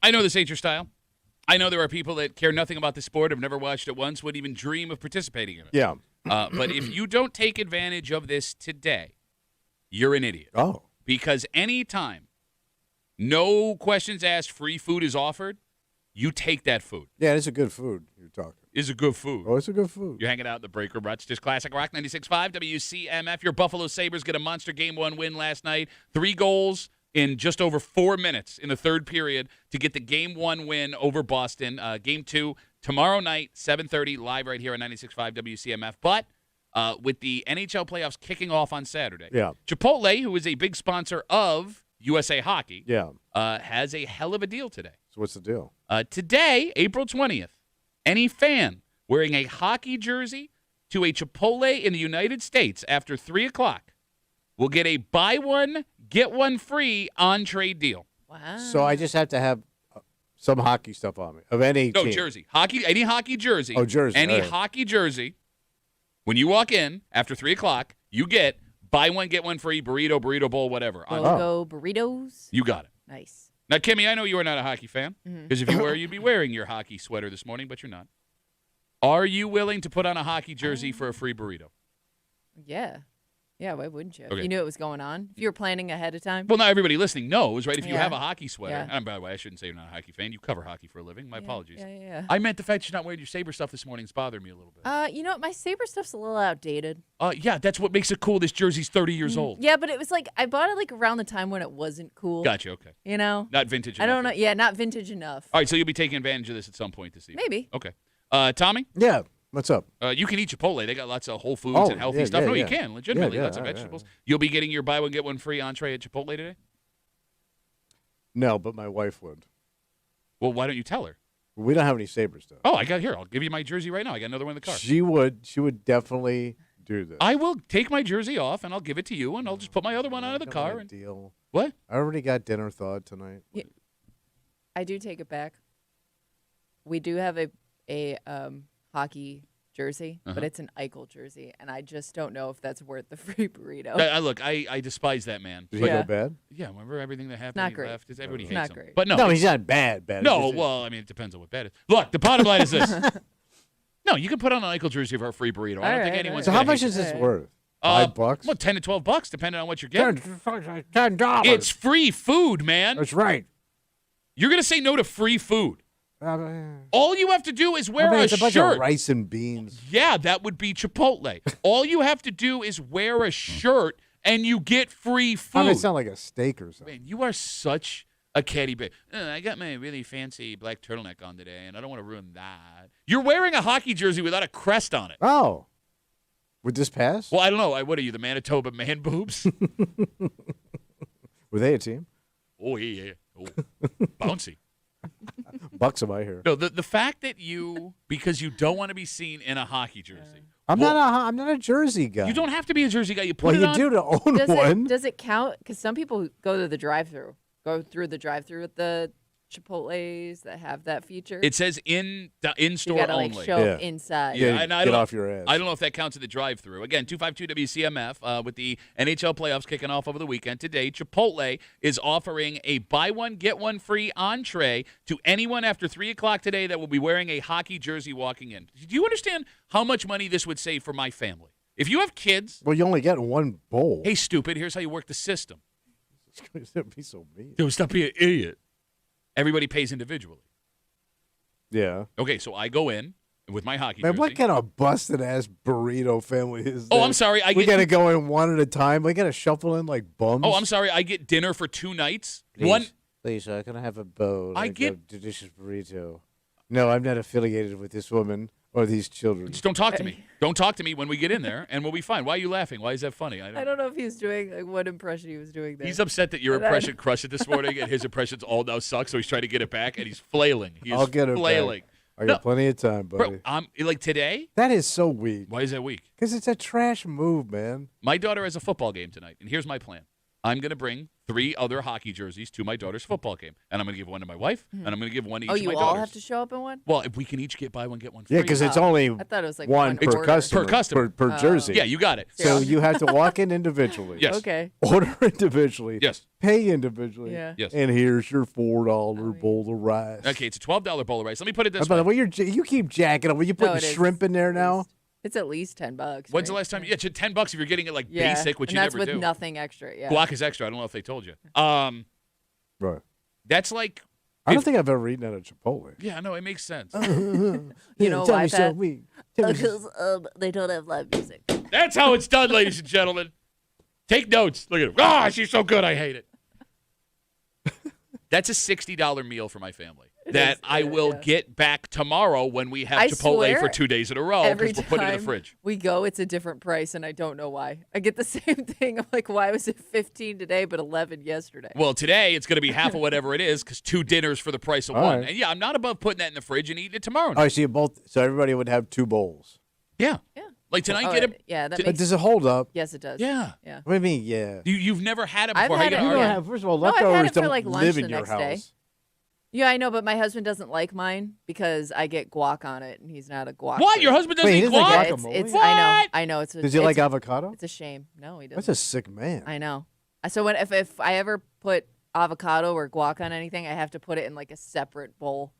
I know this ain't your style. I know there are people that care nothing about the sport, have never watched it once, wouldn't even dream of participating in it. Yeah. But if you don't take advantage of this today, you're an idiot. Oh. Because anytime, no questions asked, free food is offered, you take that food. Yeah, it's a good food you're talking. It's a good food. Oh, it's a good food. You're hanging out in the break room. Rochester's Classic Rock 96.5 WCMF. Your Buffalo Sabres get a monster Game 1 win last night. 3 goals in just over 4 minutes in the third period to get the Game 1 win over Boston. Game 2 tomorrow night, 7:30, live right here on 96.5 WCMF. But with the NHL playoffs kicking off on Saturday, Chipotle, who is a big sponsor of USA Hockey, has a hell of a deal today. So what's the deal? Today, April 20th, any fan wearing a hockey jersey to a Chipotle in the United States after 3 o'clock will get a buy one, get one free entree deal. Wow. So I just have to have some hockey stuff on me of any team. Jersey. Hockey, any hockey jersey. Oh, jersey. Any right. hockey jersey. When you walk in after 3 o'clock, you get buy one, get one free, burrito bowl, whatever. Go burritos. You got it. Nice. Now, Kimmy, I know you are not a hockey fan because if you were, you'd be wearing your hockey sweater this morning, but you're not. Are you willing to put on a hockey jersey for a free burrito? Yeah. Yeah, why wouldn't you? Okay. If you knew it was going on. If you were planning ahead of time. Well, not everybody listening knows, right? If you Yeah. have a hockey sweater, Yeah. and by the way, I shouldn't say you're not a hockey fan. You cover hockey for a living. My apologies. Yeah. I meant the fact you're not wearing your Sabre stuff this morning is bothering me a little bit. You know what? My Sabre stuff's a little outdated. Yeah, that's what makes it cool. This jersey's 30 years old. Yeah, but it was like, I bought it like around the time when it wasn't cool. Gotcha, okay. You know? Not vintage enough. I don't know. Yeah, not vintage enough. All right, so you'll be taking advantage of this at some point this evening. Maybe. Okay. Tommy? Yeah. What's up? You can eat Chipotle. They got lots of Whole Foods and healthy stuff. No, you can. Legitimately, Yeah, lots of vegetables. You'll be getting your buy one, get one free entree at Chipotle today? No, but my wife would. Well, why don't you tell her? We don't have any Sabre stuff. Oh, I got here. I'll give you my jersey right now. I got another one in the car. She would definitely do this. I will take my jersey off, and I'll give it to you, and I'll just put my other one out of the car. And Deal. what? I already got dinner thawed tonight. Yeah. I do take it back. We do have a hockey jersey, but it's an Eichel jersey, and I just don't know if that's worth the free burrito. Look, I despise that man. Did he go bad? Yeah, remember everything that happened? Not He great. left. Everybody Not hates him. great. But No, he's not bad. No, well, I mean, it depends on what bad is. Look, the bottom line is this. No, you can put on an Eichel jersey for a free burrito. I don't think anyone's So gonna how much hate is you. this worth? $5? Well, $10 to $12, depending on what you're getting. $10. It's free food, man. That's right. You're going to say no to free food. All you have to do is wear it's a a bunch shirt. of rice and beans. Yeah, that would be Chipotle. All you have to do is wear a shirt, and you get free food. How does it sound like a steak or something? Man, you are such a catty bitch. I got my really fancy black turtleneck on today, and I don't want to ruin that. You're wearing a hockey jersey without a crest on it. Oh. Would this pass? Well, I don't know. What are you, the Manitoba man boobs? Were they a team? Oh, yeah. Oh, bouncy. Bucks am I here? No, the fact that because you don't want to be seen in a hockey jersey. I'm not a jersey guy. You don't have to be a jersey guy. You put it you on. do to own one. Does it count? Because some people go through the drive-through with the Chipotles that have that feature. It says in-store you gotta, only. show inside. Yeah, and I get don't, off your ass. I don't know if that counts at the drive-through. Again, 252 WCMF with the NHL playoffs kicking off over the weekend. Today, Chipotle is offering a buy one, get one free entree to anyone after 3 o'clock today that will be wearing a hockey jersey walking in. Do you understand how much money this would save for my family? If you have kids. Well, you only get one bowl. Hey, stupid, here's how you work the system. It'd be so mean. Dude, stop being an idiot. Everybody pays individually. Yeah. Okay, so I go in with my hockey Man, jersey. what kind of busted ass burrito family is Oh, this? I'm sorry. We gotta go in one at a time. We gotta shuffle in like bums. Oh, I'm sorry. I get dinner for 2 nights. Please, please, can I have a bowl? I like get- a delicious burrito. No, I'm not affiliated with this woman or these children. Just don't talk to me. Don't talk to me when we get in there, and we'll be fine. Why are you laughing? Why is that funny? I don't know if he was doing what impression he was doing there. He's upset that your impression crushed it this morning, and his impressions all now suck, so he's trying to get it back, and he's flailing. I'll get it flailing. back. I got plenty of time, buddy. Bro, like today? That is so weak. Why is that weak? Because it's a trash move, man. My daughter has a football game tonight, and here's my plan. I'm going to bring 3 other hockey jerseys to my daughter's football game. And I'm going to give one to my wife, and I'm going to give one to each of my daughters. Oh, you all have to show up in one? Well, if we can each buy one, get one free. Yeah, because it's only I thought it was like one per order. customer. Per customer. Per jersey. Yeah, you got it. So you have to walk in individually. Yes. Okay. Order individually. Yes. Pay individually. Yeah. Yes. And here's your $4 bowl of rice. Okay, it's a $12 bowl of rice. Let me put it this By way. the way, you keep jacking up. Will you put shrimp in there now? It's at least $10. When's the right? last time? Yeah, it's $10 if you're getting it like Yeah. basic, which and you that's never with do. nothing extra. Yeah. Guac is extra. I don't know if they told you. Right. That's like. I don't think I've ever eaten at a Chipotle. Yeah, no, it makes sense. You know tell why, me so. Pat? Because they don't have live music. That's how it's done, ladies and gentlemen. Take notes. Look at him. Ah, she's so good. I hate it. That's a $60 meal for my family that I will get back tomorrow when we have I Chipotle swear, for 2 days in a row Every because we'll put it in the time fridge. we go, it's a different price, and I don't know why. I get the same thing. I'm like, why was it 15 today but 11 yesterday? Well, today it's going to be half of whatever it is because 2 dinners for the price of All one. right. And yeah, I'm not above putting that in the fridge and eating it tomorrow. Oh, so everybody would have 2 bowls. Yeah. Yeah. Like tonight, Oh, get a. yeah, that But makes does it hold up? Yes, it does. Yeah. Yeah. What do you mean, yeah? You've never had it I've before. How had you it, gonna You don't argue? have, first of all, No, I've had leftovers it for, don't like, lunch live the in your next day. house. Yeah, I know, but my husband doesn't like mine because I get guac on it, and he's not a guac. What? person. Your husband doesn't Wait, he eat doesn't guac? like Yeah, guacamole? it's What? I know. It's Does he like avocado? It's a shame. No, he doesn't. That's a sick man. I know. So if I ever put avocado or guac on anything, I have to put it in like a separate bowl.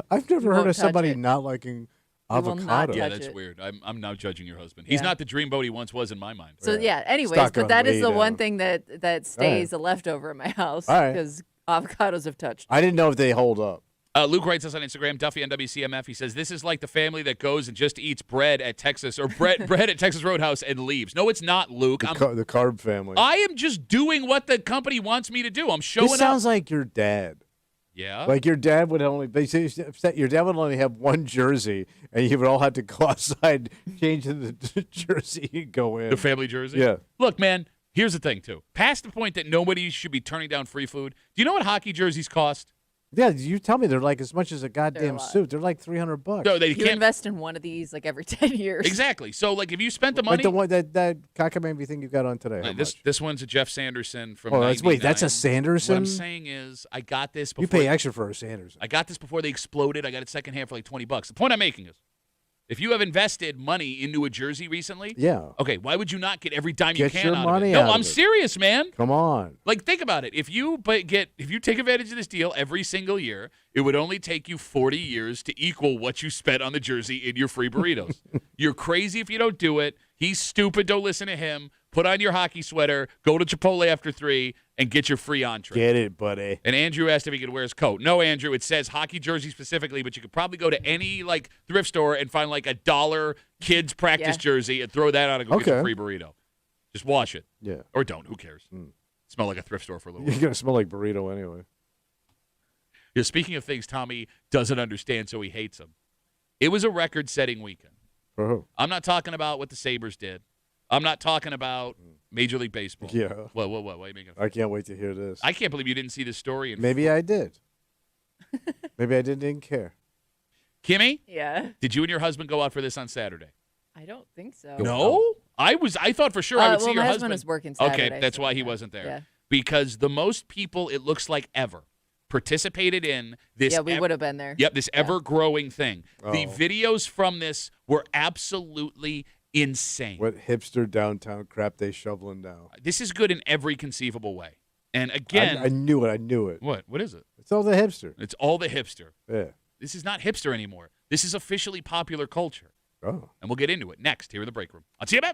I've never heard won't of somebody touch it. not liking will not avocado. Yeah, touch that's it. weird. I'm now judging your husband. He's Yeah. not the dreamboat he once was in my mind. So yeah. Anyways, Stock but gone that is way the one down. thing that stays a leftover in my house All right. because avocados have touched. I didn't know if they hold up. Luke writes us on Instagram, Duffy on WCMF. He says, this is like the family that goes and just eats bread at Texas or bread at Texas Roadhouse and leaves. No, it's not, Luke. The carb family. I am just doing what the company wants me to do. I'm showing This up. sounds like your dad. Yeah. Like your dad would only your dad would only have one jersey, and you would all have to go outside, change the jersey, and go in. The family jersey? Yeah. Look, man, here's the thing, too. Past the point that nobody should be turning down free food, do you know what hockey jerseys cost? Yeah, you tell me they're like as much as a goddamn lot. suit. They're like $300. No, they You can't. invest in one of these like every 10 years. Exactly. So, like, if you spent the Like money. the one that cockamamie thing you got on today. How much? This one's a Jeff Sanderson from. Oh, that's 99. a Sanderson. What I'm saying is, I got this before. You pay extra for a Sanderson. I got this before they exploded. I got it secondhand for like $20. The point I'm making is, if you have invested money into a jersey recently, Yeah. okay, why would you not get every dime you Get can your out money of it? No, out I'm of it. serious, man. Come on. Like, think about it. If you take advantage of this deal every single year, it would only take you 40 years to equal what you spent on the jersey in your free burritos. You're crazy if you don't do it. He's stupid. Don't listen to him. Put on your hockey sweater, go to Chipotle after 3, and get your free entree. Get it, buddy. And Andrew asked if he could wear his coat. No, Andrew, it says hockey jersey specifically, but you could probably go to any like thrift store and find like $1 kids practice jersey and throw that on and go get Okay. a free burrito. Just wash it. Yeah. Or don't. Who cares? Smell like a thrift store for a little while. You're gonna smell like burrito anyway. Yeah, speaking of things Tommy doesn't understand, so he hates them. It was a record-setting weekend. For who? I'm not talking about what the Sabres did. I'm not talking about Major League Baseball. Yeah. What? Why are you making I can't wait to hear this. I can't believe you didn't see this story. Maybe I did. Maybe I didn't care. Kimmy, Yeah. did you and your husband go out for this on Saturday? I don't think so. No? I thought for sure I would see your my husband. husband was working Saturday. Okay, that's so why he yeah. wasn't there. Yeah. Because the most people, it looks like ever, participated in this. Yeah, we would have been there. Yep, this ever-growing thing. The Oh. videos from this were absolutely insane. What hipster downtown crap they shoveling now? This is good in every conceivable way. And again, I knew it. I knew it. what? What is it? It's all the hipster. It's all the hipster. Yeah. This is not hipster anymore. This is officially popular culture. Oh. And we'll get into it next here in the break room on CMF.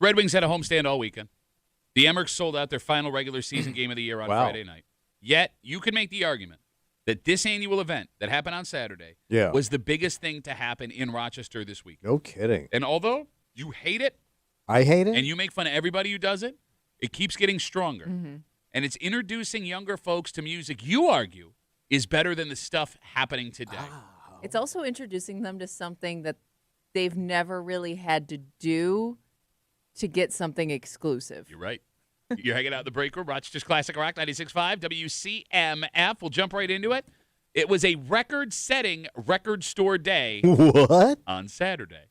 Red Wings had a homestand all weekend. The Emmerich sold out their final regular season game of the year on Friday night. Yet, you can make the argument that this annual event that happened on Saturday was the biggest thing to happen in Rochester this week. No kidding. And although you hate it, I hate it, and you make fun of everybody who does it, it keeps getting stronger. Mm-hmm. And it's introducing younger folks to music, you argue, is better than the stuff happening today. Wow. It's also introducing them to something that they've never really had to do to get something exclusive. You're right. You're hanging out in the break room. Rochester's Classic Rock 96.5 WCMF. We'll jump right into it. It was a record-setting record store day. What? On Saturday.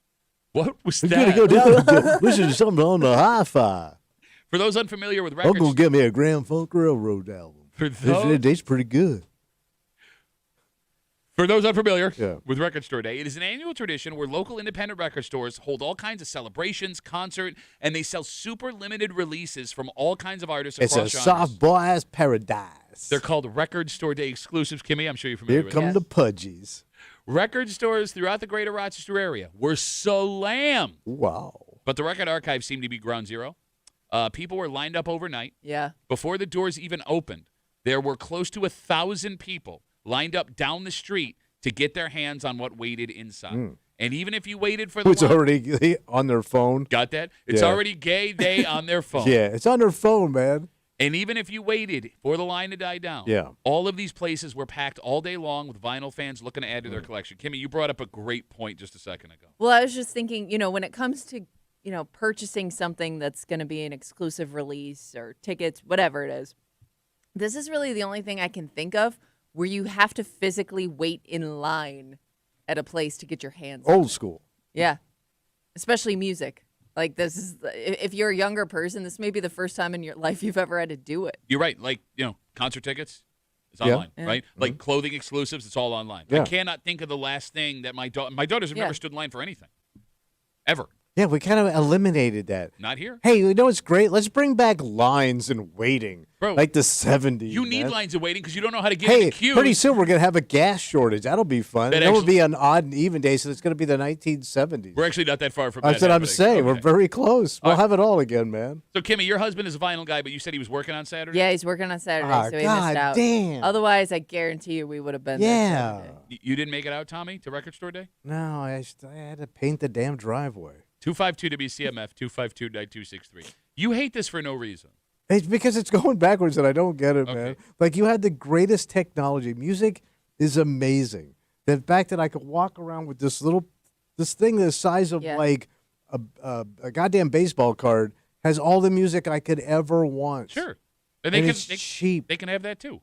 What was I'm that? going to go down and listen to something on the hi-fi. For those unfamiliar with I'm records, going to get me a Grand Funk Railroad album. It's pretty good. For those unfamiliar with Record Store Day, it is an annual tradition where local independent record stores hold all kinds of celebrations, concert, and they sell super limited releases from all kinds of artists across genres. It's a soft boy's paradise. They're called Record Store Day exclusives. Kimmy, I'm sure you're familiar with Here come the pudgies. Record stores throughout the greater Rochester area were slammed. Wow. But the Record Archive seemed to be ground zero. People were lined up overnight. Yeah. Before the doors even opened, there were close to 1,000 people lined up down the street to get their hands on what waited inside. And even if you waited for the It's already on their phone. Got that? It's already gay day on their phone. Yeah, it's on their phone, man. And even if you waited for the line to die down, all of these places were packed all day long with vinyl fans looking to add to their collection. Kimmy, you brought up a great point just a second ago. Well, I was just thinking, when it comes to, purchasing something that's going to be an exclusive release or tickets, whatever it is, this is really the only thing I can think of where you have to physically wait in line at a place to get your hands on Old it. school. Yeah. Especially music. Like this is, if you're a younger person, this may be the first time in your life you've ever had to do it. You're right. Like, concert tickets, it's online, right? Like clothing exclusives, it's all online. I cannot think of the last thing that my daughters have never stood in line for anything. Ever. Yeah, we kind of eliminated that. Not here. Hey, you know what's great? Let's bring back lines and waiting. Bro, like the 70s. You need lines of waiting because you don't know how to get in the queue. Pretty soon we're going to have a gas shortage. That'll be fun. That will be an odd and even day, so it's going to be the 1970s. We're actually not that far from That's that. what I'm saying. Okay. We're very close. We'll have it all again, man. So, Kimmy, your husband is a vinyl guy, but you said he was working on Saturday? Yeah, he's working on Saturday, so he God missed out. Damn. Otherwise, I guarantee you we would have been there. You didn't make it out, Tommy, to Record Store Day? No, I had to paint the damn driveway. 252 WCMF, 252-9263. You hate this for no reason. It's because it's going backwards, and I don't get it, man. Like, you had the greatest technology. Music is amazing. The fact that I could walk around with this thing the size of, like, a goddamn baseball card has all the music I could ever want. Sure. And it's cheap. They can have that, too.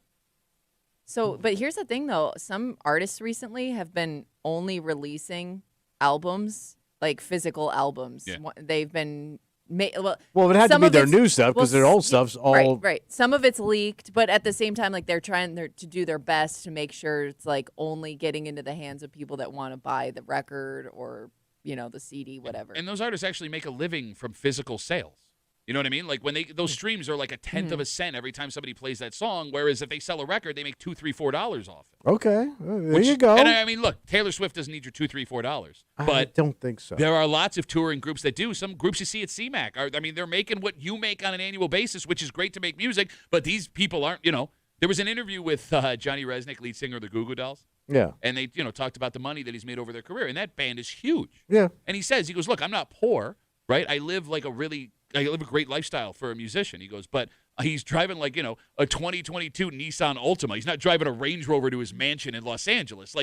So, but here's the thing, though. Some artists recently have been only releasing albums, like physical albums. Yeah. They've been well, it had to be their new stuff because their old stuff's all right. Some of it's leaked, but at the same time, like they're trying to do their best to make sure it's like only getting into the hands of people that want to buy the record or the CD, whatever. And those artists actually make a living from physical sales. You know what I mean? Like when those streams are like a tenth of a cent every time somebody plays that song, whereas if they sell a record, they make $2, $3, $4 off it. Okay, there you go. And I mean, look, Taylor Swift doesn't need your $2, $3, $4, but I don't think so. There are lots of touring groups that do. Some groups you see at CMAC they're making what you make on an annual basis, which is great to make music. But these people aren't. There was an interview with Johnny Resnick, lead singer of the Goo Goo Dolls. Yeah. And they, talked about the money that he's made over their career, and that band is huge. Yeah. And he goes, look, I'm not poor, right? I live a great lifestyle for a musician. He goes, but he's driving a 2022 Nissan Altima. He's not driving a Range Rover to his mansion in Los Angeles.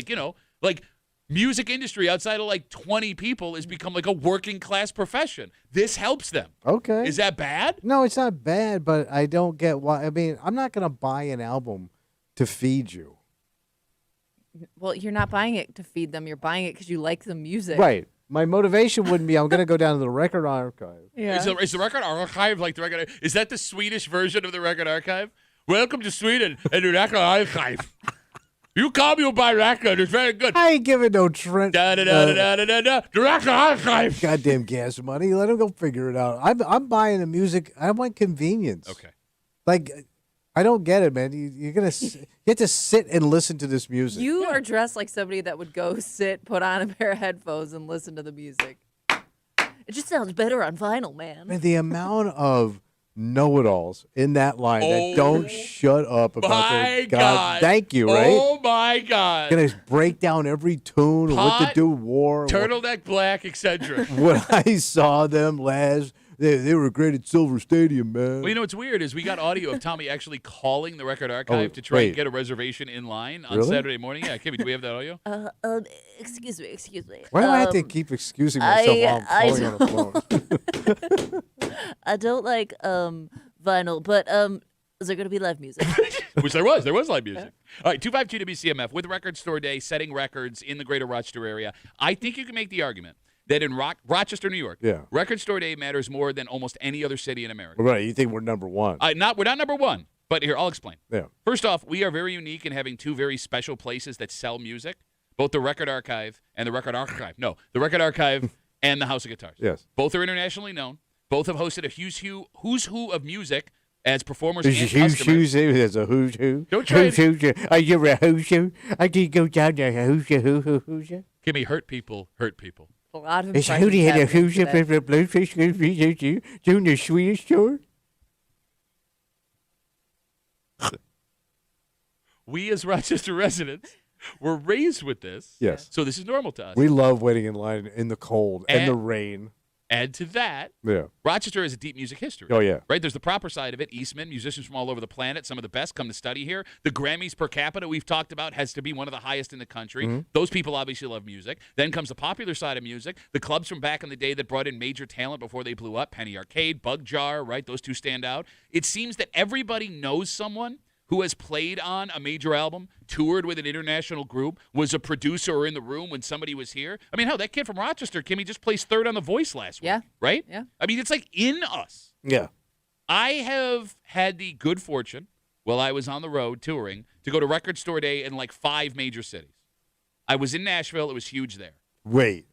Music industry outside of 20 people has become like a working class profession. This helps them. Okay. Is that bad? No, it's not bad, but I don't get why. I mean, I'm not going to buy an album to feed you. Well, you're not buying it to feed them. You're buying it because you like the music. Right. My motivation wouldn't be I'm going to go down to the Record Archive. Yeah. Is the Record Archive like the Record? Is that the Swedish version of the Record Archive? Welcome to Sweden and the Record Archive. You come, you buy record. It's very good. I ain't giving no Trent. The Record Archive. Goddamn gas money. Let him go figure it out. I'm buying the music. I want convenience. Okay. Like, I don't get it, man. You have to sit and listen to this music. You are dressed like somebody that would go sit, put on a pair of headphones, and listen to the music. It just sounds better on vinyl, man. And the amount of know-it-alls in that line that don't shut up about their God. Thank you, right? Oh, my God. Gonna break down every tune, what to do, war. Turtleneck black, eccentric. When I saw them last, they were great at Silver Stadium, man. Well, you know what's weird is we got audio of Tommy actually calling the Record Archive to try and get a reservation in line on Saturday morning. Yeah, Kimmy, do we have that audio? Excuse me. Why do I have to keep excusing myself while I'm calling on the phone? I don't like vinyl, but is there going to be live music? Which there was. There was live music. All right, 252 WCMF with Record Store Day, setting records in the greater Rochester area. I think you can make the argument that in Rochester, New York, Record Store Day matters more than almost any other city in America. Right, you think we're number one. We're not number one, but here, I'll explain. Yeah. First off, we are very unique in having two very special places that sell music, both the Record Archive and the Record Archive. No, the Record Archive and the House of Guitars. Yes. Both are internationally known. Both have hosted a who's who of music as performers and customers. There's a who's who. Don't try Are you a who's who? I did go down there. Who's who? Kimmy, hurt people. A lot of It's impressions Hootie had a happening who's up today. in the Bluefish doing the Swedish tour. We as Rochester residents were raised with this. Yes. So this is normal to us. We love waiting in line in the cold and the rain. Add to that, Yeah. Rochester has a deep music history. Oh, yeah. Right? There's the proper side of it. Eastman, musicians from all over the planet, some of the best come to study here. The Grammys per capita we've talked about has to be one of the highest in the country. Mm-hmm. Those people obviously love music. Then comes the popular side of music. The clubs from back in the day that brought in major talent before they blew up. Penny Arcade, Bug Jar, right? Those two stand out. It seems that everybody knows someone who has played on a major album, toured with an international group, was a producer or in the room when somebody was here. I mean, hell, that kid from Rochester, Kimmy, just placed third on The Voice last week. Yeah. Right? Yeah. I mean, it's like in us. Yeah. I have had the good fortune, while I was on the road touring, to go to Record Store Day in like 5 major cities. I was in Nashville. It was huge there. Wait.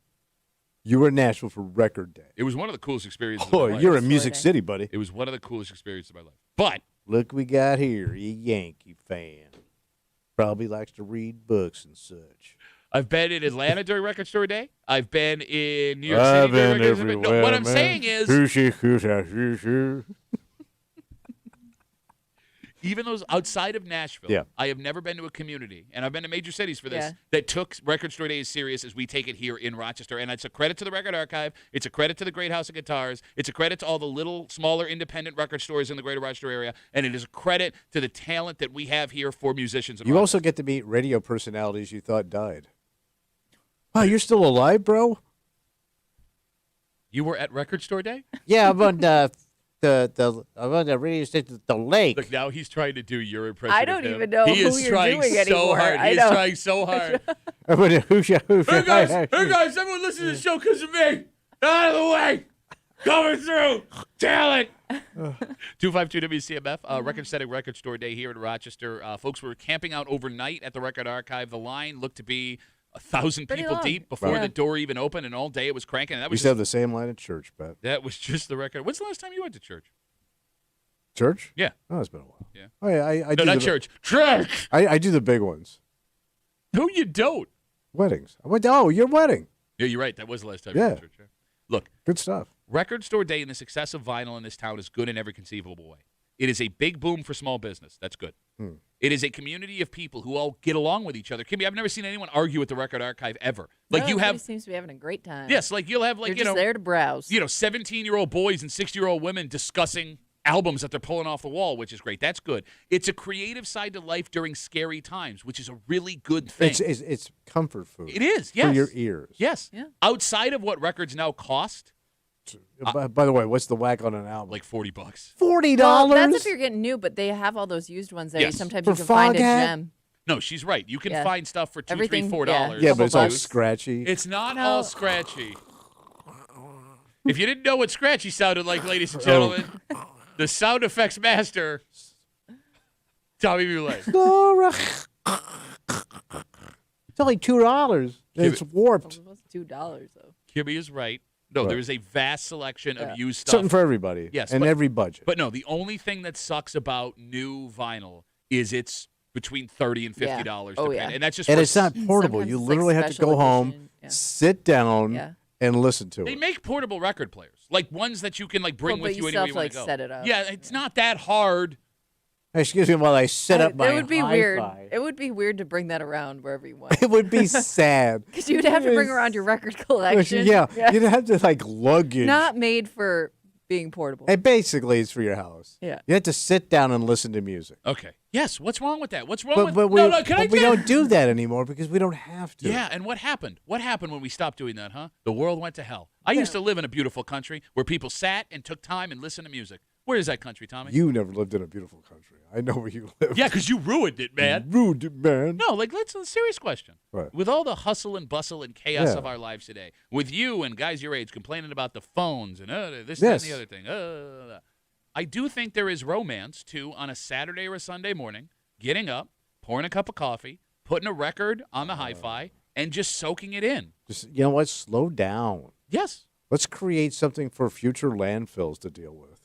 You were in Nashville for Record Day. It was one of the coolest experiences of Oh, my life. you're in Music City, buddy. It was one of the coolest experiences of my life. But Look, we got here a Yankee fan. Probably likes to read books and such. I've been in Atlanta during Record Store Day. I've been in New York I've City during been Record Store Day. everywhere, No, what I'm man. saying is, Hoo-shoo. even those outside of Nashville, Yeah. I have never been to a community, and I've been to major cities for this, Yeah. that took Record Store Day as serious as we take it here in Rochester. And it's a credit to the Record Archive. It's a credit to the Great House of Guitars. It's a credit to all the little, smaller, independent record stores in the greater Rochester area. And it is a credit to the talent that we have here for musicians. In You Rochester. also get to meet radio personalities you thought died. Wow, you're still alive, bro? You were at Record Store Day? Yeah, I'm on I'm on the radio station, the lake. Look, now he's trying to do your impression. I of don't him. even know he who is you're trying doing so anymore. hard. I He is know. trying so hard. I'm on the hoosha. Hey guys, everyone listen to the show because of me. Out of the way. Coming through. Talent. 252 WCMF, record-setting Record Store Day here in Rochester. Folks were camping out overnight at the Record Archive. The line looked to be 1,000 Pretty people long. deep before Yeah. the door even opened, and all day it was cranking. And that We was used to have the same line at church, Pat. that was just the record. When's the last time you went to church? Church? Yeah. Oh, it's been a while. Yeah. Oh, yeah, I No, do not the, church. Church. I do the big ones. No, you don't. Weddings. I went, oh, your wedding. Yeah, you're right. That was the last time Yeah. you went to church. Yeah. Look, Good stuff. Record Store Day and the success of vinyl in this town is good in every conceivable way. It is a big boom for small business. That's good. It is a community of people who all get along with each other. Kimmy, I've never seen anyone argue with the Record Archive ever. Like No, you everybody have, seems to be having a great time. yes, like you'll have like You're you just know, there to browse. 17-year-old boys and 60-year-old women discussing albums that they're pulling off the wall, which is great. That's good. It's a creative side to life during scary times, which is a really good thing. It's comfort food. It is, yes. For your ears. Yes. Yeah. Outside of what records now cost, By the way, what's the whack on an album? like $40. $40? Well, that's if you're getting new, but they have all those used ones there. Yes. Sometimes For you can find a Foghat? gem. No, she's right. You can Yeah. find stuff for $2, Everything- $3, $4. yeah, but it's all bucks. scratchy. It's not No. all scratchy. If you didn't know what scratchy sounded like, ladies and gentlemen, the sound effects master, Tommy Muley. Laura. It's only $2. It's warped. It was $2 though. Kimmy is right. No, Right. there is a vast selection of used stuff. Something for everybody. Yes, and but- every budget. But no, the only thing that sucks about new vinyl is it's between $30 and $50. Oh, depending. yeah. And that's just and for it's not portable. Sometimes You it's like literally have to special go home, edition. Yeah. sit down, Yeah. and listen to They it. make portable record players, like ones that you can like bring with you anywhere you want to go. Set it up. Yeah, it's not that hard. Excuse me while I set up my It would be hi-fi. weird. It would be weird to bring that around wherever you want. It would be sad. Because you'd have to bring around your record collection. Yeah, you'd have to like luggage. Not made for being portable. Hey, basically, it's for your house. Yeah. You have to sit down and listen to music. Okay. Yes. What's wrong with that? What's wrong with? But we, No, can I? we don't do that anymore because we don't have to. Yeah, and what happened? What happened when we stopped doing that, huh? The world went to hell. I used to live in a beautiful country where people sat and took time and listened to music. Where is that country, Tommy? You never lived in a beautiful country. I know where you live. Yeah, because you ruined it, man. You ruined it, man. No, like let's a serious question. Right. With all the hustle and bustle and chaos Yeah. of our lives today, with you and guys your age complaining about the phones and this, Yes. that, and the other thing, I do think there is romance too on a Saturday or a Sunday morning, getting up, pouring a cup of coffee, putting a record on the hi-fi, and just soaking it in. Just you know what? Slow down. Yes, Let's create something for future landfills to deal with.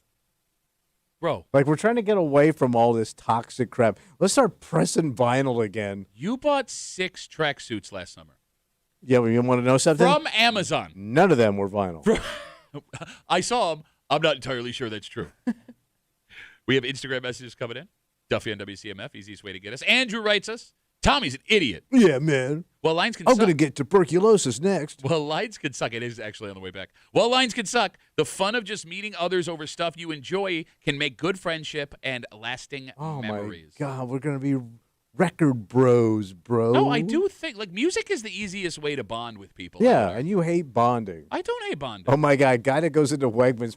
bro. Like we're trying to get away from all this toxic crap. Let's start pressing vinyl again. You bought 6 tracksuits last summer Yeah, well, you want to know something? from Amazon. None of them were vinyl. I saw them. I'm not entirely sure that's true. We have Instagram messages coming in. Duffy on WCMF, easiest way to get us. Andrew writes us, Tommy's an idiot. Yeah, man. Well, lines can I'm suck. going to get tuberculosis next. Well, lines can suck. It is actually on the way back. Well, lines can suck. The fun of just meeting others over stuff you enjoy can make good friendship and lasting Oh, memories. my God. We're going to be record bros, bro. No, I do think, like, music is the easiest way to bond with people. Yeah, and you hate bonding. I don't hate bonding. Oh, my God. Guy that goes into Wegmans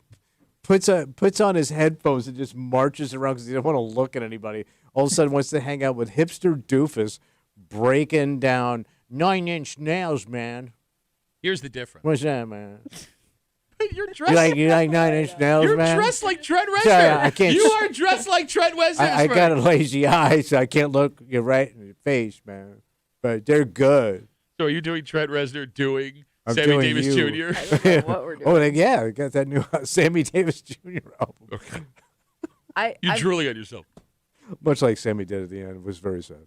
puts on his headphones and just marches around because he doesn't want to look at anybody. All of a sudden wants to hang out with hipster doofus breaking down 9-inch nails, man. Here's the difference. What's that, man? You're dressed. You like 9-inch nails, You're man? dressed like Trent Reznor. Sorry, I can't You are dressed like Trent Reznor. I got a lazy eye, so I can't look you right in the face, man. But they're good. So are you doing Trent Reznor doing I'm Sammy doing Davis you. Jr.? I don't know what we're doing. Oh, yeah, we got that new Sammy Davis Jr. album. Okay. You're drooling on yourself. Much like Sammy did at the end. It was very sad.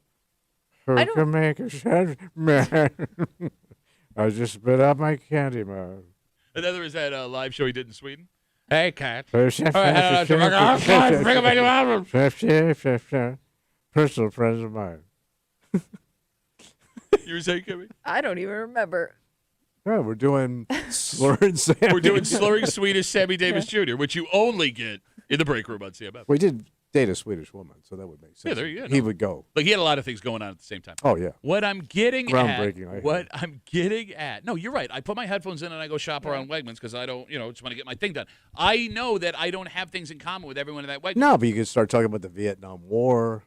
I Who don't- can make a sad man? I just spit out my candy, man. And then there was that live show he did in Sweden. Hey, cat. Personal friends of mine. You were saying, Kimmy? I don't even remember. Yeah, we're doing slurring Sammy. We're doing slurring Swedish Sammy Davis Jr., which you only get in the break room on CMF. We did date a Swedish woman, so that would make sense. Yeah, there you go. He would go. Like, he had a lot of things going on at the same time. Oh, yeah. What I'm getting Groundbreaking, I at, hear. no, you're right. I put my headphones in and I go shop around Wegmans because I don't, just want to get my thing done. I know that I don't have things in common with everyone in that Wegmans. No, but you could start talking about the Vietnam War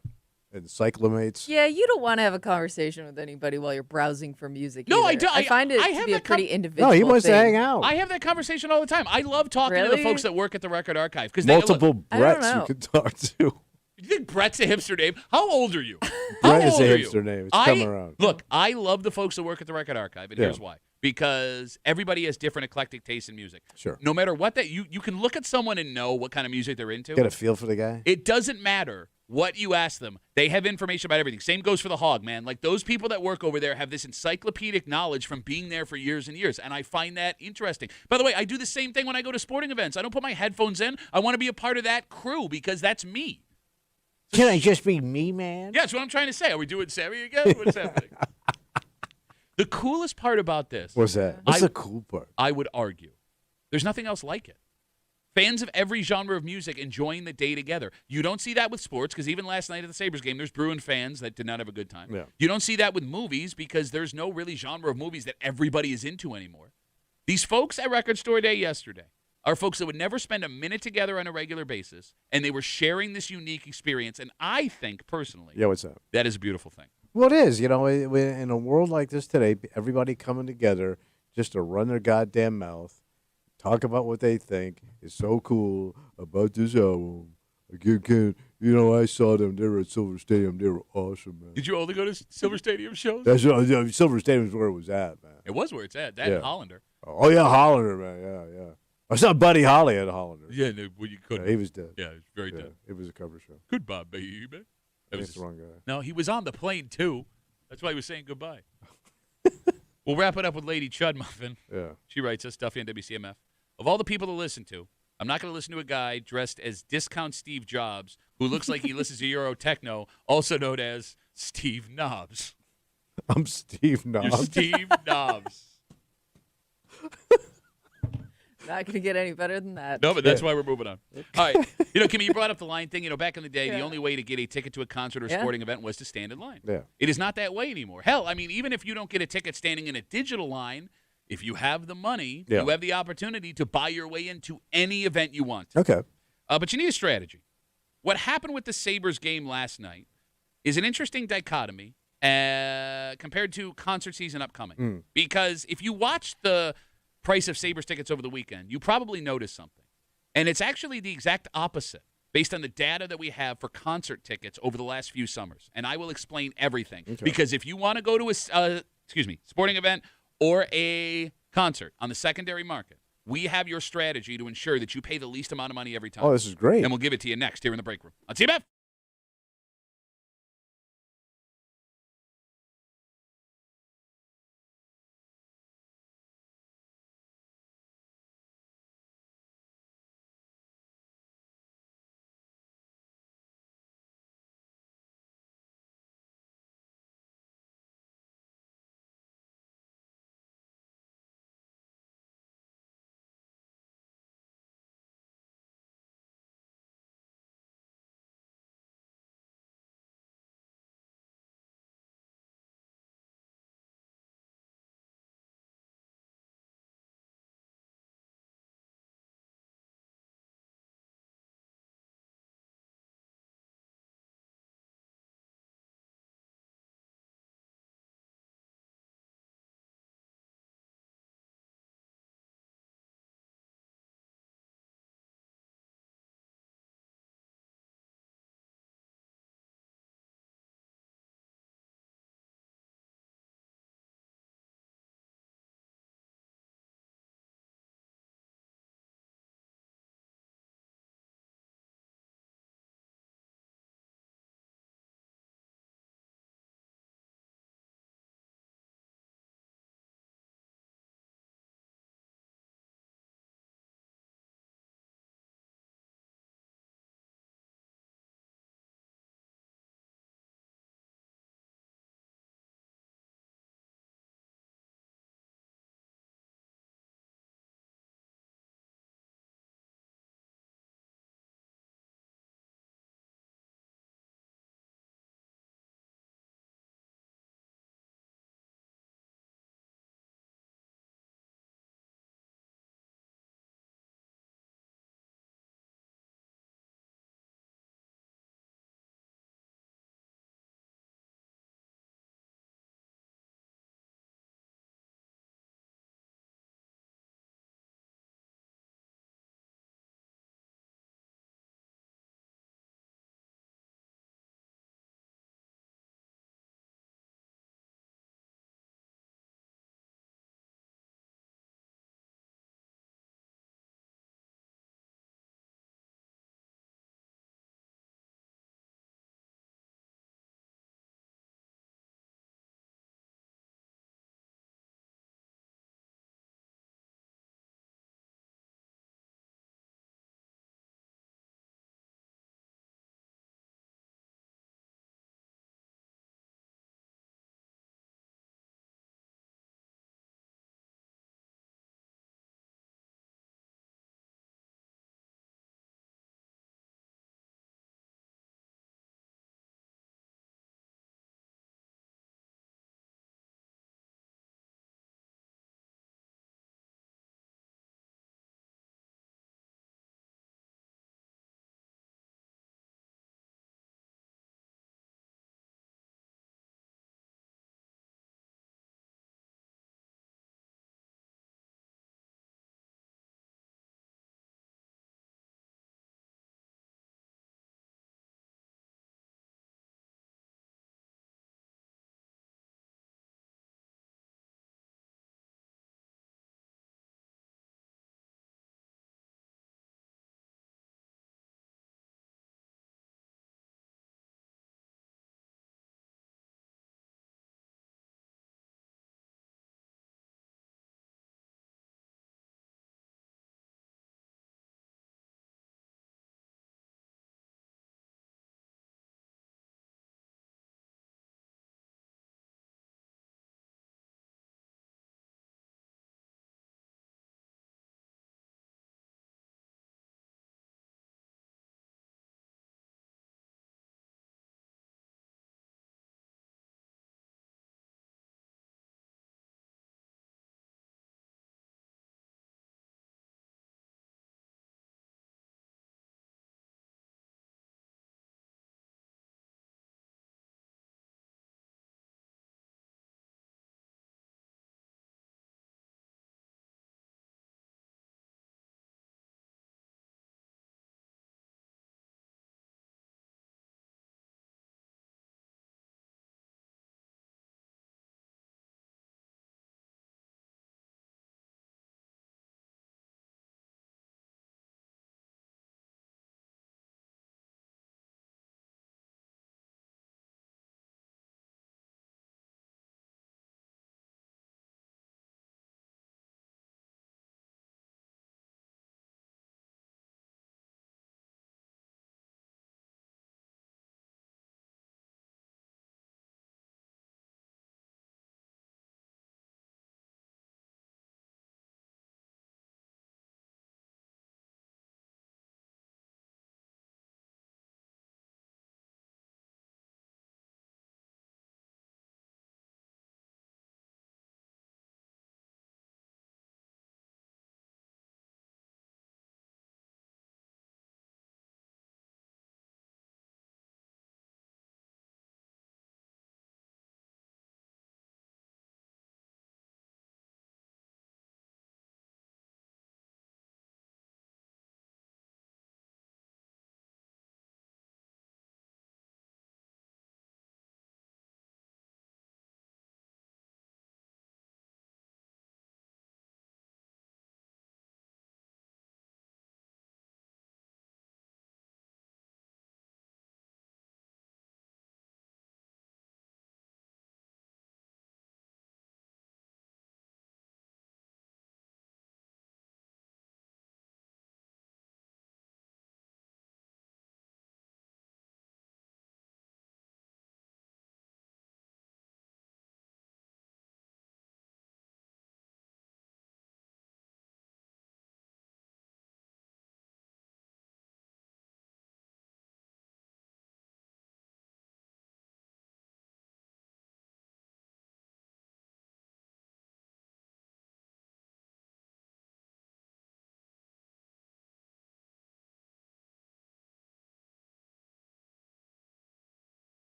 and cyclamates. Yeah, you don't want to have a conversation with anybody while you're browsing for music. No, I either. don't. I find it I to have be a that pretty individual. No, he wants to thing. hang out. I have that conversation all the time. I love talking to the Really? folks that work at the Record Archive. Because Multiple I don't Bretts you know. could talk to. You think Brett's a hipster name? How old are you? How Brett is old a are you? hipster name. It's coming around. Look, I love the folks that work at the Record Archive, and Yeah. here's why. Because everybody has different eclectic tastes in music. Sure. No matter what you can look at someone and know what kind of music they're into. Get a feel for the guy. It doesn't matter what you ask them. They have information about everything. Same goes for the Hog, man. Like, those people that work over there have this encyclopedic knowledge from being there for years and years, and I find that interesting. By the way, I do the same thing when I go to sporting events. I don't put my headphones in. I want to be a part of that crew because that's me. Can I just be me, man? Yeah, that's what I'm trying to say. Are we doing Sammy again? What's happening? The coolest part about this, What's that? What's the cool part? I would argue, there's nothing else like it. Fans of every genre of music enjoying the day together. You don't see that with sports because even last night at the Sabres game, there's Bruin fans that did not have a good time. Yeah. You don't see that with movies because there's no really genre of movies that everybody is into anymore. These folks at Record Store Day yesterday are folks that would never spend a minute together on a regular basis, and they were sharing this unique experience. And I think, personally, Yeah, what's that? that is a beautiful thing. Well, it is. In a world like this today, everybody coming together just to run their goddamn mouth, talk about what they think is so cool about this album. I saw them. They were at Silver Stadium. They were awesome, man. Did you only go to Silver Stadium shows? That's Silver Stadium's where it was at, man. It was where it's at. That Yeah. and Hollander. Oh yeah, Hollander, man. Yeah. I saw Buddy Holly at Hollander. Yeah, no, well, you couldn't. Yeah, he was dead. Yeah, he was very Yeah, dead. it was a cover show. Goodbye, baby. That That's was the wrong guy. No, he was on the plane, too. That's why he was saying goodbye. We'll wrap it up with Lady Chud Muffin. Yeah. She writes us, Stuffy on WCMF. Of all the people to listen to, I'm not going to listen to a guy dressed as Discount Steve Jobs who looks like he listens to Euro Techno, also known as Steve Knobs. I'm Steve Knobs. You're Steve Knobs. Not going to get any better than that. No, but that's why we're moving on. All right. Kimmy, you brought up the line thing. Back in the day, the only way to get a ticket to a concert or sporting event was to stand in line. Yeah. It is not that way anymore. Hell, I mean, even if you don't get a ticket standing in a digital line, if you have the money, you have the opportunity to buy your way into any event you want. Okay. But you need a strategy. What happened with the Sabres game last night is an interesting dichotomy compared to concert season upcoming. Because if you watch the price of Sabres tickets over the weekend, you probably noticed something. And it's actually the exact opposite based on the data that we have for concert tickets over the last few summers. And I will explain everything. Okay. Because if you want to go to a sporting event or a concert on the secondary market, we have your strategy to ensure that you pay the least amount of money every time. Oh, this is great. And we'll give it to you next here in the break room on CMF.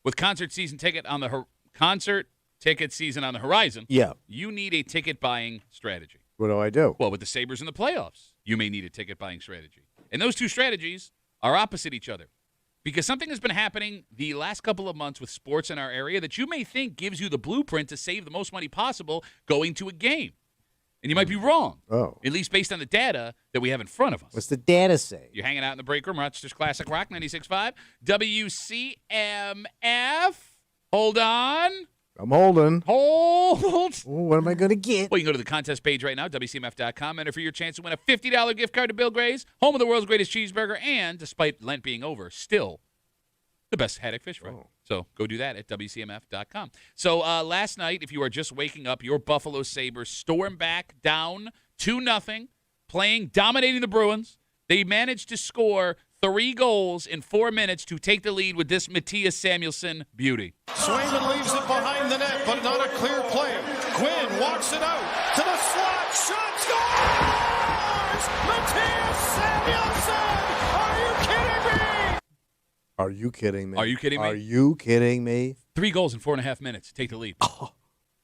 With concert ticket season on the horizon, Yeah. you need a ticket buying strategy. What do I do? Well, with the Sabres in the playoffs, you may need a ticket buying strategy. And those two strategies are opposite each other. Because something has been happening the last couple of months with sports in our area that you may think gives you the blueprint to save the most money possible going to a game. And you might be wrong. Oh. At least based on the data that we have in front of us. What's the data say? You're hanging out in the break room, Rochester's Classic Rock 96.5. WCMF. Hold on. I'm holding. Hold. Ooh, what am I going to get? Well, you can go to the contest page right now, WCMF.com, enter for your chance to win a $50 gift card to Bill Gray's, home of the world's greatest cheeseburger, and, despite Lent being over, still the best haddock fish fry. Oh. So go do that at WCMF.com. So last night, if you are just waking up, your Buffalo Sabres stormed back down 2-0, dominating the Bruins. They managed to score 3 goals in 4 minutes to take the lead with this Matthias Samuelsson beauty. Swayman leaves it behind the net, but not a clear play. Quinn walks it out to the slot. Shot scores! Matthias Samuelsson! Are you kidding me? Are you kidding me? Are you kidding me? Are you kidding me? 3 goals in 4.5 minutes to take the lead.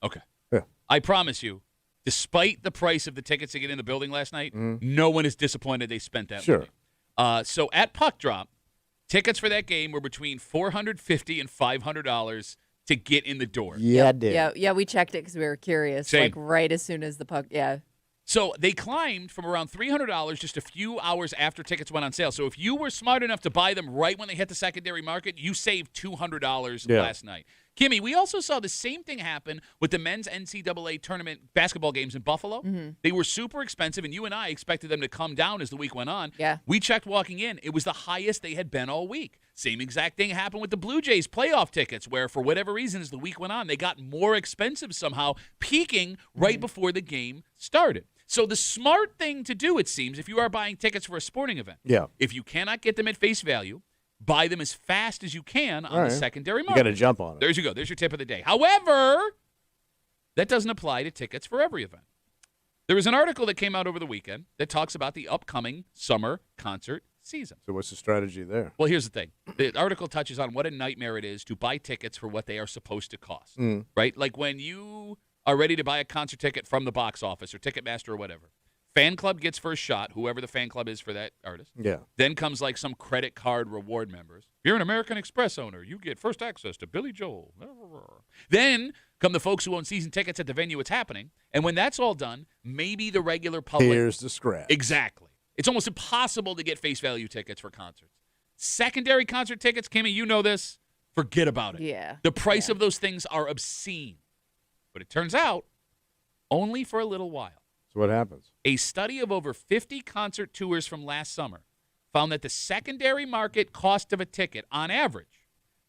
Okay. Yeah. I promise you, despite the price of the tickets to get in the building last night, no one is disappointed they spent that money. So at puck drop, tickets for that game were between $450 and $500 to get in the door. Yeah, I did. Yeah, we checked it because we were curious. Same. Like right as soon as the puck, So they climbed from around $300 just a few hours after tickets went on sale. So if you were smart enough to buy them right when they hit the secondary market, you saved $200 last night. Kimmy, we also saw the same thing happen with the men's NCAA tournament basketball games in Buffalo. Mm-hmm. They were super expensive, and you and I expected them to come down as the week went on. Yeah. We checked walking in. It was the highest they had been all week. Same exact thing happened with the Blue Jays playoff tickets, where for whatever reason, as the week went on, they got more expensive somehow, peaking right before the game started. So the smart thing to do, it seems, if you are buying tickets for a sporting event, if you cannot get them at face value, buy them as fast as you can on the secondary market. You got to jump on it. There you go. There's your tip of the day. However, that doesn't apply to tickets for every event. There was an article that came out over the weekend that talks about the upcoming summer concert season. So what's the strategy there? Well, here's the thing. The article touches on what a nightmare it is to buy tickets for what they are supposed to cost, right? Like when you are ready to buy a concert ticket from the box office or Ticketmaster or whatever. Fan club gets first shot, whoever the fan club is for that artist. Yeah. Then comes like some credit card reward members. If you're an American Express owner, you get first access to Billy Joel. Then come the folks who own season tickets at the venue it's happening. And when that's all done, maybe the regular public. Here's the scratch. Exactly. It's almost impossible to get face value tickets for concerts. Secondary concert tickets, Kimmy, you know this. Forget about it. Yeah. The price of those things are obscene. But it turns out, only for a little while. So what happens? A study of over 50 concert tours from last summer found that the secondary market cost of a ticket, on average,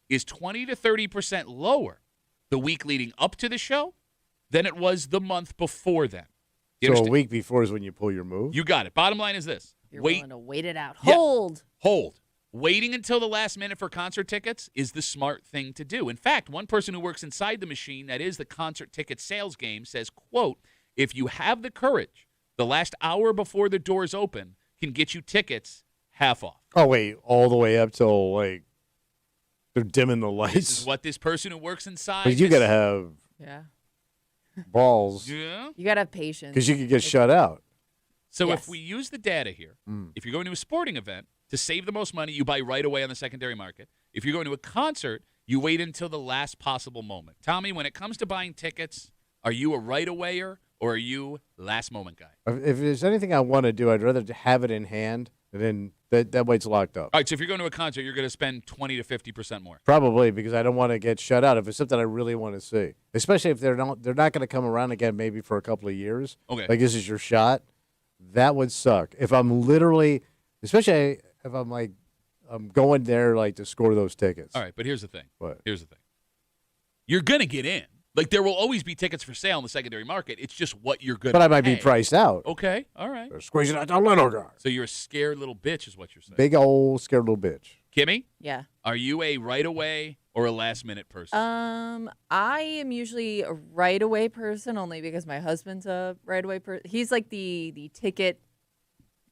is 20 to 30% lower the week leading up to the show than it was the month before then. You So understand? a week before is when you pull your move? You got it. Bottom line is this. You're willing to wait it out. Yeah. Hold. Waiting until the last minute for concert tickets is the smart thing to do. In fact, one person who works inside the machine that is the concert ticket sales game says, quote, if you have the courage, the last hour before the doors open can get you tickets half off. Oh, wait, all the way up till, like, they're dimming the lights? This is what this person who works inside. But you got to have balls. Yeah. You got to have patience. Because you could get shut out. So Yes. if we use the data here, if you're going to a sporting event, to save the most money, you buy right away on the secondary market. If you're going to a concert, you wait until the last possible moment. Tommy, when it comes to buying tickets, are you a right-awayer or are you last moment guy? If there's anything I want to do, I'd rather have it in hand, and then that way it's locked up. All right, so if you're going to a concert, you're going to spend 20 to 50% more. Probably, because I don't want to get shut out if it's something I really want to see. Especially if they're not going to come around again maybe for a couple of years. Okay. Like this is your shot. That would suck. If I'm literally, especially if I'm like, I'm going there like to score those tickets. All right, but here's the thing. What? Here's the thing. You're going to get in. Like, there will always be tickets for sale in the secondary market. It's just what you're going to But I might pay. be priced out. Okay, all right. They're squeezing out the little guy. So you're a scared little bitch is what you're saying. Big old scared little bitch. Kimmy, Yeah. are you a right-away or a last-minute person? I am usually a right away person only because my husband's a right away person. He's like the ticket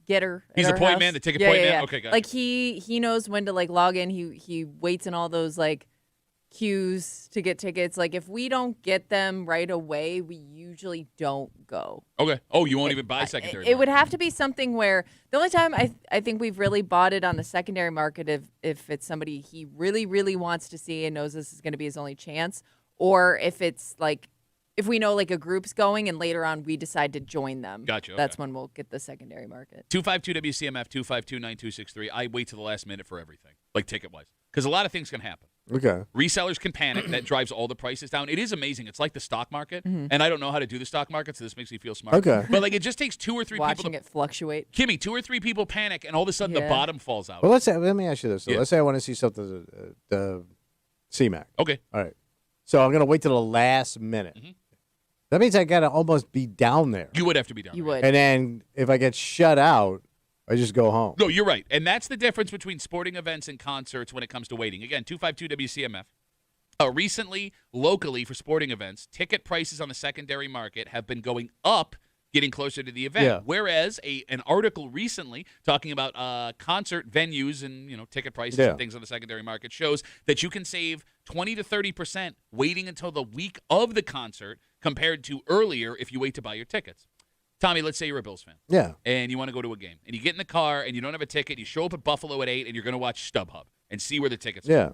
getter. He's at the our point house. man, the ticket Yeah, point yeah, man? yeah. Okay, got it. Like he knows when to like log in. He waits in all those like queues to get tickets. Like if we don't get them right away, we usually don't go. Okay. Oh, you won't even buy secondary. It would have to be something where the only time I think we've really bought it on the secondary market if it's somebody he really, really wants to see and knows this is going to be his only chance, or if it's like if we know like a group's going and later on we decide to join them. Gotcha. Okay. That's when we'll get the secondary market. 252 WCMF 252-9263. I wait to the last minute for everything, like ticket-wise, because a lot of things can happen. Okay. Resellers can panic. That drives all the prices down. It is amazing. It's like the stock market, and I don't know how to do the stock market, so this makes me feel smart. Okay. But like it just takes 2 or 3 Watching people. it fluctuate. Kimmy, 2 or 3 people panic, and all of a sudden the Yeah. bottom falls out. Well, let me ask you this. So Yeah. let's say I want to see something at the CMAC. Okay. All right. So I'm going to wait till the last minute. That means I got to almost be down there. You would have to be down. You there. would. And then if I get shut out, I just go home. No, you're right. And that's the difference between sporting events and concerts when it comes to waiting. Again, 252 WCMF. Recently, locally, for sporting events, ticket prices on the secondary market have been going up, getting closer to the event. Yeah. Whereas an article recently talking about concert venues and ticket prices Yeah. and things on the secondary market shows that you can save 20 to 30% waiting until the week of the concert compared to earlier if you wait to buy your tickets. Tommy, let's say you're a Bills fan. Yeah. And you want to go to a game. And you get in the car and you don't have a ticket. You show up at Buffalo at 8 and you're going to watch StubHub and see where the tickets are. Yeah.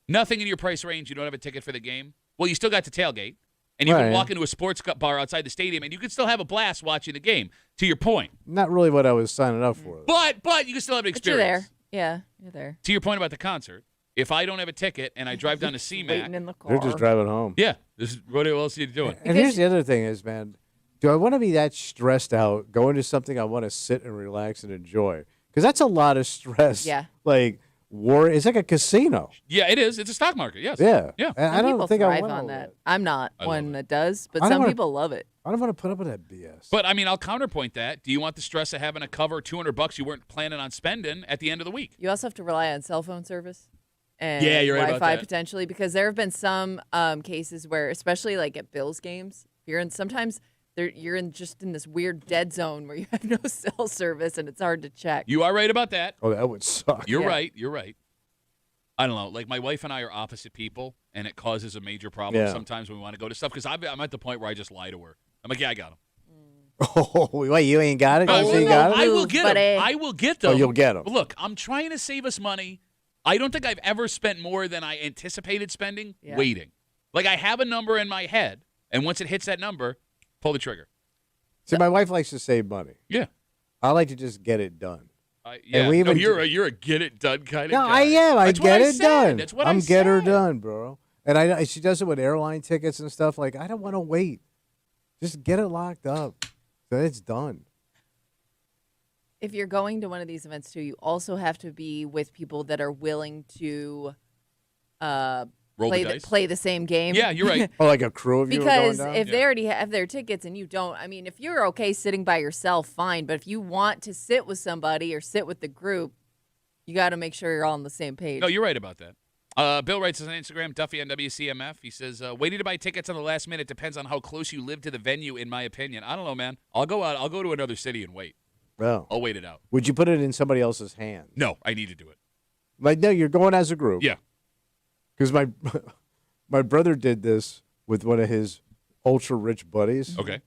Nothing in your price range. You don't have a ticket for the game. Well, you still got to tailgate. And you Right. can walk into a sports bar outside the stadium and you can still have a blast watching the game, to your point. Not really what I was signing up for. But you can still have an But you're experience. there. Yeah, you're there. To your point about the concert, if I don't have a ticket and I drive down to Waiting CMAC, in the car. They're just driving home. yeah, this is what else are you doing? And here's the other thing is, man, do I want to be that stressed out going to something I want to sit and relax and enjoy? Because that's a lot of stress. Yeah. Like, it's like a casino. Yeah, it is. It's a stock market, yes. Yeah. Yeah. And I Some don't people think I thrive want on all that. I'm not I love one it. that does, but I don't some wanna- people love it. I don't want to put up with that BS. But, I mean, I'll counterpoint that. Do you want the stress of having to cover $200 you weren't planning on spending at the end of the week? You also have to rely on cell phone service and Yeah, you're right about Wi-Fi that. potentially, because there have been some cases where, especially like at Bills games, you're in this weird dead zone where you have no cell service and it's hard to check. You are right about that. Oh, that would suck. You're Yeah. right. You're right. I don't know. Like, my wife and I are opposite people, and it causes a major problem Yeah. sometimes when we want to go to stuff because I'm at the point where I just lie to her. I'm like, yeah, I got them. Oh, wait, you ain't got it? I You will, ain't got I it? will get Buddy. them. I will get them. Oh, you'll get 'em. Look, I'm trying to save us money. I don't think I've ever spent more than I anticipated spending Yeah. waiting. Like, I have a number in my head, and once it hits that number, pull the trigger. See, my wife likes to save money. Yeah. I like to just get it done. Yeah. we No, even you're a get it done kind of No, guy. I am. I That's what get I it said. done. That's what I'm I get her said. done, bro. And she does it with airline tickets and stuff. Like, I don't want to wait. Just get it locked up. Then it's done. If you're going to one of these events too, you also have to be with people that are willing to Roll the dice. play the same game. Yeah, you're right. Oh, like a crew of you Because going down? if they already have their tickets and you don't, I mean, if you're okay sitting by yourself, fine. But if you want to sit with somebody or sit with the group, you got to make sure you're all on the same page. No, you're right about that. Bill writes us on Instagram, Duffy on WCMF. He says, waiting to buy tickets on the last minute depends on how close you live to the venue, in my opinion. I don't know, man. I'll go out. I'll go to another city and wait. Well, I'll wait it out. would you put it in somebody else's hands? No, I need to do it. Like, no, you're going as a group. Yeah. Because my brother did this with one of his ultra-rich buddies. Okay.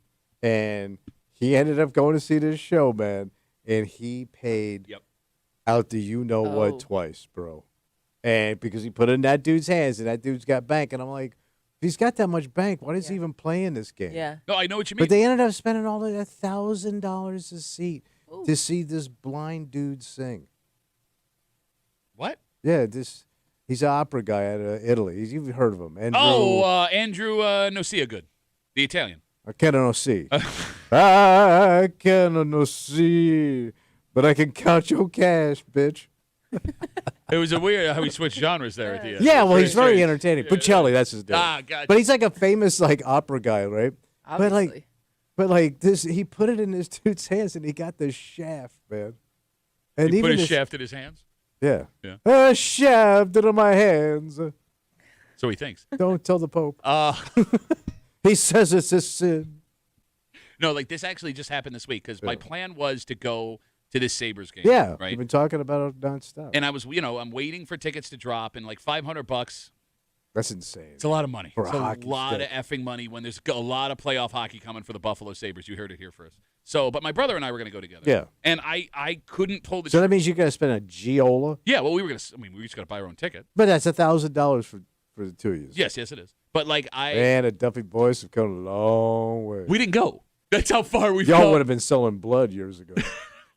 And he ended up going to see this show, man. And he paid out the you-know-what Oh. twice, bro. And because he put it in that dude's hands, and that dude's got bank. And I'm like, if he's got that much bank, why is he even playing this game? Yeah. No, I know what you mean. But they ended up spending all of $1,000 a seat to see this blind dude sing. What? Yeah, he's an opera guy out of Italy. You've heard of him. Andrew, Andrew Nocia Good, the Italian. I cannot see. I cannot see, but I can count your cash, bitch. It was a weird how he switched genres there at the end. Yeah, It was well, he's very strange. entertaining. Puccelli, that's his name. Ah, gotcha. But he's like a famous like opera guy, right? Obviously. But like this, he put it in this dude's hands, and he got the shaft, man. And He even put his this- shaft in his hands. Yeah. Yeah. A shaft in my hands. So he thinks. Don't tell the Pope. Uh, He says it's a sin. no, like this actually just happened this week because my plan was to go to this Sabres game. Yeah, Right. you've been talking about it nonstop. And I was, I'm waiting for tickets to drop, and like $500 That's insane. It's a lot of money. For It's a a hockey lot stick. of effing money when there's a lot of playoff hockey coming for the Buffalo Sabres. You heard it here first. So, but my brother and I were going to go together. Yeah. And I couldn't pull the So that means you got to spend a Giola? Yeah, well, we just got to buy our own ticket. But that's $1,000 for the two of you. Yes, it is. But like Man, the Duffy boys have come a long way. we didn't go. That's how far we've Y'all come. would have been selling blood years ago.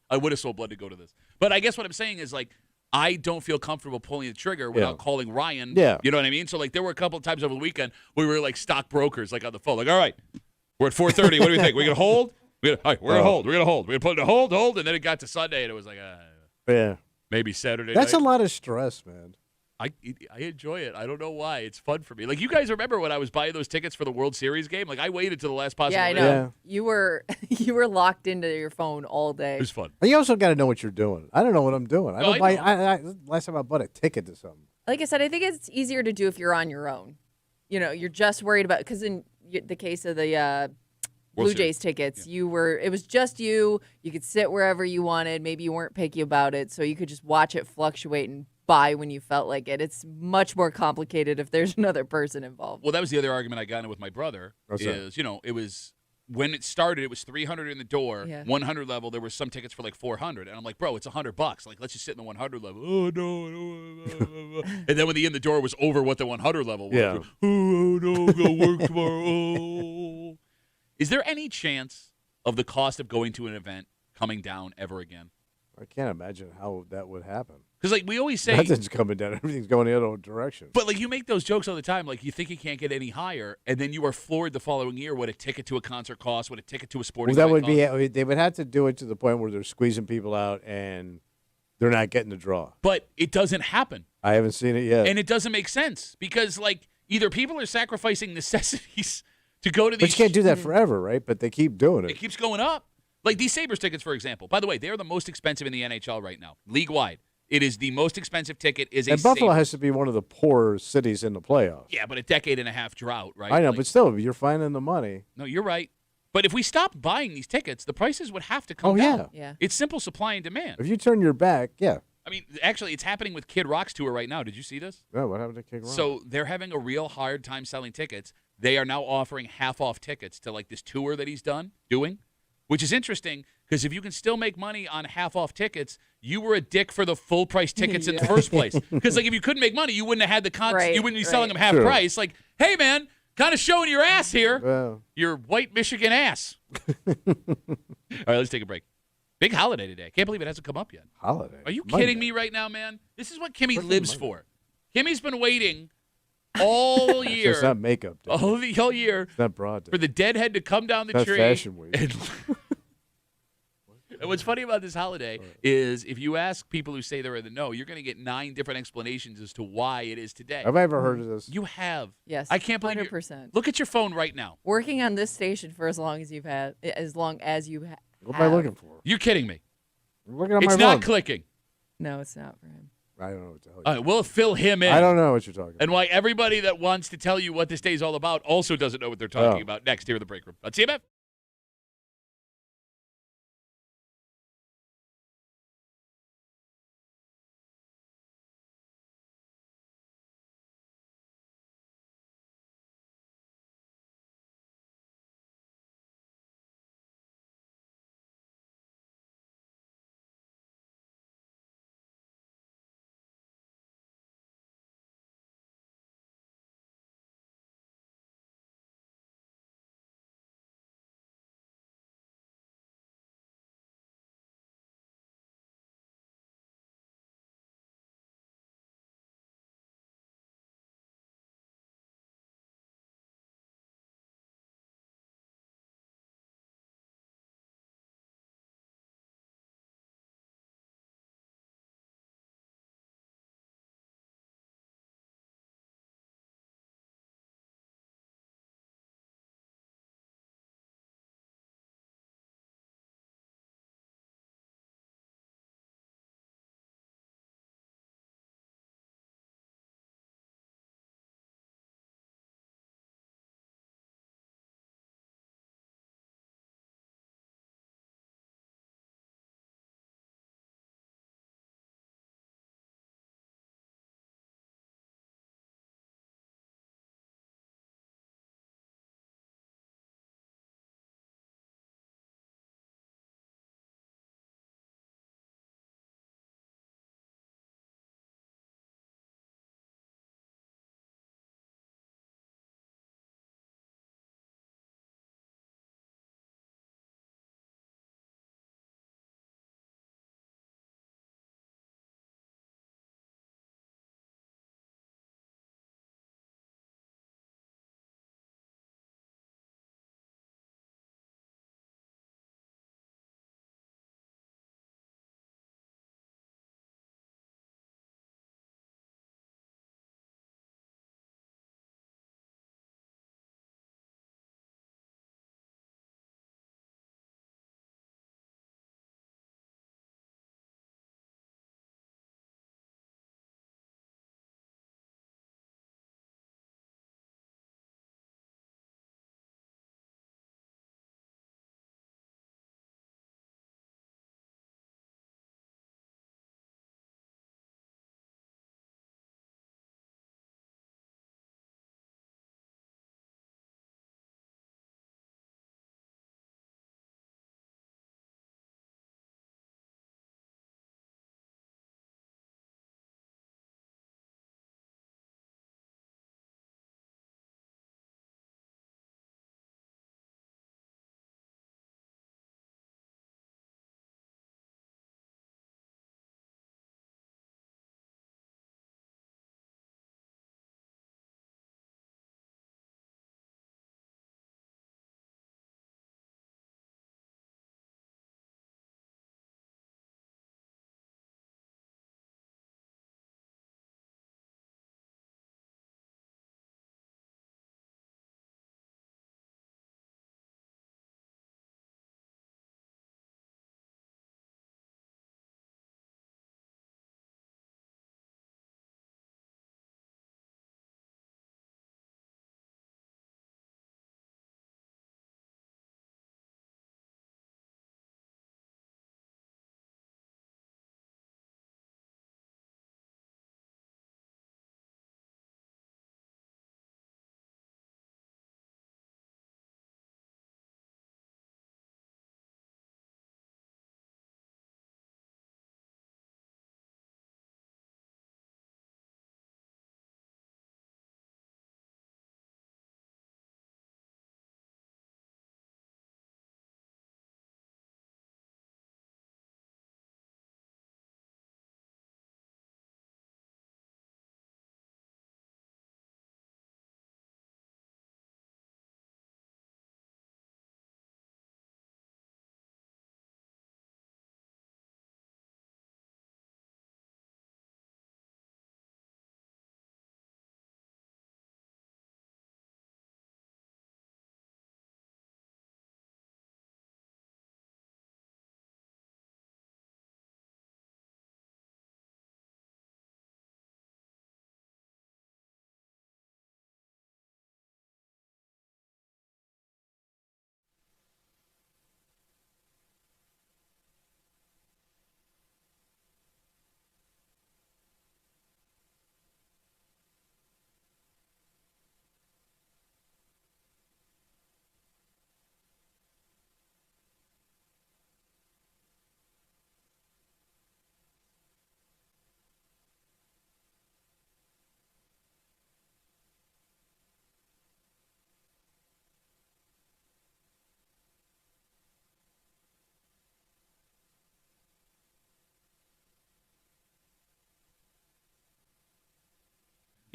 I would have sold blood to go to this. But I guess what I'm saying is, like, I don't feel comfortable pulling the trigger without calling Ryan. Yeah. You know what I mean? So, like, there were a couple of times over the weekend we were like stockbrokers, like on the phone. Like, all right, we're at 4:30. What do we think? We're going to hold? All right, we're going to hold. We're going to hold. We're going to put it to hold. And then it got to Sunday, and it was like, Yeah. maybe Saturday That's night. a lot of stress, man. I enjoy it. I don't know why. It's fun for me. Like, you guys remember when I was buying those tickets for the World Series game? Like, I waited to the last possible Yeah, I know. minute. Yeah. You were locked into your phone all day. It was fun. And you also got to know what you're doing. I don't know what I'm doing. I No, don't I buy. know. Last time I bought a ticket to something. Like I said, I think it's easier to do if you're on your own. You know, you're just worried about because in the case of the Blue Series. Jays tickets, it was just you. You could sit wherever you wanted. Maybe you weren't picky about it, so you could just watch it fluctuate and buy when you felt like it. It's much more complicated if there's another person involved. Well, that was the other argument I got into with my brother. What's that? It was when it started, it was 300 in the door, Yeah. 100 level. There were some tickets for like 400, and I'm like, bro, it's $100. Like, let's just sit in the 100 level. Oh no. And then when the in the door was over what the 100 level was, Yeah. oh no, go work tomorrow. Oh. Is there any chance of the cost of going to an event coming down ever again? I can't imagine how that would happen. Because like we always say, Nothing's coming down. Everything's going the other direction. but like you make those jokes all the time, like you think it can't get any higher, and then you are floored the following year what a ticket to a concert costs, what a ticket to a sporting Well, that event would costs. be. They would have to do it to the point where they're squeezing people out and they're not getting the draw. But it doesn't happen, I haven't seen it yet. and it doesn't make sense because like either people are sacrificing necessities to go to these. But you can't do that forever, right? But they keep doing It it. keeps going up. Like these Sabres tickets, for example. By the way, they are the most expensive in the NHL right now, league wide. It is the most expensive ticket. And Buffalo has to be one of the poorer cities in the playoffs. Yeah, but a decade and a half drought, right? I know, Like, but still, you're finding the money. no, you're right. But if we stopped buying these tickets, the prices would have to come Oh, down. Yeah. It's simple supply and demand. If you turn your back, yeah. I mean, actually, it's happening with Kid Rock's tour right now. Did you see this? No, what happened to King Rock? So they're having a real hard time selling tickets. They are now offering half-off tickets to like this tour that he's doing, which is interesting because if you can still make money on half-off tickets, you were a dick for the full-price tickets in the first place. Because like if you couldn't make money, you wouldn't have had the concert. Right, You wouldn't be selling right. them half Sure. price. Like, hey man, kind of showing your ass here, Well, your white Michigan ass. All right, let's take a break. Big holiday today. Can't believe it hasn't come up yet. holiday. Are you Monday. kidding me right now, man? This is what Kimmy Freaking lives Monday. for. Kimmy's been waiting all So year, it's not makeup day. all year It's not broad day. for the deadhead to come down the Not tree. Fashion Week. And what's funny about this holiday is if you ask people who say they're in the know, you're going to get 9 different explanations as to why it is today. Have I ever heard of this? You have. Yes. I can't believe 100%. Look at your phone right now. Working on this station for as long as you have. What am I looking for? You're kidding me. I'm looking at It's my not phone. clicking. No, it's not for him. I don't know what to tell you. All right, we'll fill him in. I don't know what you're talking about. And why everybody that wants to tell you what this day is all about also doesn't know what they're talking Oh. about next here in the break room. On CMF.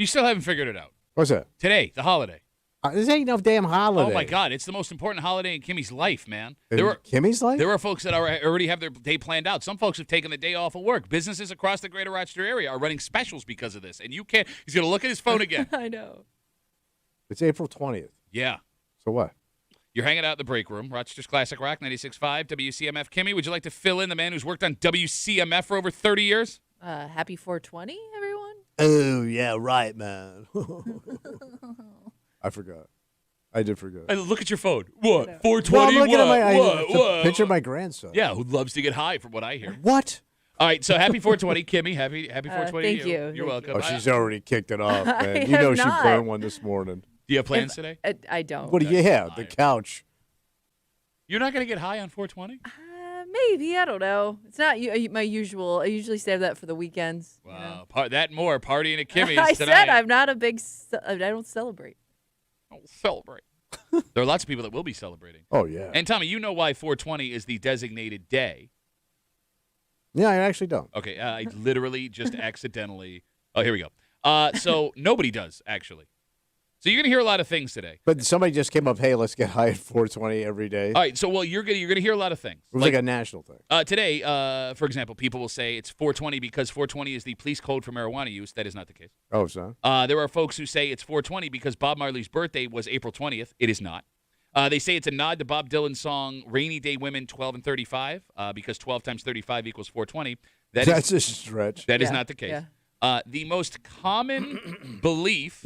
You still haven't figured it out. What's that? Today, the holiday. This ain't no damn holiday. Oh, my God. It's the most important holiday in Kimmy's life, man. Kimmy's life? There are folks that already have their day planned out. Some folks have taken the day off of work. Businesses across the greater Rochester area are running specials because of this. And you can't. He's going to look at his phone again. I know. It's April 20th. Yeah. So what? You're hanging out in the break room. Rochester's Classic Rock, 96.5, WCMF. Kimmy, would you like to fill in the man who's worked on WCMF for over 30 years? Happy 420, everyone. Oh, yeah, right, man. I forgot. I did forget. Look at your phone. What? 420? Well, I'm looking at What? picture of my grandson. Yeah, who loves to get high, from what I hear. What? All right, so happy 420, Kimmy. Happy 420 thank to you. you. You're Thank welcome. Oh, she's already kicked it off, man. You have know she not. burned one this morning. Do you have plans today? I don't. What do you have? The couch. You're not going to get high on 420? Maybe. I don't know. It's not my usual. I usually save that for the weekends. Wow. That more partying at Kimmy's I tonight. said I'm not a big. I don't celebrate. Don't celebrate. There are lots of people that will be celebrating. Oh, yeah. And Tommy, you know why 420 is the designated day. Yeah, I actually don't. Okay, I literally just accidentally. Oh, here we go. So nobody does, actually. So you're going to hear a lot of things today. But somebody just came up, hey, let's get high at 420 every day. All right, so you're going to hear a lot of things. It was like a national thing. Today, for example, people will say it's 420 because 420 is the police code for marijuana use. That is not the case. Oh, so? There are folks who say it's 420 because Bob Marley's birthday was April 20th. It is not. They say it's a nod to Bob Dylan's song Rainy Day Women 12 and 35 because 12 times 35 equals 420. That's a stretch. That is not the case. Yeah. The most common belief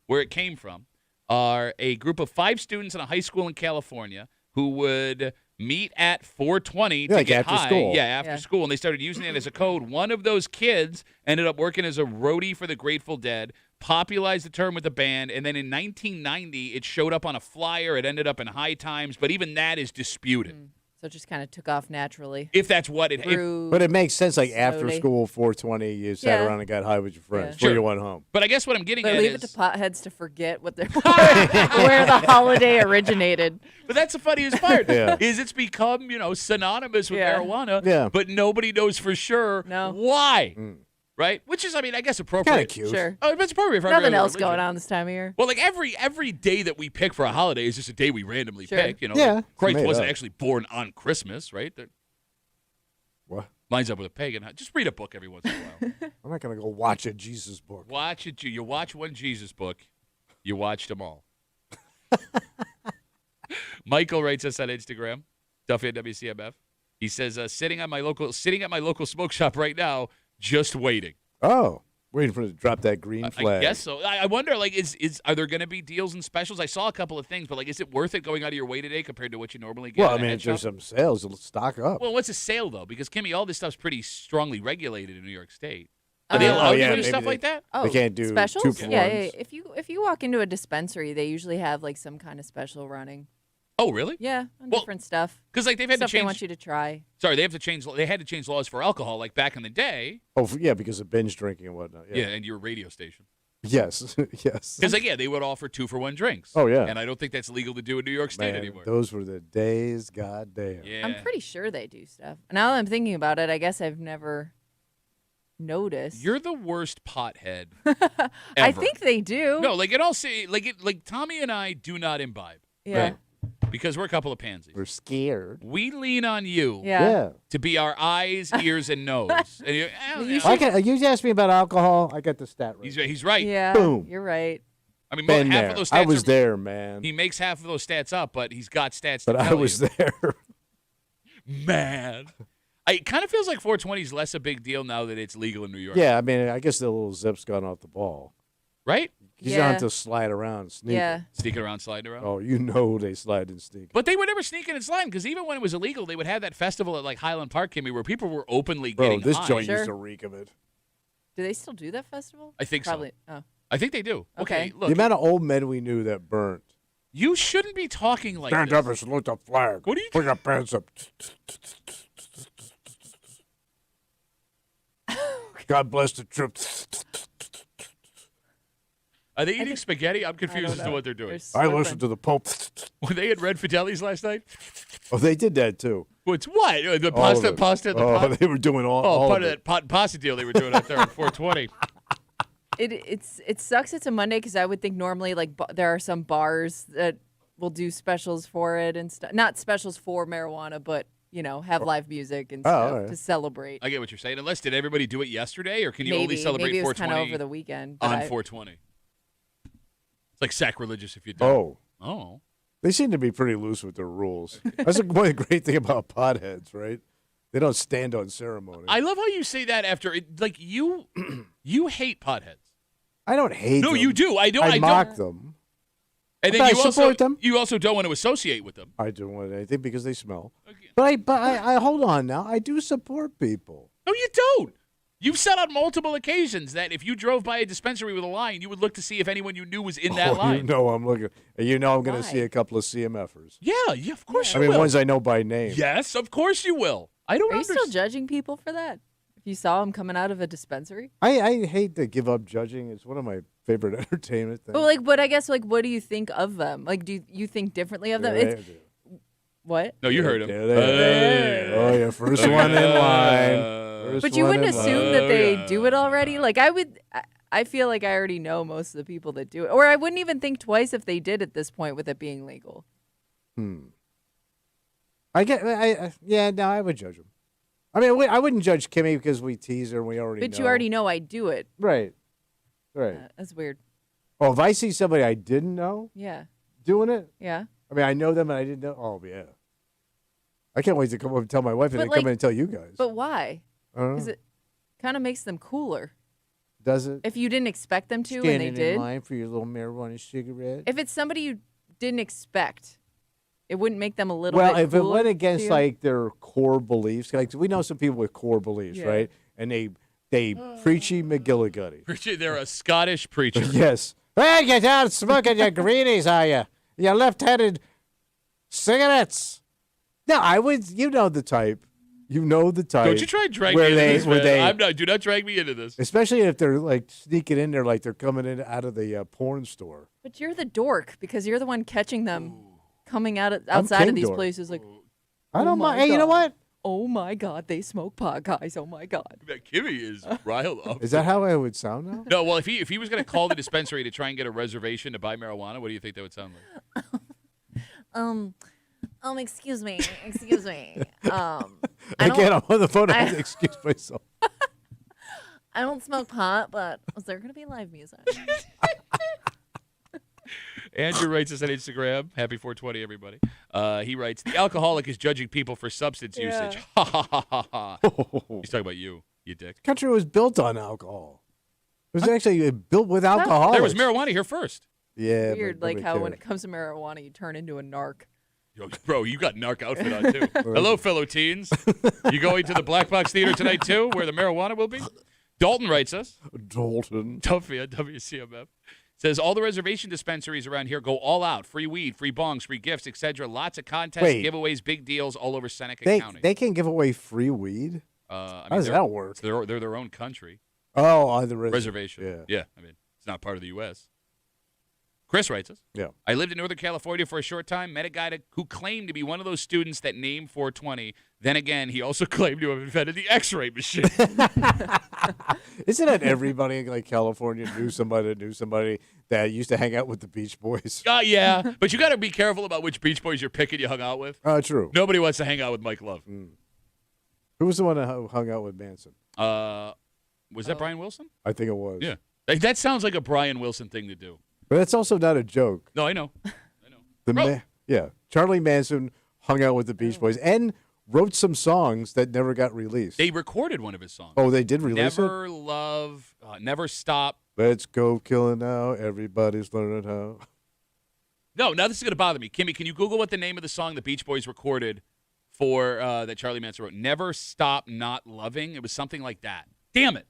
where it came from are a group of 5 students in a high school in California who would meet at 420 to like get after high. school. Yeah, after school, and they started using it as a code. One of those kids ended up working as a roadie for the Grateful Dead, popularized the term with the band, and then in 1990, it showed up on a flyer. It ended up in High Times, but even that is disputed. So it just kind of took off naturally. If that's what it Grew But it makes sense, like after slowly. school, 420, you sat around and got high with your friends before Sure. you went home. But I guess what I'm getting But at leave is it to potheads to forget what they're where the holiday originated. But that's the funniest part. Yeah. Is it's become, synonymous with marijuana. Yeah. But nobody knows for sure why. Right? Which is, I guess appropriate. Kind of cute. Sure. Oh, it's appropriate for every Nothing other else religion. going on this time of year. Well, like every day that we pick for a holiday is just a day we randomly Sure. pick. Yeah, Like Christ made wasn't up. actually born on Christmas, right? That What? lines up with a pagan. Just read a book every once in a while. I'm not going to go watch a Jesus book. Watch it. You watch one Jesus book, you watched them all. Michael writes us on Instagram, Duffy at WCMF. He says, sitting at my local smoke shop right now, just waiting. Oh, waiting for it to drop that green flag. I guess so. I wonder, are there going to be deals and specials? I saw a couple of things, but is it worth it going out of your way today compared to what you normally get? Well, at I a mean, head if there's shop? some sales, it'll stock up. Well, what's a sale though? Because Kimmy, all this stuff's pretty strongly regulated in New York State. Are Oh, they allowed yeah, to do maybe stuff they- like that? Oh, They can't do specials? 2 for Yeah, ones. If you walk into a dispensary, they usually have like some kind of special running. Oh, really? Yeah, on Well, different stuff. Because they've had Stuff to they want change. you to try. Sorry, they had to change laws for alcohol, like back in the day. Oh, yeah, because of binge drinking and whatnot. Yeah, and your radio station. Yes, yes. Because they would offer 2-for-1 drinks. Oh, yeah. And I don't think that's legal to do in New York State Man, anymore. those were the days, goddamn. Yeah. I'm pretty sure they do stuff. Now that I'm thinking about it, I guess I've never noticed. You're the worst pothead. I ever. think they do. No, like Tommy and I do not imbibe. Yeah. Right? Because we're a couple of pansies. We're scared. We lean on you Yeah. to be our eyes, ears, and nose. And You asked me about alcohol. I got the stat right. he's right. Yeah. Boom. You're right. I mean, Been half there. of those stats I was are- there, man. He makes half of those stats up, but he's got stats. But to I tell was you. there. Man. It kind of feels like 420 is less a big deal now that it's legal in New York. Yeah, I mean, I guess the little zip's gone off the ball. Right? You Yeah. don't have to slide around and sneak. Yeah. Sneaking around, sliding around. Oh, you know they slide and sneak. But they were never sneaking and sliding because even when it was illegal, they would have that festival at like Highland Park, Kimmy, where people were openly Bro, getting this high. joint Sure. used to reek of it. Do they still do that festival? I think so. Probably. Oh. I think they do. Okay. Look, The amount of old men we knew that burnt. you shouldn't be talking like Stand this. up and salute the flag. What are you Put your pants up. God bless the troops. Are they eating spaghetti? I'm I confused don't as to know. what they're doing. They're I slurping. listened to the Pope. Were they at Red Fideli's last night? Oh, they did that too. What's what? The All of pasta, it. the Oh, pot? they were doing all part of of it. that pot and pasta deal they were doing out there on 420. It sucks. It's a Monday because I would think normally like there are some bars that will do specials for it and stuff. Not specials for marijuana, but have live music and stuff to celebrate. I get what you're saying. Unless did everybody do it yesterday, or can you only Maybe celebrate it was 420 kind of over the weekend on 420? It's like sacrilegious if you don't. Oh. They seem to be pretty loose with their rules. That's one great thing about potheads, right? They don't stand on ceremony. I love how you say that after like you hate potheads. I don't hate them. No, you do. I don't. I mock them. And then you support them. You also don't want to associate with them. I don't want anything because they smell. Okay. But I hold on now. I do support people. No, you don't. You've said on multiple occasions that if you drove by a dispensary with a line, you would look to see if anyone you knew was in that line. I'm looking. I'm going to see a couple of CMFers. Yeah, of course you will. I mean, ones I know by name. Yes, of course you will. I don't. Are you still judging people for that? If you saw them coming out of a dispensary? I hate to give up judging. It's one of my favorite entertainment things. But I guess what do you think of them? Like, do you think differently of them? What? No, you heard him. Oh, yeah, first one in line. But you wouldn't assume that they do it already? Like, I feel like I already know most of the people that do it. Or I wouldn't even think twice if they did at this point with it being legal. I would judge them. I mean, I wouldn't judge Kimmy because we tease her and we already know. But you already know I do it. Right. That's weird. Oh, if I see somebody I didn't know doing it? Yeah. I mean, I know them and I didn't know. Oh, yeah. I can't wait to come up and tell my wife and then come in and tell you guys. But why? Because it kind of makes them cooler. Does it? If you didn't expect them to Standing and they did. in line for your little marijuana cigarette. If it's somebody you didn't expect, it wouldn't make them a little bit cooler. cooler. Well, if it went against like their core beliefs, like we know some people with core beliefs, right? And they preachy McGillicuddy. They're a Scottish preacher. Yes. Hey, get out smoking your greenies, are you? You left-handed cigarettes. No, I would. You know the type. Don't you try and drag me into this, man. Do not drag me into this. Especially if they're like sneaking in there, like they're coming in out of the porn store. But you're the dork because you're the one catching them coming outside of these places. Like, I don't mind. Hey, you know what? Oh my God, they smoke pot, guys. Oh my God. Kimmy is riled up. Is that how I would sound now? No. Well, if he was going to call the dispensary to try and get a reservation to buy marijuana, what do you think that would sound like? Excuse me. I can't. I'm on the phone. I have to excuse myself. I don't smoke pot, but is there going to be live music? Andrew writes us on Instagram. Happy 420, everybody. He writes, the alcoholic is judging people for substance usage. Ha, ha, ha, ha, ha. He's talking about you dick. Country was built on alcohol. It was actually built with alcohol. There was marijuana here first. Yeah. Weird, like how when it comes to marijuana, you turn into a narc. Yo, bro, you got narc outfit on, too. Hello, fellow teens. You going to the Black Box Theater tonight, too, where the marijuana will be? Dalton writes us. Duffy at WCMF. Says, all the reservation dispensaries around here go all out. Free weed, free bongs, free gifts, etc. Lots of contests, giveaways, big deals all over Seneca County. They can give away free weed? How does that work? They're their own country. Oh, on the reservation. Yeah. I mean, it's not part of the U.S. Chris writes us. Yeah. I lived in Northern California for a short time, met a guy who claimed to be one of those students that named 420. Then again, he also claimed to have invented the X-ray machine. Isn't it everybody in like California knew somebody that used to hang out with the Beach Boys? Yeah. But you got to be careful about which Beach Boys you're picking you hung out with. True. Nobody wants to hang out with Mike Love. Who was the one that hung out with Manson? Was that Brian Wilson? I think it was. Yeah. That sounds like a Brian Wilson thing to do. But that's also not a joke. No, I know. Charlie Manson hung out with the Beach Boys and wrote some songs that never got released. They recorded one of his songs. Oh, they did release Never Love, Never Stop. Let's go killing now. Everybody's learning how. No, now this is going to bother me. Kimmy, can you Google what the name of the song the Beach Boys recorded for that Charlie Manson wrote? Never Stop Not Loving. It was something like that. Damn it.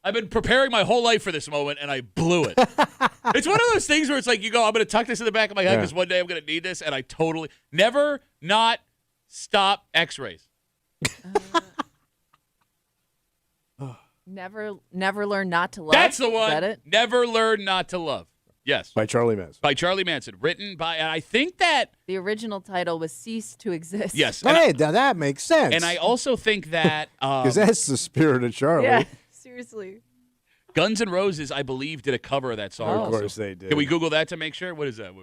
I've been preparing my whole life for this moment, and I blew it. It's one of those things where it's like you go, I'm going to tuck this in the back of my head because one day I'm going to need this, and I totally never not stop X-rays. Never learn not to love. That's the one. Is that it? Never learn not to love. Yes. By Charlie Manson. By Charlie Manson. Written by, and I think that the original title was Cease to Exist. Yes. Hey, now that makes sense. And I also think that because that's the spirit of Charlie. Yeah. Seriously. Guns N' Roses, I believe, did a cover of that song. Of also. course they did. Can we Google that to make sure? What is that?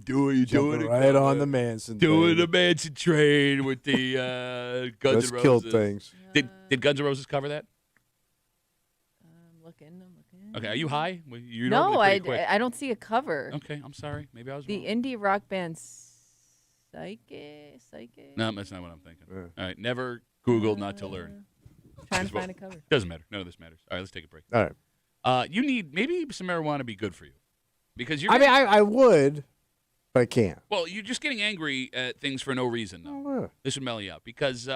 Doing right on the Manson doing thing. the Manson train with the Guns N' Roses. Let's kill things. Did Guns N' Roses cover that? I'm looking. Okay, are you high? You're No, normally pretty quick. I don't see a cover. Okay, I'm sorry. Maybe I was The wrong. indie rock band Psyche? No, that's not what I'm thinking. All right, never Google not to learn. Trying to find a cover. Doesn't matter. None of this matters. All right, let's take a break. All right. You need maybe some marijuana be good for you, because you're. I would, but I can't. Well, you're just getting angry at things for no reason. Though. Oh, yeah. This would mellow you out because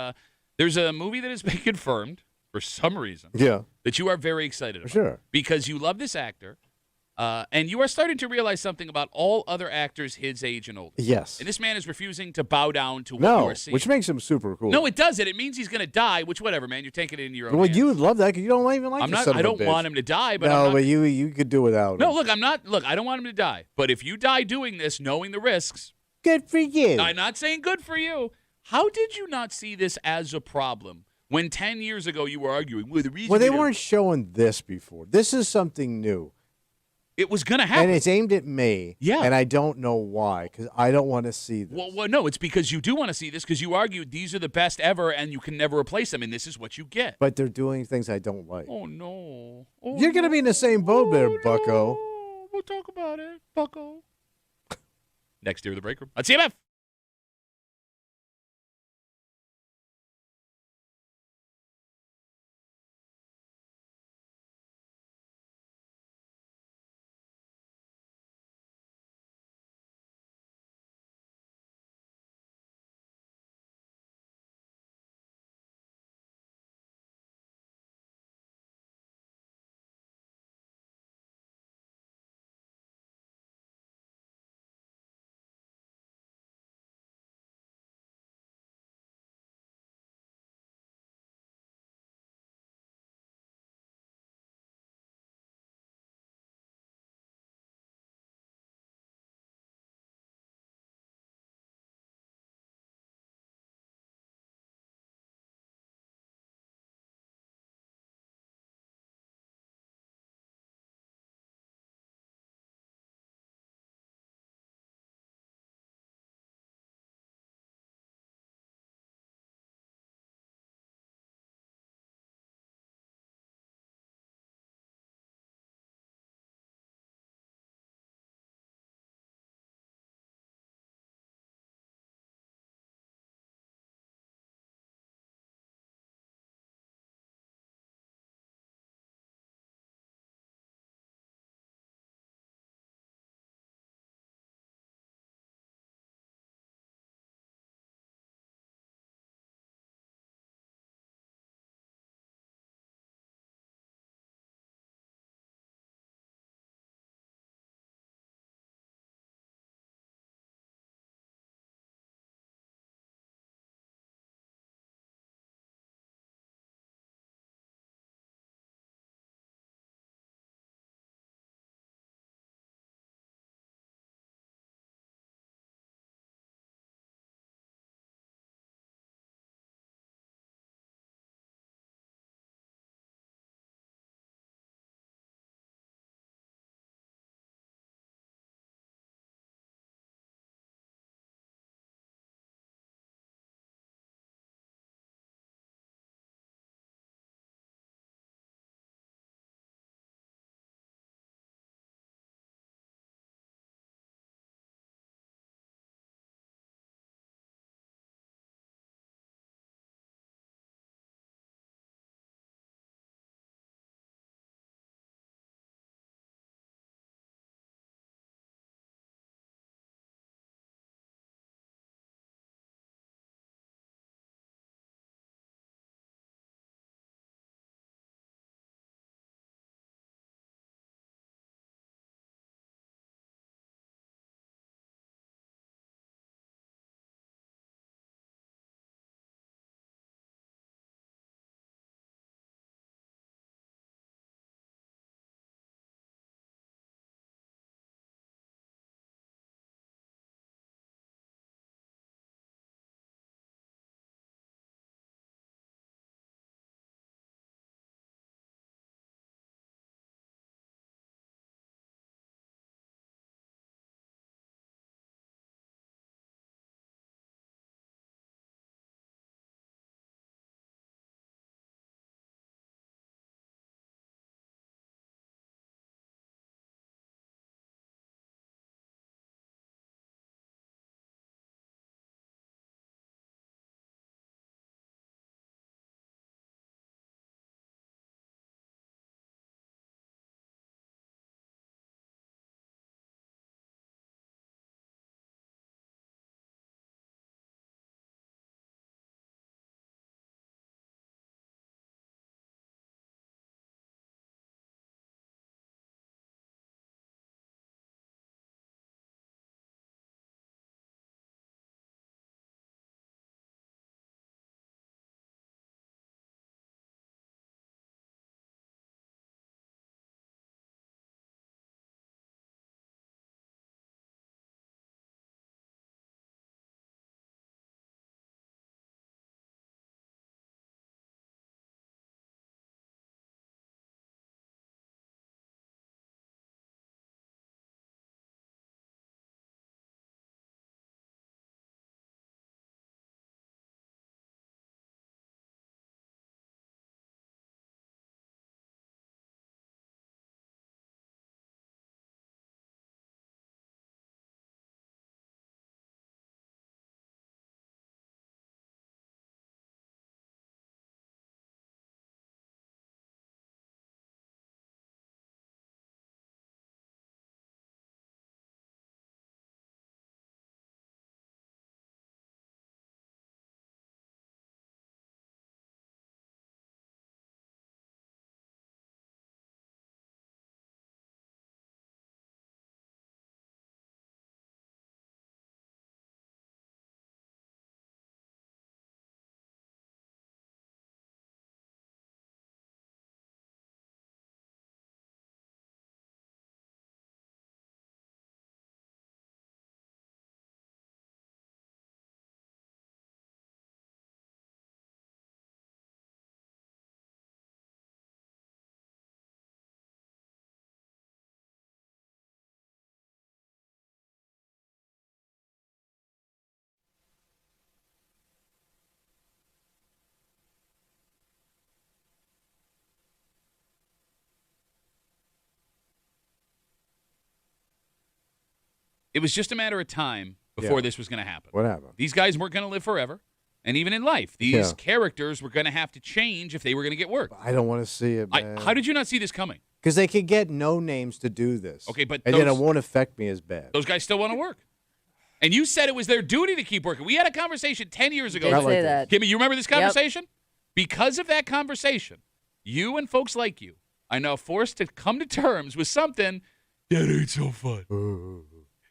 there's a movie that has been confirmed for some reason. Yeah. That you are very excited about. Sure. Because you love this actor, and you are starting to realize something about all other actors his age and older. Yes. And this man is refusing to bow down to what you are seeing. Which makes him super cool. No, it doesn't. It means he's going to die. Which, whatever, man. You're taking it in your own. Well, hands. you would love that because you don't even like. I'm the not. son I of a don't bitch. want him to die, but no, I'm not, but you could do without him. No, look, I'm not. Look, I don't want him to die. But if you die doing this, knowing the risks, good for you. I'm not saying good for you. How did you not see this as a problem when 10 years ago you were arguing? Well, the reason. Well, they weren't showing this before. This is something new. It was going to happen. And it's aimed at me. Yeah. And I don't know why, because I don't want to see this. Well, no, it's because you do want to see this because you argued these are the best ever and you can never replace them, and this is what you get. But they're doing things I don't like. Oh, no. Oh, You're going to be in the same boat there, bucko. No. We'll talk about it, bucko. Next year of the break room. On CMF. It was just a matter of time before this was going to happen. What happened? These guys weren't going to live forever. And even in life, these characters were going to have to change if they were going to get work. I don't want to see it, man. How did you not see this coming? Because they could get no names to do this. Okay, but then it won't affect me as bad. Those guys still want to work. And you said it was their duty to keep working. We had a conversation 10 years ago. Did say that. Kimmy, you remember this conversation? Yep. Because of that conversation, you and folks like you are now forced to come to terms with something that ain't so fun.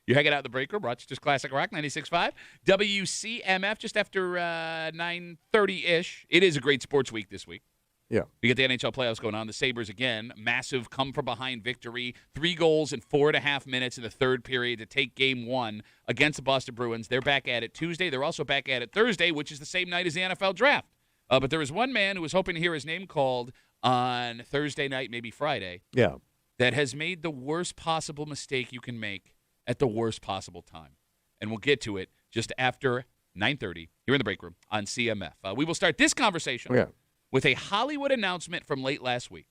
You're hanging out in the break room, Rochester's Classic Rock, 96.5. WCMF, just after 9:30-ish. It is a great sports week this week. Yeah. We get the NHL playoffs going on. The Sabres, again, massive come-from-behind victory. 3 goals in 4.5 minutes in the third period to take Game 1 against the Boston Bruins. They're back at it Tuesday. They're also back at it Thursday, which is the same night as the NFL Draft. But there was one man who was hoping to hear his name called on Thursday night, maybe Friday, that has made the worst possible mistake you can make at the worst possible time. And we'll get to it just after 9:30 here in the break room on CMF. We will start this conversation with a Hollywood announcement from late last week.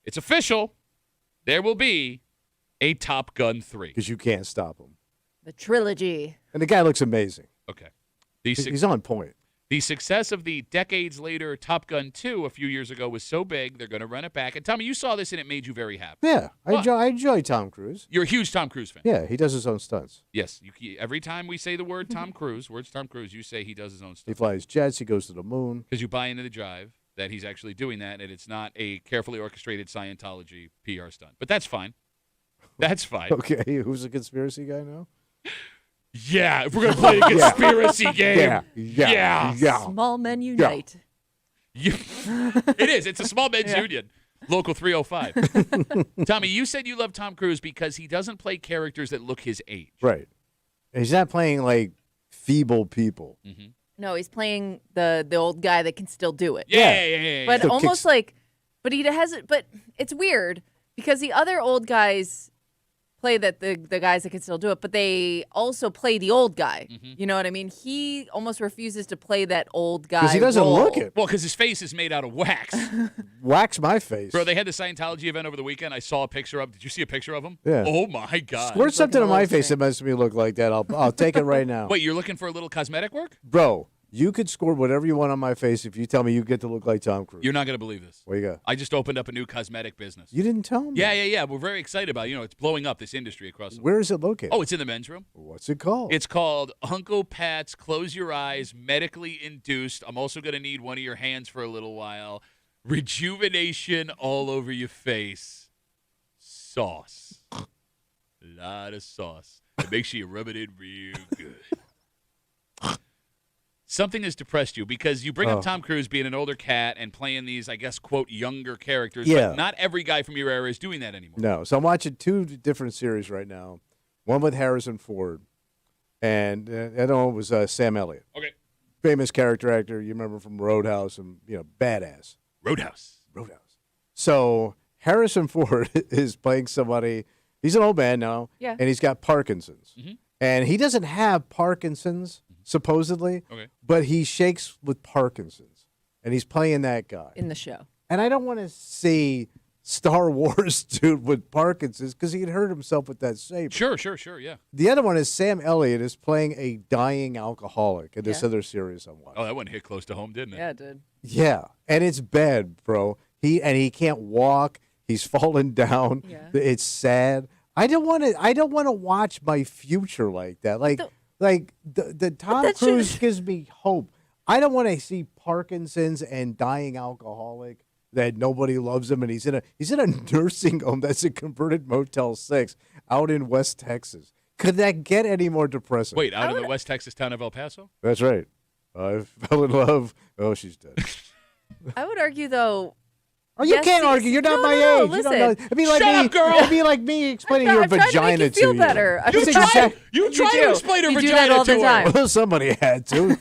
It's official. There will be a Top Gun 3. Because you can't stop him. The trilogy. And the guy looks amazing. Okay. He's on point. The success of the decades-later Top Gun 2 a few years ago was so big, they're going to run it back. And, Tommy, you saw this, and it made you very happy. Yeah, I enjoy Tom Cruise. You're a huge Tom Cruise fan. Yeah, he does his own stunts. Yes. Every time we say the word Tom Cruise, you say he does his own stuff. He flies jets. He goes to the moon. Because you buy into the jive that he's actually doing that, and it's not a carefully orchestrated Scientology PR stunt. But that's fine. That's fine. Okay, who's the conspiracy guy now? Yeah, if we're going to play a conspiracy game. Yeah. Small men unite. It is. It's a small men's union. Local 305. Tommy, you said you love Tom Cruise because he doesn't play characters that look his age. Right. He's not playing, like, feeble people. Mm-hmm. No, he's playing the old guy that can still do it. Yeah. But almost like, but he has it. But it's weird because the other old guys play that the guys that can still do it, but they also play the old guy. Mm-hmm. You know what I mean? He almost refuses to play that old guy. Because he doesn't look it. Well, because his face is made out of wax. Wax my face. Bro, they had the Scientology event over the weekend. I saw a picture of. Did you see a picture of him? Yeah. Oh my God. Squirt something on my face that makes me look like that. I'll take it right now. Wait, you're looking for a little cosmetic work? Bro, you could squirt whatever you want on my face if you tell me you get to look like Tom Cruise. You're not going to believe this. What you got? I just opened up a new cosmetic business. You didn't tell me. Yeah. We're very excited about it. You know, it's blowing up, this industry across the world. Where is it located? Oh, it's in the men's room. What's it called? It's called Uncle Pat's Close Your Eyes, Medically Induced. I'm also going to need one of your hands for a little while. Rejuvenation all over your face. Sauce. A lot of sauce. And make sure you rub it in real good. Something has depressed you because you bring up Tom Cruise being an older cat and playing these, I guess, quote, younger characters. Yeah. But not every guy from your era is doing that anymore. No. So I'm watching 2 different series right now. One with Harrison Ford, and the other one was Sam Elliott. Okay. Famous character actor. You remember from Roadhouse and, badass. Roadhouse. So Harrison Ford is playing somebody. He's an old man now. Yeah. And he's got Parkinson's. Mm-hmm. And he doesn't have Parkinson's, supposedly. Okay. But he shakes with Parkinson's. And he's playing that guy. In the show. And I don't want to see Star Wars dude with Parkinson's because he'd hurt himself with that saber. Sure, yeah. The other one is Sam Elliott is playing a dying alcoholic in this other series I'm watching. Oh, that one hit close to home, didn't it? Yeah, it did. Yeah, and it's bad, bro. He can't walk. He's falling down. Yeah. It's sad. I don't want to watch my future like that. The Tom Cruise gives me hope. I don't want to see Parkinson's and dying alcoholic that nobody loves him, and he's in a nursing home that's a converted Motel 6 out in West Texas. Could that get any more depressing? Wait, out in the West Texas town of El Paso? That's right. I fell in love. Oh, she's dead. I would argue, though. Oh, you can't argue. You're not my age. Listen. You don't know. It'd be like Shut me, up, girl. It'd be like me explaining your vagina to you. Better. You try to explain her You do vagina that all the to time. her. Well, somebody had to.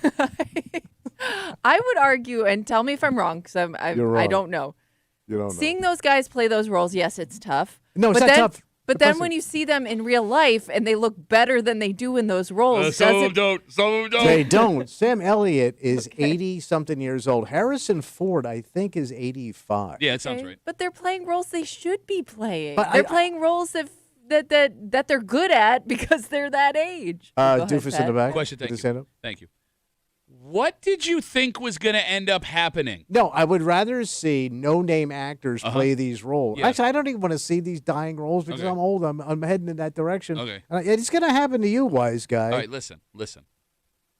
I would argue, and tell me if I'm wrong, because You're wrong. I don't know. You don't know. Seeing those guys play those roles, yes, it's tough. No, it's but not then, tough. But then when you see them in real life and they look better than they do in those roles, Some of them don't. Some of them don't. They don't. Sam Elliott is 80-something years old. Harrison Ford, I think, is 85. Yeah, that sounds right. But they're playing roles they should be playing. But They're playing roles that that they're good at because they're that age. Go ahead, Doofus in Pat. the back. Question, thank With his you. hand up. Thank you. What did you think was going to end up happening? No, I would rather see no-name actors play these roles. Yeah. Actually, I don't even want to see these dying roles because Okay. I'm old. I'm heading in that direction. Okay. It's going to happen to you, wise guy. All right, listen.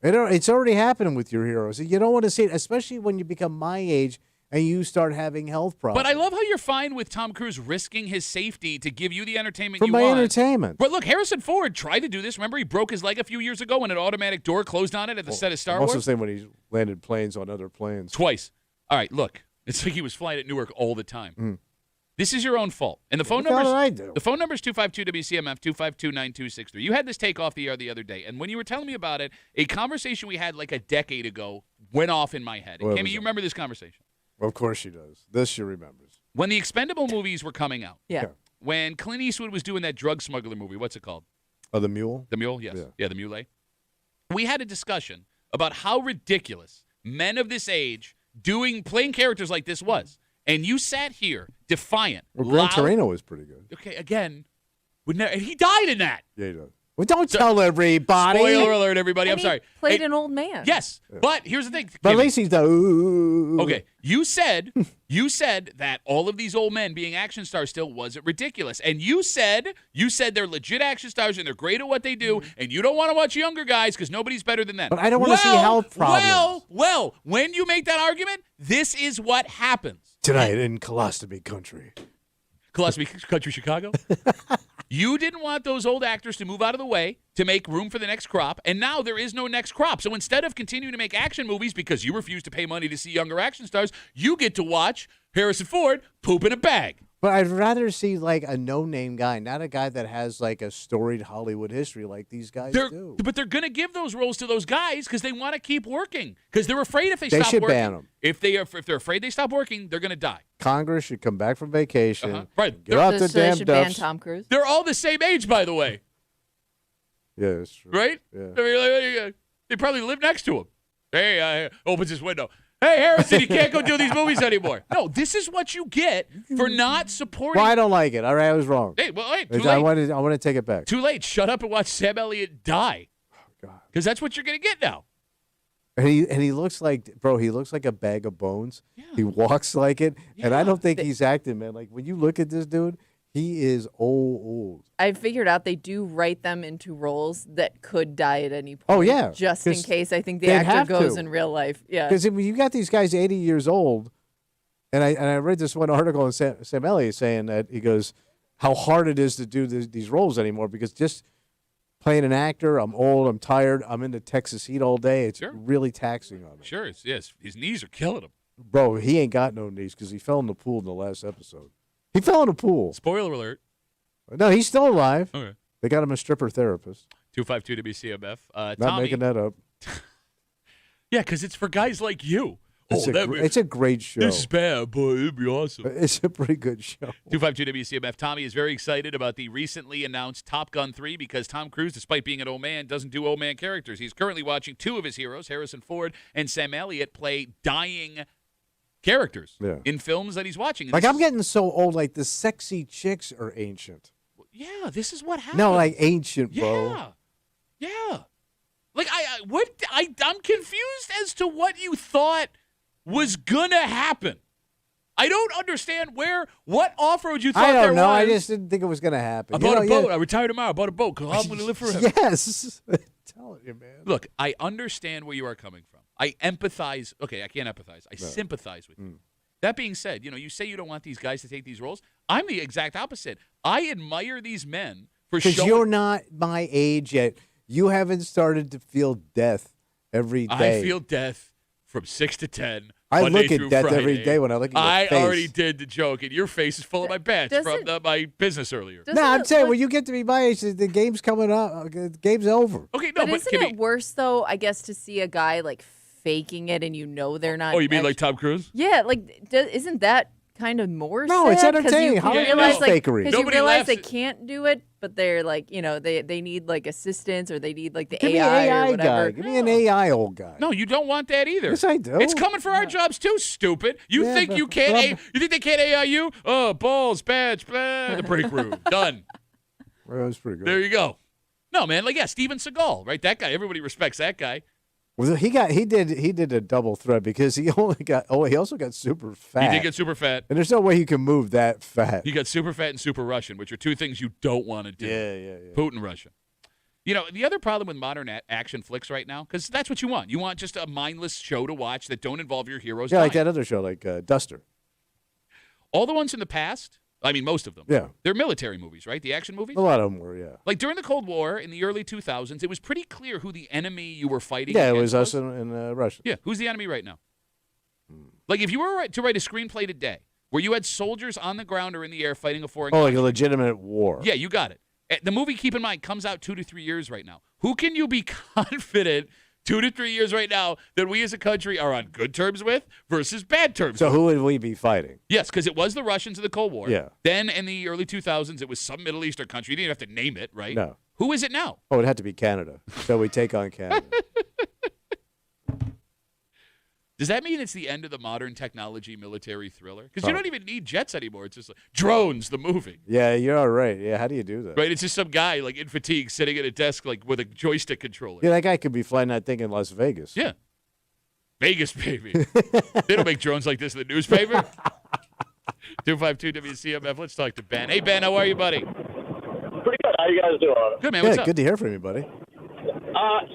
It's already happening with your heroes. You don't want to see it, especially when you become my age and you start having health problems. But I love how you're fine with Tom Cruise risking his safety to give you the entertainment For you my want. entertainment. But look, Harrison Ford tried to do this. Remember, he broke his leg a few years ago when an automatic door closed on it at the set of Star I'm also Wars? saying when he landed planes on other planes. Twice. All right, look. It's like he was flying at Newark all the time. This is your own fault. And the phone What the hell number did I do? The phone number is 252-WCMF, 252-9263. You had this take off the air the other day, and when you were telling me about it, a conversation we had like a decade ago went off in my head. What Cammy, was you it? remember this conversation? Of course she does. This she remembers. When the Expendable movies were coming out, Yeah. when Clint Eastwood was doing that drug smuggler movie, what's it called? Oh, the mule? The Mule? Yes. Yeah. Yeah, The Mule. We had a discussion about how ridiculous men of this age playing characters like this was. And you sat here defiant. Well, Gran loud. Torino was pretty good. Okay, again, and he died in that. Yeah, he does. Well, don't tell everybody. Spoiler alert, everybody. And I'm sorry. He played Hey, an old man. Yes, but here's the thing. But at Kimmy. least he's the ooh. Okay, you said that all of these old men being action stars still wasn't ridiculous, and you said they're legit action stars and they're great at what they do, and you don't want to watch younger guys because nobody's better than them. But I don't wanna see health problems. Well, when you make that argument, this is what happens. Tonight in Colostomy Country. Colostomy Country, Chicago. You didn't want those old actors to move out of the way to make room for the next crop, and now there is no next crop. So instead of continuing to make action movies because you refuse to pay money to see younger action stars, you get to watch Harrison Ford poop in a bag. But I'd rather see like a no-name guy, not a guy that has like a storied Hollywood history like these guys do. But they're going to give those roles to those guys because they want to keep working. Because they're afraid if they stop should working, ban them. If they're afraid they stop working, they're going to die. Congress should come back from vacation. Right. Get off So the they damn should ban duffs. Tom Cruise. They're all the same age, by the way. Yeah, that's true. Right? Yeah. I mean, they probably live next to him. Hey, opens his window. Hey, Harrison, you can't go do these movies anymore. No, this is what you get for not supporting. Well, I don't like it. All right, I was wrong. Hey, well, hey, too I late. want to take it back. Too late. Shut up and watch Sam Elliott die. God. Because that's what you're going to get now. And he looks like, bro, he looks like a bag of bones. Yeah. He walks like it. And I don't think he's acting, man. Like, when you look at this dude, he is old. I figured out they do write them into roles that could die at any point. Oh, yeah. Just in 'Cause case I think the they'd actor have goes to. in real life. Yeah. Because you got these guys 80 years old, and I read this one article on Sam Elliott saying that he goes, how hard it is to do these roles anymore because just playing an actor, I'm old, I'm tired, I'm in the Texas heat all day. It's really taxing on me. Sure, yes. His knees are killing him. Bro, he ain't got no knees because he fell in the pool in the last episode. He fell in the pool. Spoiler alert. No, he's still alive. Okay. They got him a stripper therapist. 252 WCMF. Not Tommy, making that up. Yeah, because it's for guys like you. It's a great show. This is bad, but it'd be awesome. It's a pretty good show. 252 WCMF. Tommy is very excited about the recently announced Top Gun 3 because Tom Cruise, despite being an old man, doesn't do old man characters. He's currently watching two of his heroes, Harrison Ford and Sam Elliott, play dying characters in films that he's watching. And Like, I'm getting so old, like, the sexy chicks are ancient. Yeah, this is what happens. No, like, ancient, bro. Yeah. Like, I'm confused as to what you thought was going to happen. I don't understand what off-road you thought I there don't know. was. I just didn't think it was going to happen. I bought a boat. I retire tomorrow. I bought a boat because I'm going to live forever. Yes. I'm telling you, man. Look, I understand where you are coming from. I empathize. Okay, I can't empathize. I sympathize with you. That being said, you say you don't want these guys to take these roles. I'm the exact opposite. I admire these men for showing. Because you're not my age yet. You haven't started to feel death every day. I feel death from 6 to 10. I Monday look at through death Friday. every day when I look at your face. I already did the joke, and your face is full of my badge from my business earlier. No, I'm saying when you get to be my age, the game's coming up. The game's over. Okay, no, but isn't it worse though? I guess to see a guy like faking it and they're not. Oh, you mean like Tom Cruise? Yeah, like isn't that kind of more? No, sad? it's entertaining. You How do you realize know fakery? Because you Nobody realize laughs they at- can't do it, but they're like they need like assistance or they need like the Give me an AI or AI whatever. guy. Give me an AI old guy. No, you don't want that either. Yes, I do. It's coming for our jobs too, stupid. You Yeah, think but- you can't? but You think they can't AI you? Oh, balls, badge, blah, the break room, done. Well, that was pretty good. There you go. No, man. Like, yeah, Steven Seagal, right? That guy. Everybody respects that guy. Well, he did a double threat because he also got super fat. He did get super fat. And there's no way he can move that fat. He got super fat and super Russian, which are two things you don't want to do. Yeah. Putin Russian. You know, the other problem with modern action flicks right now, because that's what you want. You want just a mindless show to watch that don't involve your heroes. Yeah, like that other show, like Duster. All the ones in the past, I mean, most of them. Yeah. They're military movies, right? The action movies? A lot of them were, yeah. Like during the Cold War in the early 2000s, it was pretty clear who the enemy you were fighting Yeah, it against was us and Russia. Yeah, who's the enemy right now? Like if you were to write a screenplay today where you had soldiers on the ground or in the air fighting a foreign country. Like a legitimate war. Yeah, you got it. The movie, keep in mind, comes out 2 to 3 years right now. Who can you be confident 2 to 3 years right now that we as a country are on good terms with versus bad terms So with? who would we be fighting? Yes, because it was the Russians in the Cold War. Yeah. Then in the early 2000s, it was some Middle Eastern country. You didn't have to name it, right? No. Who is it now? Oh, it had to be Canada. So we take on Canada. Does that mean it's the end of the modern technology military thriller? Because you don't even need jets anymore. It's just like drones, the movie. Yeah, you're all right. Yeah, how do you do that? Right? It's just some guy like in fatigue sitting at a desk like with a joystick controller. Yeah, that guy could be flying that thing in Las Vegas. Yeah. Vegas, baby. They don't make drones like this in the newspaper. 252 WCMF. Let's talk to Ben. Hey, Ben, how are you, buddy? Pretty good. How you guys doing? Good, man. Yeah, What's up? good to hear from you, buddy.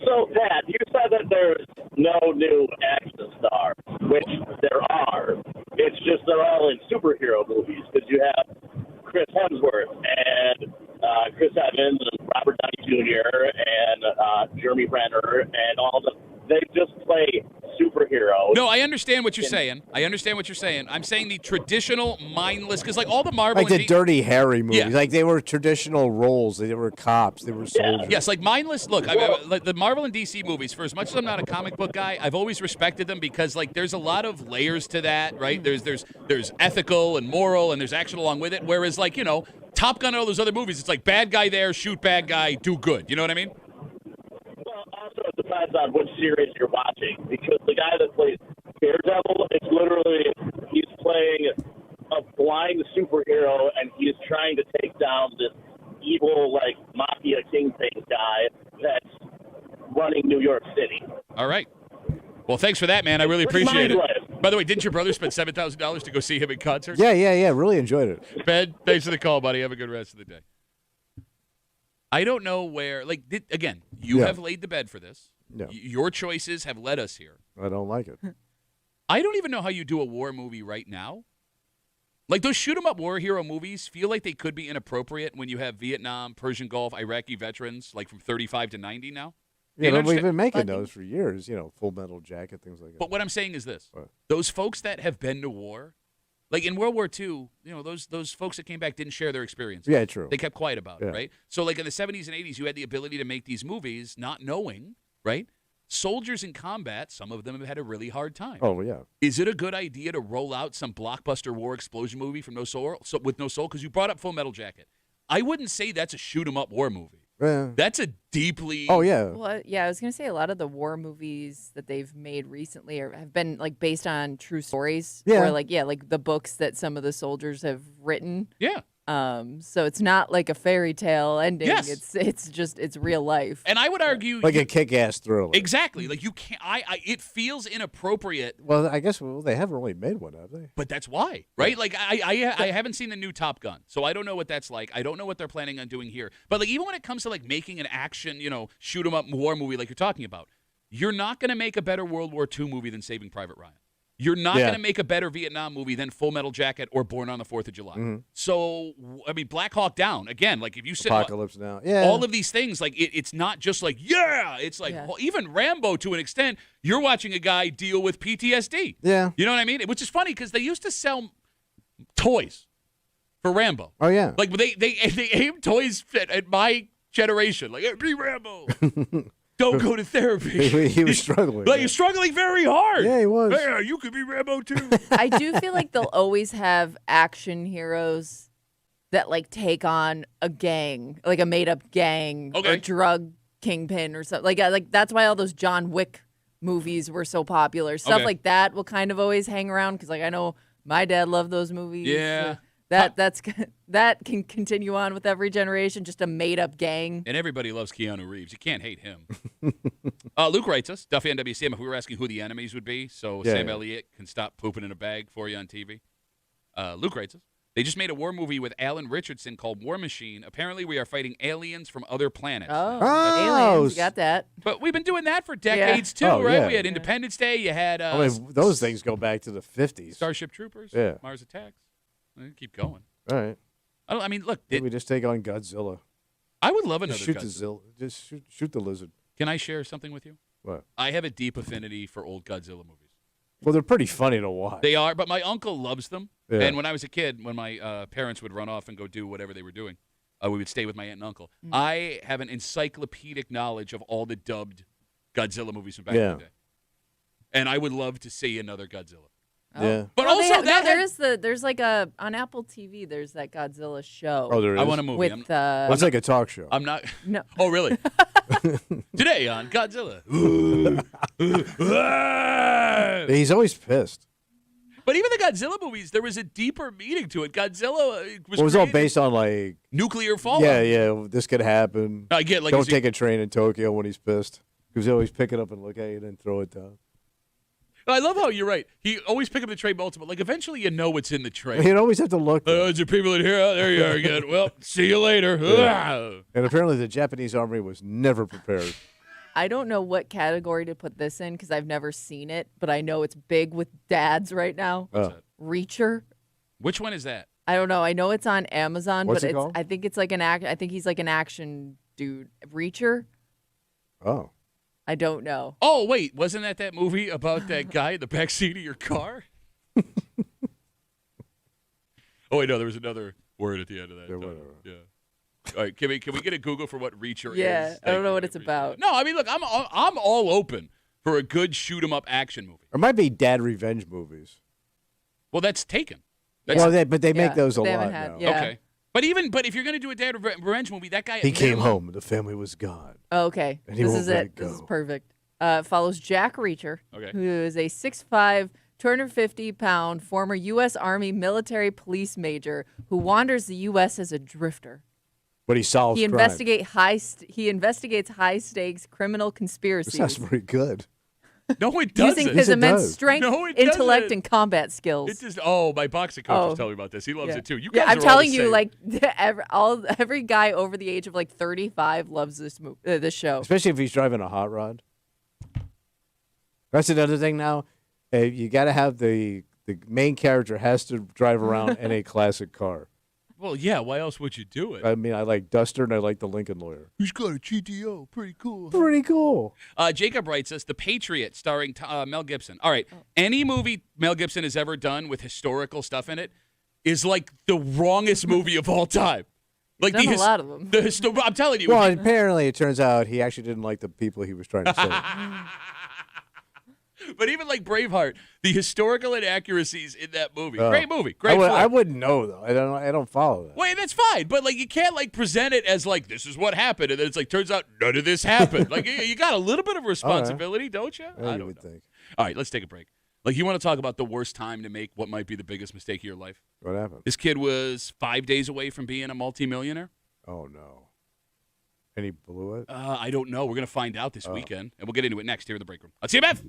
So, Pat, you said that there's no new action stars, which there are. It's just they're all in superhero movies because you have Chris Hemsworth and Chris Evans and Robert Downey Jr. and Jeremy Renner and all the. They just play superheroes. No, I understand what you're saying. I'm saying the traditional mindless, because like all the Marvel Like and the Dirty Harry movies. Yeah. Like they were traditional roles. They were cops. They were soldiers. Yes, like mindless. Look, like the Marvel and DC movies. For as much as I'm not a comic book guy, I've always respected them because like there's a lot of layers to that, right? There's ethical and moral, and there's action along with it. Whereas like Top Gun and all those other movies, it's like bad guy there, shoot bad guy, do good. You know what I mean? Well, also it depends on which series you're watching because the guy that plays Daredevil, it's literally he's playing a blind superhero and he's trying to take down this evil like mafia kingpin guy that's running New York City. All right. Well, thanks for that, man. I really appreciate it. By the way, didn't your brother spend $7,000 to go see him in concert? Yeah. Really enjoyed it. Ben, thanks for the call, buddy. Have a good rest of the day. I don't know where, again, you have laid the bed for this. Yeah. Your choices have led us here. I don't like it. I don't even know how you do a war movie right now. Like those shoot-'em-up war hero movies feel like they could be inappropriate when you have Vietnam, Persian Gulf, Iraqi veterans, like from 35 to 90 now. Yeah, but we've been making those for years, Full Metal Jacket, things like that. But what I'm saying is this. What? Those folks that have been to war, like in World War II, those folks that came back didn't share their experiences. Yeah, true. They kept quiet about it, right? So like in the 70s and 80s, you had the ability to make these movies not knowing, right? Soldiers in combat, some of them have had a really hard time. Oh, yeah. Is it a good idea to roll out some blockbuster war explosion movie from with no soul? Because you brought up Full Metal Jacket. I wouldn't say that's a shoot-'em-up war movie. Yeah. That's a deeply... Oh, yeah. Well, yeah, I was going to say a lot of the war movies that they've made recently have been like based on true stories. Yeah. Or like the books that some of the soldiers have written. Yeah. So it's not like a fairy tale ending. Yes. It's real life. And I would argue... Like a kick-ass thriller. Exactly. Like you can't... it feels inappropriate. Well, I guess they haven't really made one, have they? But that's why, right? Like I haven't seen the new Top Gun, so I don't know what that's like. I don't know what they're planning on doing here. But like even when it comes to like making an action, shoot 'em up war movie like you're talking about, you're not going to make a better World War II movie than Saving Private Ryan. You're not going to make a better Vietnam movie than Full Metal Jacket or Born on the 4th of July. Mm-hmm. So, I mean, Black Hawk Down, again, like if you sit... Apocalypse Now. Yeah. All of these things, like it's not just like, it's like, well, even Rambo to an extent, you're watching a guy deal with PTSD. Yeah. You know what I mean? Which is funny because they used to sell toys for Rambo. Oh, yeah. Like they aimed toys at my generation. Like, hey, be Rambo. Don't go to therapy. He was struggling. Like, he's struggling very hard. Yeah, he was. Yeah, you could be Rambo too. I do feel like they'll always have action heroes that like take on a gang, like a made up gang or drug kingpin or something. Like that's why all those John Wick movies were so popular. Stuff like that will kind of always hang around because like I know my dad loved those movies. Yeah. That can continue on with every generation, just a made-up gang. And everybody loves Keanu Reeves. You can't hate him. Luke writes us, Duffy on WCMF, we were asking who the enemies would be, so Sam Elliott can stop pooping in a bag for you on TV. Luke writes us, they just made a war movie with Alan Richardson called War Machine. Apparently, we are fighting aliens from other planets. Aliens, got that. But we've been doing that for decades, too, right? Yeah. We had Independence Day. You had... those things go back to the 50s. Starship Troopers. Yeah. Mars Attacks. Keep going. All right. I mean, look. We just take on Godzilla. I would love another Godzilla. Just shoot the lizard. Can I share something with you? What? I have a deep affinity for old Godzilla movies. Well, they're pretty funny to watch. They are, but my uncle loves them. Yeah. And when I was a kid, when my parents would run off and go do whatever they were doing, we would stay with my aunt and uncle. I have an encyclopedic knowledge of all the dubbed Godzilla movies from back in the day. And I would love to see another Godzilla. Yeah. But also there's like on Apple TV, there's that Godzilla show. Oh, there is? I want a movie. With, it's like a talk show. I'm not. No. Oh, really? Today on Godzilla. He's always pissed. But even the Godzilla movies, there was a deeper meaning to it. Godzilla was all based on like nuclear fallout. Yeah. This could happen. I get like don't take a train in Tokyo when he's pissed because he always pick it up and look at you and then throw it down. I love how you're right. He always pick up the tray multiple. Like eventually, you know what's in the tray. He'd always have to look. Is there people in here? Oh, there you are again. Well, see you later. Yeah. And apparently, the Japanese army was never prepared. I don't know what category to put this in because I've never seen it, but I know it's big with dads right now. What's that? Reacher. Which one is that? I don't know. I know it's on Amazon, What's but it called? I think it's like I think he's like an action dude. Reacher. Oh. I don't know. Oh, wait. Wasn't that movie about that guy in the backseat of your car? Oh, wait, no. There was another word at the end of that. Yeah, whatever. Yeah. All right. Can we get a Google for what Reacher is? Yeah, I don't know what it's about. No, I mean, look, I'm all open for a good shoot-'em-up action movie. Or might be dad revenge movies. Well, that's Taken. But they make those a lot now. Yeah. Okay. But if you're going to do a dad revenge movie, that guy... He came home. The family was gone. Oh, okay. And he This won't is let it. go. This is perfect. Follows Jack Reacher, Okay. who is a 6'5", 250-pound former U.S. Army military police major who wanders the U.S. as a drifter. But he solves He crime. He investigates high-stakes criminal conspiracies. This sounds pretty good. No, it doesn't. Using his immense does. strength, No, it intellect, doesn't. and combat skills. It's just my boxing coach was telling me about this. He loves it too. You guys I'm are telling all the you, same. like every guy over the age of like 35 loves this show. Especially if he's driving a hot rod. That's another thing now. You got to have the main character has to drive around in a classic car. Well, yeah. Why else would you do it? I mean, I like Duster and I like the Lincoln Lawyer. He's got a GTO. Pretty cool. Pretty cool. Jacob writes us, The Patriot, starring Mel Gibson. All right. Any movie Mel Gibson has ever done with historical stuff in it is like the wrongest movie of all time. Like Done a lot of them. I'm telling you. Well, apparently it turns out he actually didn't like the people he was trying to save. But even like Braveheart, the historical inaccuracies in that movie. Great movie. Great I wouldn't know though. I don't follow that. Wait, that's fine. But like you can't like present it as like this is what happened, and then it's like turns out none of this happened. Like you got a little bit of responsibility, don't you? Yeah, I you don't would know. think. All right, let's take a break. Like you want to talk about the worst time to make what might be the biggest mistake of your life? What happened? This kid was 5 days away from being a multimillionaire. Oh no. And he blew it? I don't know. We're gonna find out this weekend, and we'll get into it next here in the break room. Let's see you, Beth.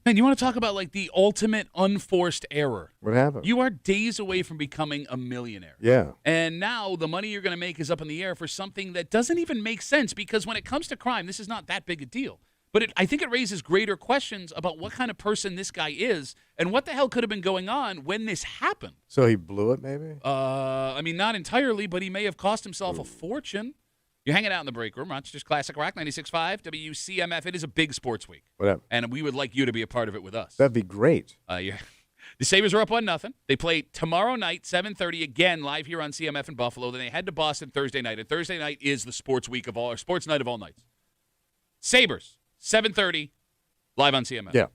Man, you want to talk about like the ultimate unforced error? What happened? You are days away from becoming a millionaire. Yeah. And now the money you're going to make is up in the air for something that doesn't even make sense, because when it comes to crime, this is not that big a deal. But I think it raises greater questions about what kind of person this guy is and what the hell could have been going on when this happened. So he blew it, maybe? I mean, not entirely, but he may have cost himself a fortune. You're hanging out in the break room. Rochester's Classic Rock 96.5 WCMF. It is a big sports week. Whatever. And we would like you to be a part of it with us. That'd be great. Yeah. The Sabres are up 1-0. They play tomorrow night, 7:30, again, live here on CMF in Buffalo. Then they head to Boston Thursday night. And Thursday night is the sports night of all nights. Sabres, 7:30, live on CMF. Yeah.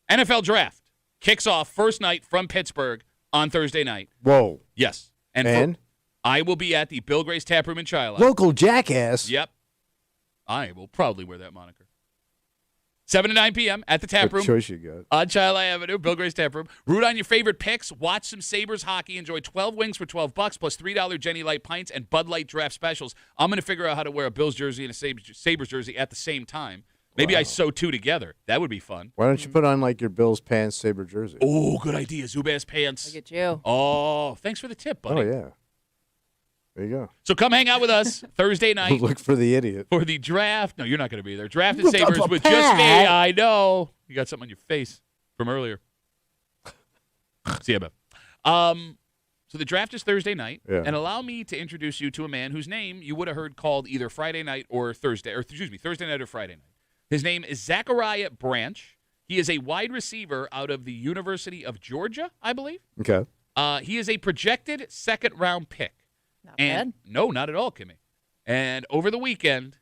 NFL Draft kicks off first night from Pittsburgh on Thursday night. Whoa. Yes. And? I will be at the Bill Gray's Tap Room in Shiloh. Local jackass. Yep. I will probably wear that moniker. 7 to 9 p.m. at the Tap Room. What choice you got? On Shiloh Avenue, Bill Gray's Tap Room. Root on your favorite picks. Watch some Sabres hockey. Enjoy 12 wings for $12 plus $3 Jenny Light pints and Bud Light draft specials. I'm going to figure out how to wear a Bills jersey and a Sabres jersey at the same time. Maybe I sew two together. That would be fun. Why don't you put on like your Bills pants, Sabre jersey? Oh, good idea. Zubaz pants. Look at you. Oh, thanks for the tip, buddy. Oh, yeah. There you go. So come hang out with us Thursday night. Look for the idiot. For the draft. No, you're not going to be there. Draft and Look Sabres up a with pad. just me. I know. You got something on your face from earlier. CMF. So the draft is Thursday night. Yeah. And allow me to introduce you to a man whose name you would have heard called either Friday night or Thursday night or Friday night. His name is Zachariah Branch. He is a wide receiver out of the University of Georgia, I believe. Okay. He is a projected second-round pick. Not bad. No, not at all, Kimmy. And over the weekend,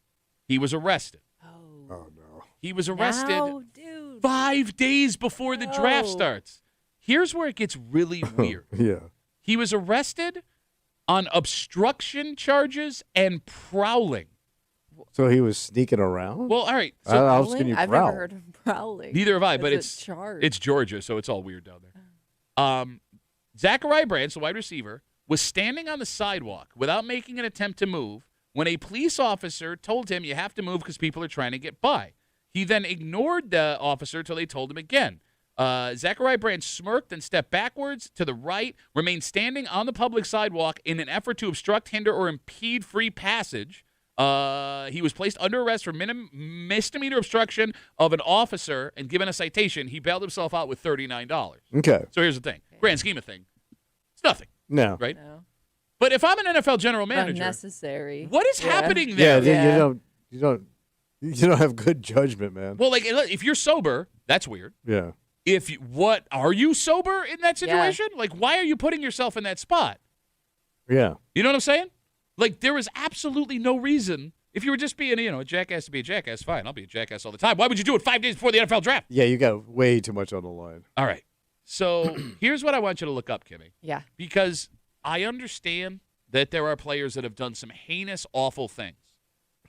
he was arrested. Oh, no. He was arrested No, dude. 5 days before the draft No. starts. Here's where it gets really weird. Yeah. He was arrested on obstruction charges and prowling. So he was sneaking around? Well, all right. How So else can you I've prowl? never heard of prowling. neither have I, but That's a charge. it's Georgia, so it's all weird down there. Zachariah Branch, the wide receiver, was standing on the sidewalk without making an attempt to move when a police officer told him you have to move because people are trying to get by. He then ignored the officer till they told him again. Zachariah Branch smirked and stepped backwards to the right, remained standing on the public sidewalk in an effort to obstruct, hinder, or impede free passage. He was placed under arrest for misdemeanor obstruction of an officer and given a citation. He bailed himself out with $39. Okay. So here's the thing. Grand scheme of thing, it's nothing, No. right? No. But if I'm an NFL general manager, Unnecessary. what is happening Yeah, there? then you don't have good judgment, man. Well, like if you're sober, that's weird. Yeah. What are you sober in that situation? Like, why are you putting yourself in that spot? Yeah. You know what I'm saying? Like, there is absolutely no reason. If you were just being, a jackass to be a jackass, fine. I'll be a jackass all the time. Why would you do it 5 days before the NFL draft? Yeah, you got way too much on the line. All right. So here's what I want you to look up, Kimmy. Yeah. Because I understand that there are players that have done some heinous, awful things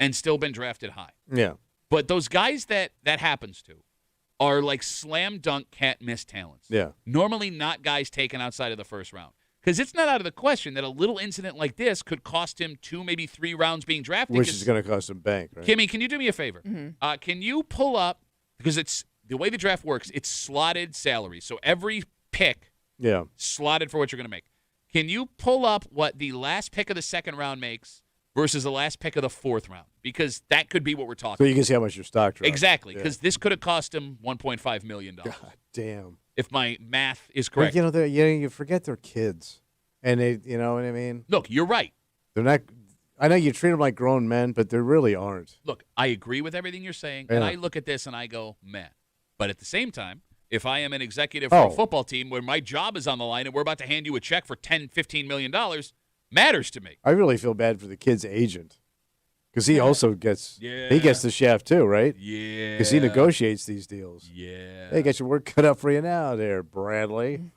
and still been drafted high. Yeah. But those guys that happens to are like slam dunk can't miss talents. Yeah. Normally not guys taken outside of the first round. Because it's not out of the question that a little incident like this could cost him 2, maybe 3 rounds being drafted. Which is going to cost him bank, right? Kimmy, can you do me a favor? Mm-hmm. Can you pull up, because it's the way the draft works, it's slotted salary. So every pick Yeah. slotted for what you're going to make. Can you pull up what the last pick of the second round makes versus the last pick of the fourth round? Because that could be what we're talking So about. you can see how much your stock dropped. Exactly, Yeah. because this could have cost him $1.5 million. God damn. If my math is But, correct. you forget they're kids. And they, you know what I mean? Look, you're right. They're not. I know you treat them like grown men, but they really aren't. Look, I agree with everything you're saying, and Yeah. I look at this and I go, meh. But at the same time, if I am an executive for a football team where my job is on the line and we're about to hand you a check for $10, $15 million, matters to me. I really feel bad for the kid's agent because he also gets Yeah. he gets the shaft too, right? Yeah. Because he negotiates these deals. Yeah. Hey, got your work cut out for you now, there, Bradley.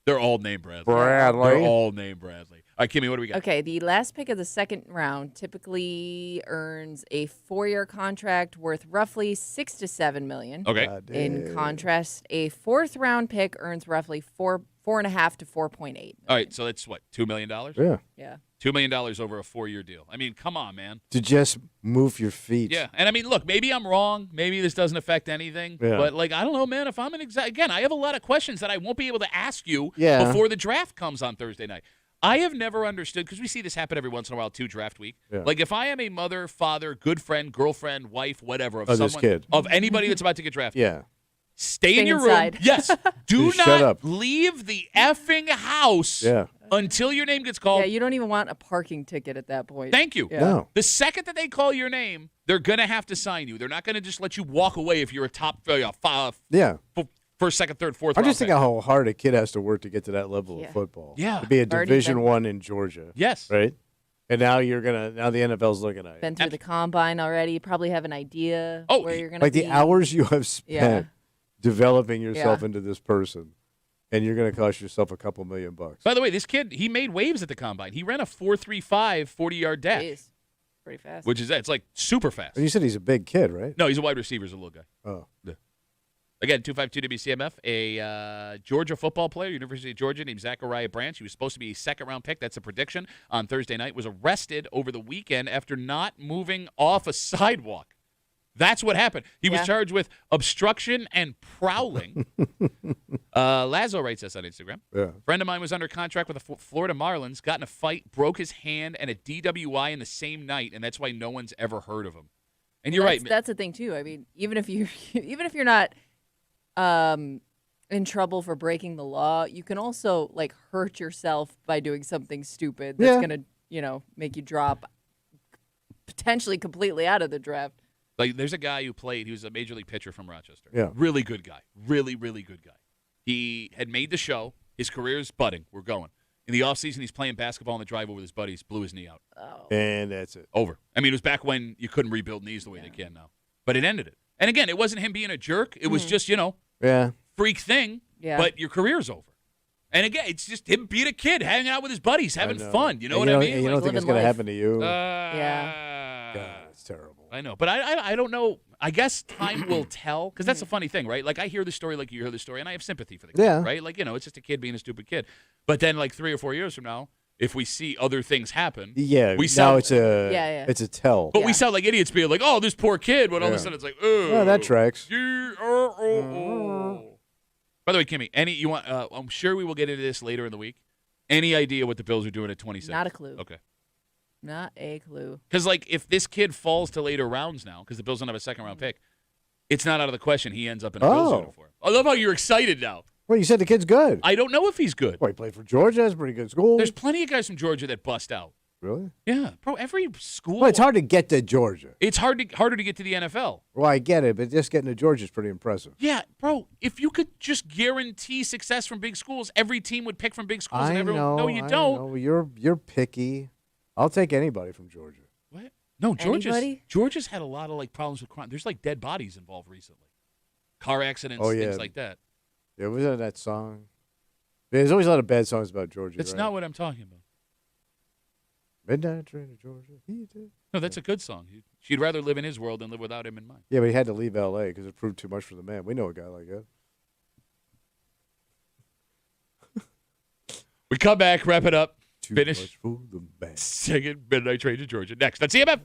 They're all named Bradley. Bradley. They're all named Bradley. All right, Kimmy, what do we got? Okay, the last pick of the second round typically earns a 4-year contract worth roughly $6 to $7 million. Okay. God In damn. contrast, a fourth round pick earns roughly $4 4.5 to 4.8. All right, so that's what, $2 million? Yeah. Yeah. $2 million over a 4-year deal. I mean, come on, man. To just move your feet. Yeah, and I mean, look, maybe I'm wrong. Maybe this doesn't affect anything. Yeah. But, like, I don't know, man. If I'm again, I have a lot of questions that I won't be able to ask you Yeah. before the draft comes on Thursday night. I have never understood, because we see this happen every once in a while, too, draft week. Yeah. Like, if I am a mother, father, good friend, girlfriend, wife, whatever, of Of someone, this kid. of anybody that's about to get drafted, Yeah. stay in your inside. room. Yes. Do Just shut not up. leave the effing house Yeah. until your name gets called. Yeah, you don't even want a parking ticket at that point. Thank you. Yeah. No. The second that they call your name, they're going to have to sign you. They're not going to just let you walk away if you're a top Yeah. first, second, third, fourth I'm round just thinking pick. how hard a kid has to work to get to that level Yeah. of football. Yeah. To be a Already Division been- One in Georgia. Yes. Right? And now now the NFL's looking at Been it. through the combine already. You probably have an idea Oh, where you're going to Like be. the hours you have spent Yeah. developing yourself Yeah. into this person, and you're going to cost yourself a couple $1 million. By the way, this kid, he made waves at the combine. He ran a 4.35 40-yard dash, Jeez. Pretty fast. which is it's like super fast. And you said he's a big kid, right? No, he's a wide receiver. He's a little guy. Oh. Again, 252 WCMF, a Georgia football player, University of Georgia, named Zachariah Branch. He was supposed to be a second-round pick. That's a prediction on Thursday night. Was arrested over the weekend after not moving off a sidewalk. That's what happened. He was Yeah. charged with obstruction and prowling. Lazo writes us on Instagram. Yeah. A friend of mine was under contract with the Florida Marlins, got in a fight, broke his hand, and a DWI in the same night, and that's why no one's ever heard of him. And you're right. That's the thing too. I mean, even if you're not in trouble for breaking the law, you can also like hurt yourself by doing something stupid that's Yeah. gonna, make you drop potentially completely out of the draft. Like, there's a guy who played. He was a major league pitcher from Rochester. Yeah. Really good guy. Really, really good guy. He had made the show. His career's budding. We're going. In the offseason, he's playing basketball on the drive over with his buddies. Blew his knee out. And that's it. Over. I mean, it was back when you couldn't rebuild knees the way they can now. But it ended it. And again, it wasn't him being a jerk. It was just, Yeah. freak thing. Yeah. But your career's over. And again, it's just him being a kid, hanging out with his buddies, having know. fun. You know And what you I don't- mean? and you don't think it's living going to life. happen to you? Yeah. God, it's terrible. I know, but I don't know. I guess time will tell, because that's the funny thing, right? Like, I hear the story like you hear the story, and I have sympathy for the kid, Yeah. right? Like, it's just a kid being a stupid kid. But then, like, 3 or 4 years from now, if we see other things happen, Yeah. we now sound, it's a Yeah. it's a tell. but we sound like idiots being like, oh, this poor kid, when all of a Yeah. sudden it's like, oh. Yeah, that tracks. By the way, Kimmy, you want? I'm sure we will get into this later in the week. Any idea what the Bills are doing at 26? Not a clue. Okay. Not a clue. Because, like, if this kid falls to later rounds now, because the Bills don't have a second-round pick, it's not out of the question he ends up in a Bills uniform. I love how you're excited now. Well, you said the kid's good. I don't know if he's good. Well, he played for Georgia. That's a pretty good school. There's plenty of guys from Georgia that bust out. Really? Yeah, bro. Every school. Well, it's hard to get to Georgia. It's harder to get to the NFL. Well, I get it, but just getting to Georgia is pretty impressive. Yeah, bro. If you could just guarantee success from big schools, every team would pick from big schools. I and everyone, know. no, you I don't. know. You're picky. I'll take anybody from Georgia. What? No, Anybody? Georgia's had a lot of like problems with crime. There's like dead bodies involved recently, car accidents, Oh, yeah. things like that. Yeah, was that song? There's always a lot of bad songs about Georgia. That's right? not what I'm talking about. Midnight Train to Georgia. No, that's a good song. She'd rather live in his world than live without him in mine. Yeah, but he had to leave L.A. because it proved too much for the man. We know a guy like that. We come back, wrap it up, Too finish much for the man. singing Midnight Train to Georgia. Next, that's CMF.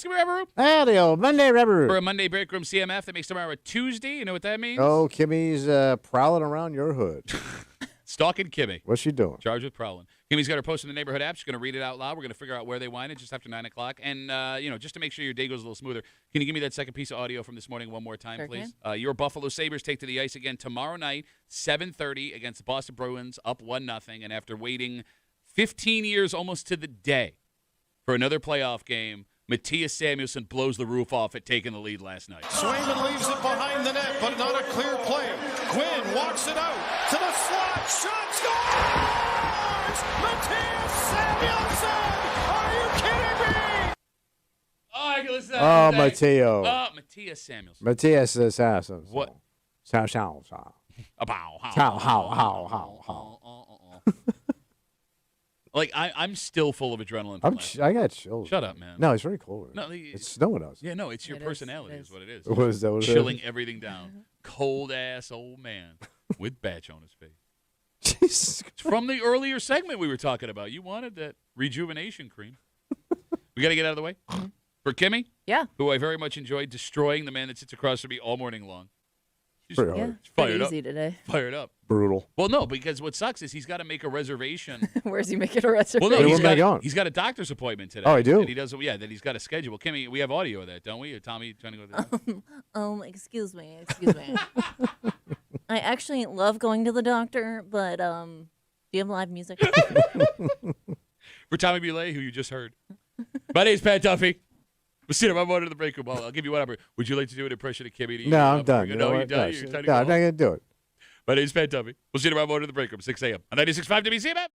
Give me Rubber Room. Howdy, old Monday Rubber For Room. a Monday break room CMF that makes tomorrow a Tuesday. You know what that means? Oh, Kimmy's prowling around your hood. Stalking Kimmy. What's she doing? Charged with prowling. Kimmy's got her post in the neighborhood app. She's going to read it out loud. We're going to figure out where they wind it just after 9 o'clock. And, just to make sure your day goes a little smoother, can you give me that second piece of audio from this morning one more time, Sure please? Your Buffalo Sabres take to the ice again tomorrow night, 7:30 against the Boston Bruins, up 1-0. And after waiting 15 years almost to the day for another playoff game, Matthias Samuelsson blows the roof off at taking the lead last night. Swayman leaves it behind the net, but not a clear play. Quinn walks it out to the slot. Shot scores! Matthias Samuelsson! Are you kidding me? Oh, I can listen to that. Oh, all day. Matteo. Matthias Samuelsson. Matthias Assassin. What? How. Like, I'm still full of adrenaline. From last night. I got chills. Shut up, man. No, it's very cold. No, it's snowing outside. Yeah, no, it's your It is. personality It is is. what it is. What is that? What is Chilling everything down. Cold-ass old man with batch on his face. Jesus. It's from the earlier segment we were talking about. You wanted that rejuvenation cream. We got to get out of the way. For Kimmy, Yeah. who I very much enjoyed destroying the man that sits across from me all morning long. She's Pretty Yeah. hard. It's Fired pretty up. easy today. fired up. Brutal. Well, no, because what sucks is he's got to make a reservation. Where's he making a reservation? Well, no, Where am I going? he's got a doctor's appointment today. Oh, I do? And he does. Yeah, that he's got a schedule. Kimmy, we have audio of that, don't we? Or Tommy trying to go there. Excuse me. I actually love going to the doctor, but do you have live music? For Tommy Belay, who you just heard. My name's Pat Duffy. We'll see you tomorrow morning in the break room. I'll give you whatever. Would you like to do an impression of Kimmy? No, I'm done. You know you're what? done. No, You're trying to no, go I'm not home? going to do it. My name's Pat Duffy. We'll see you tomorrow morning in the break room, 6 a.m. on 96.5 WCMF.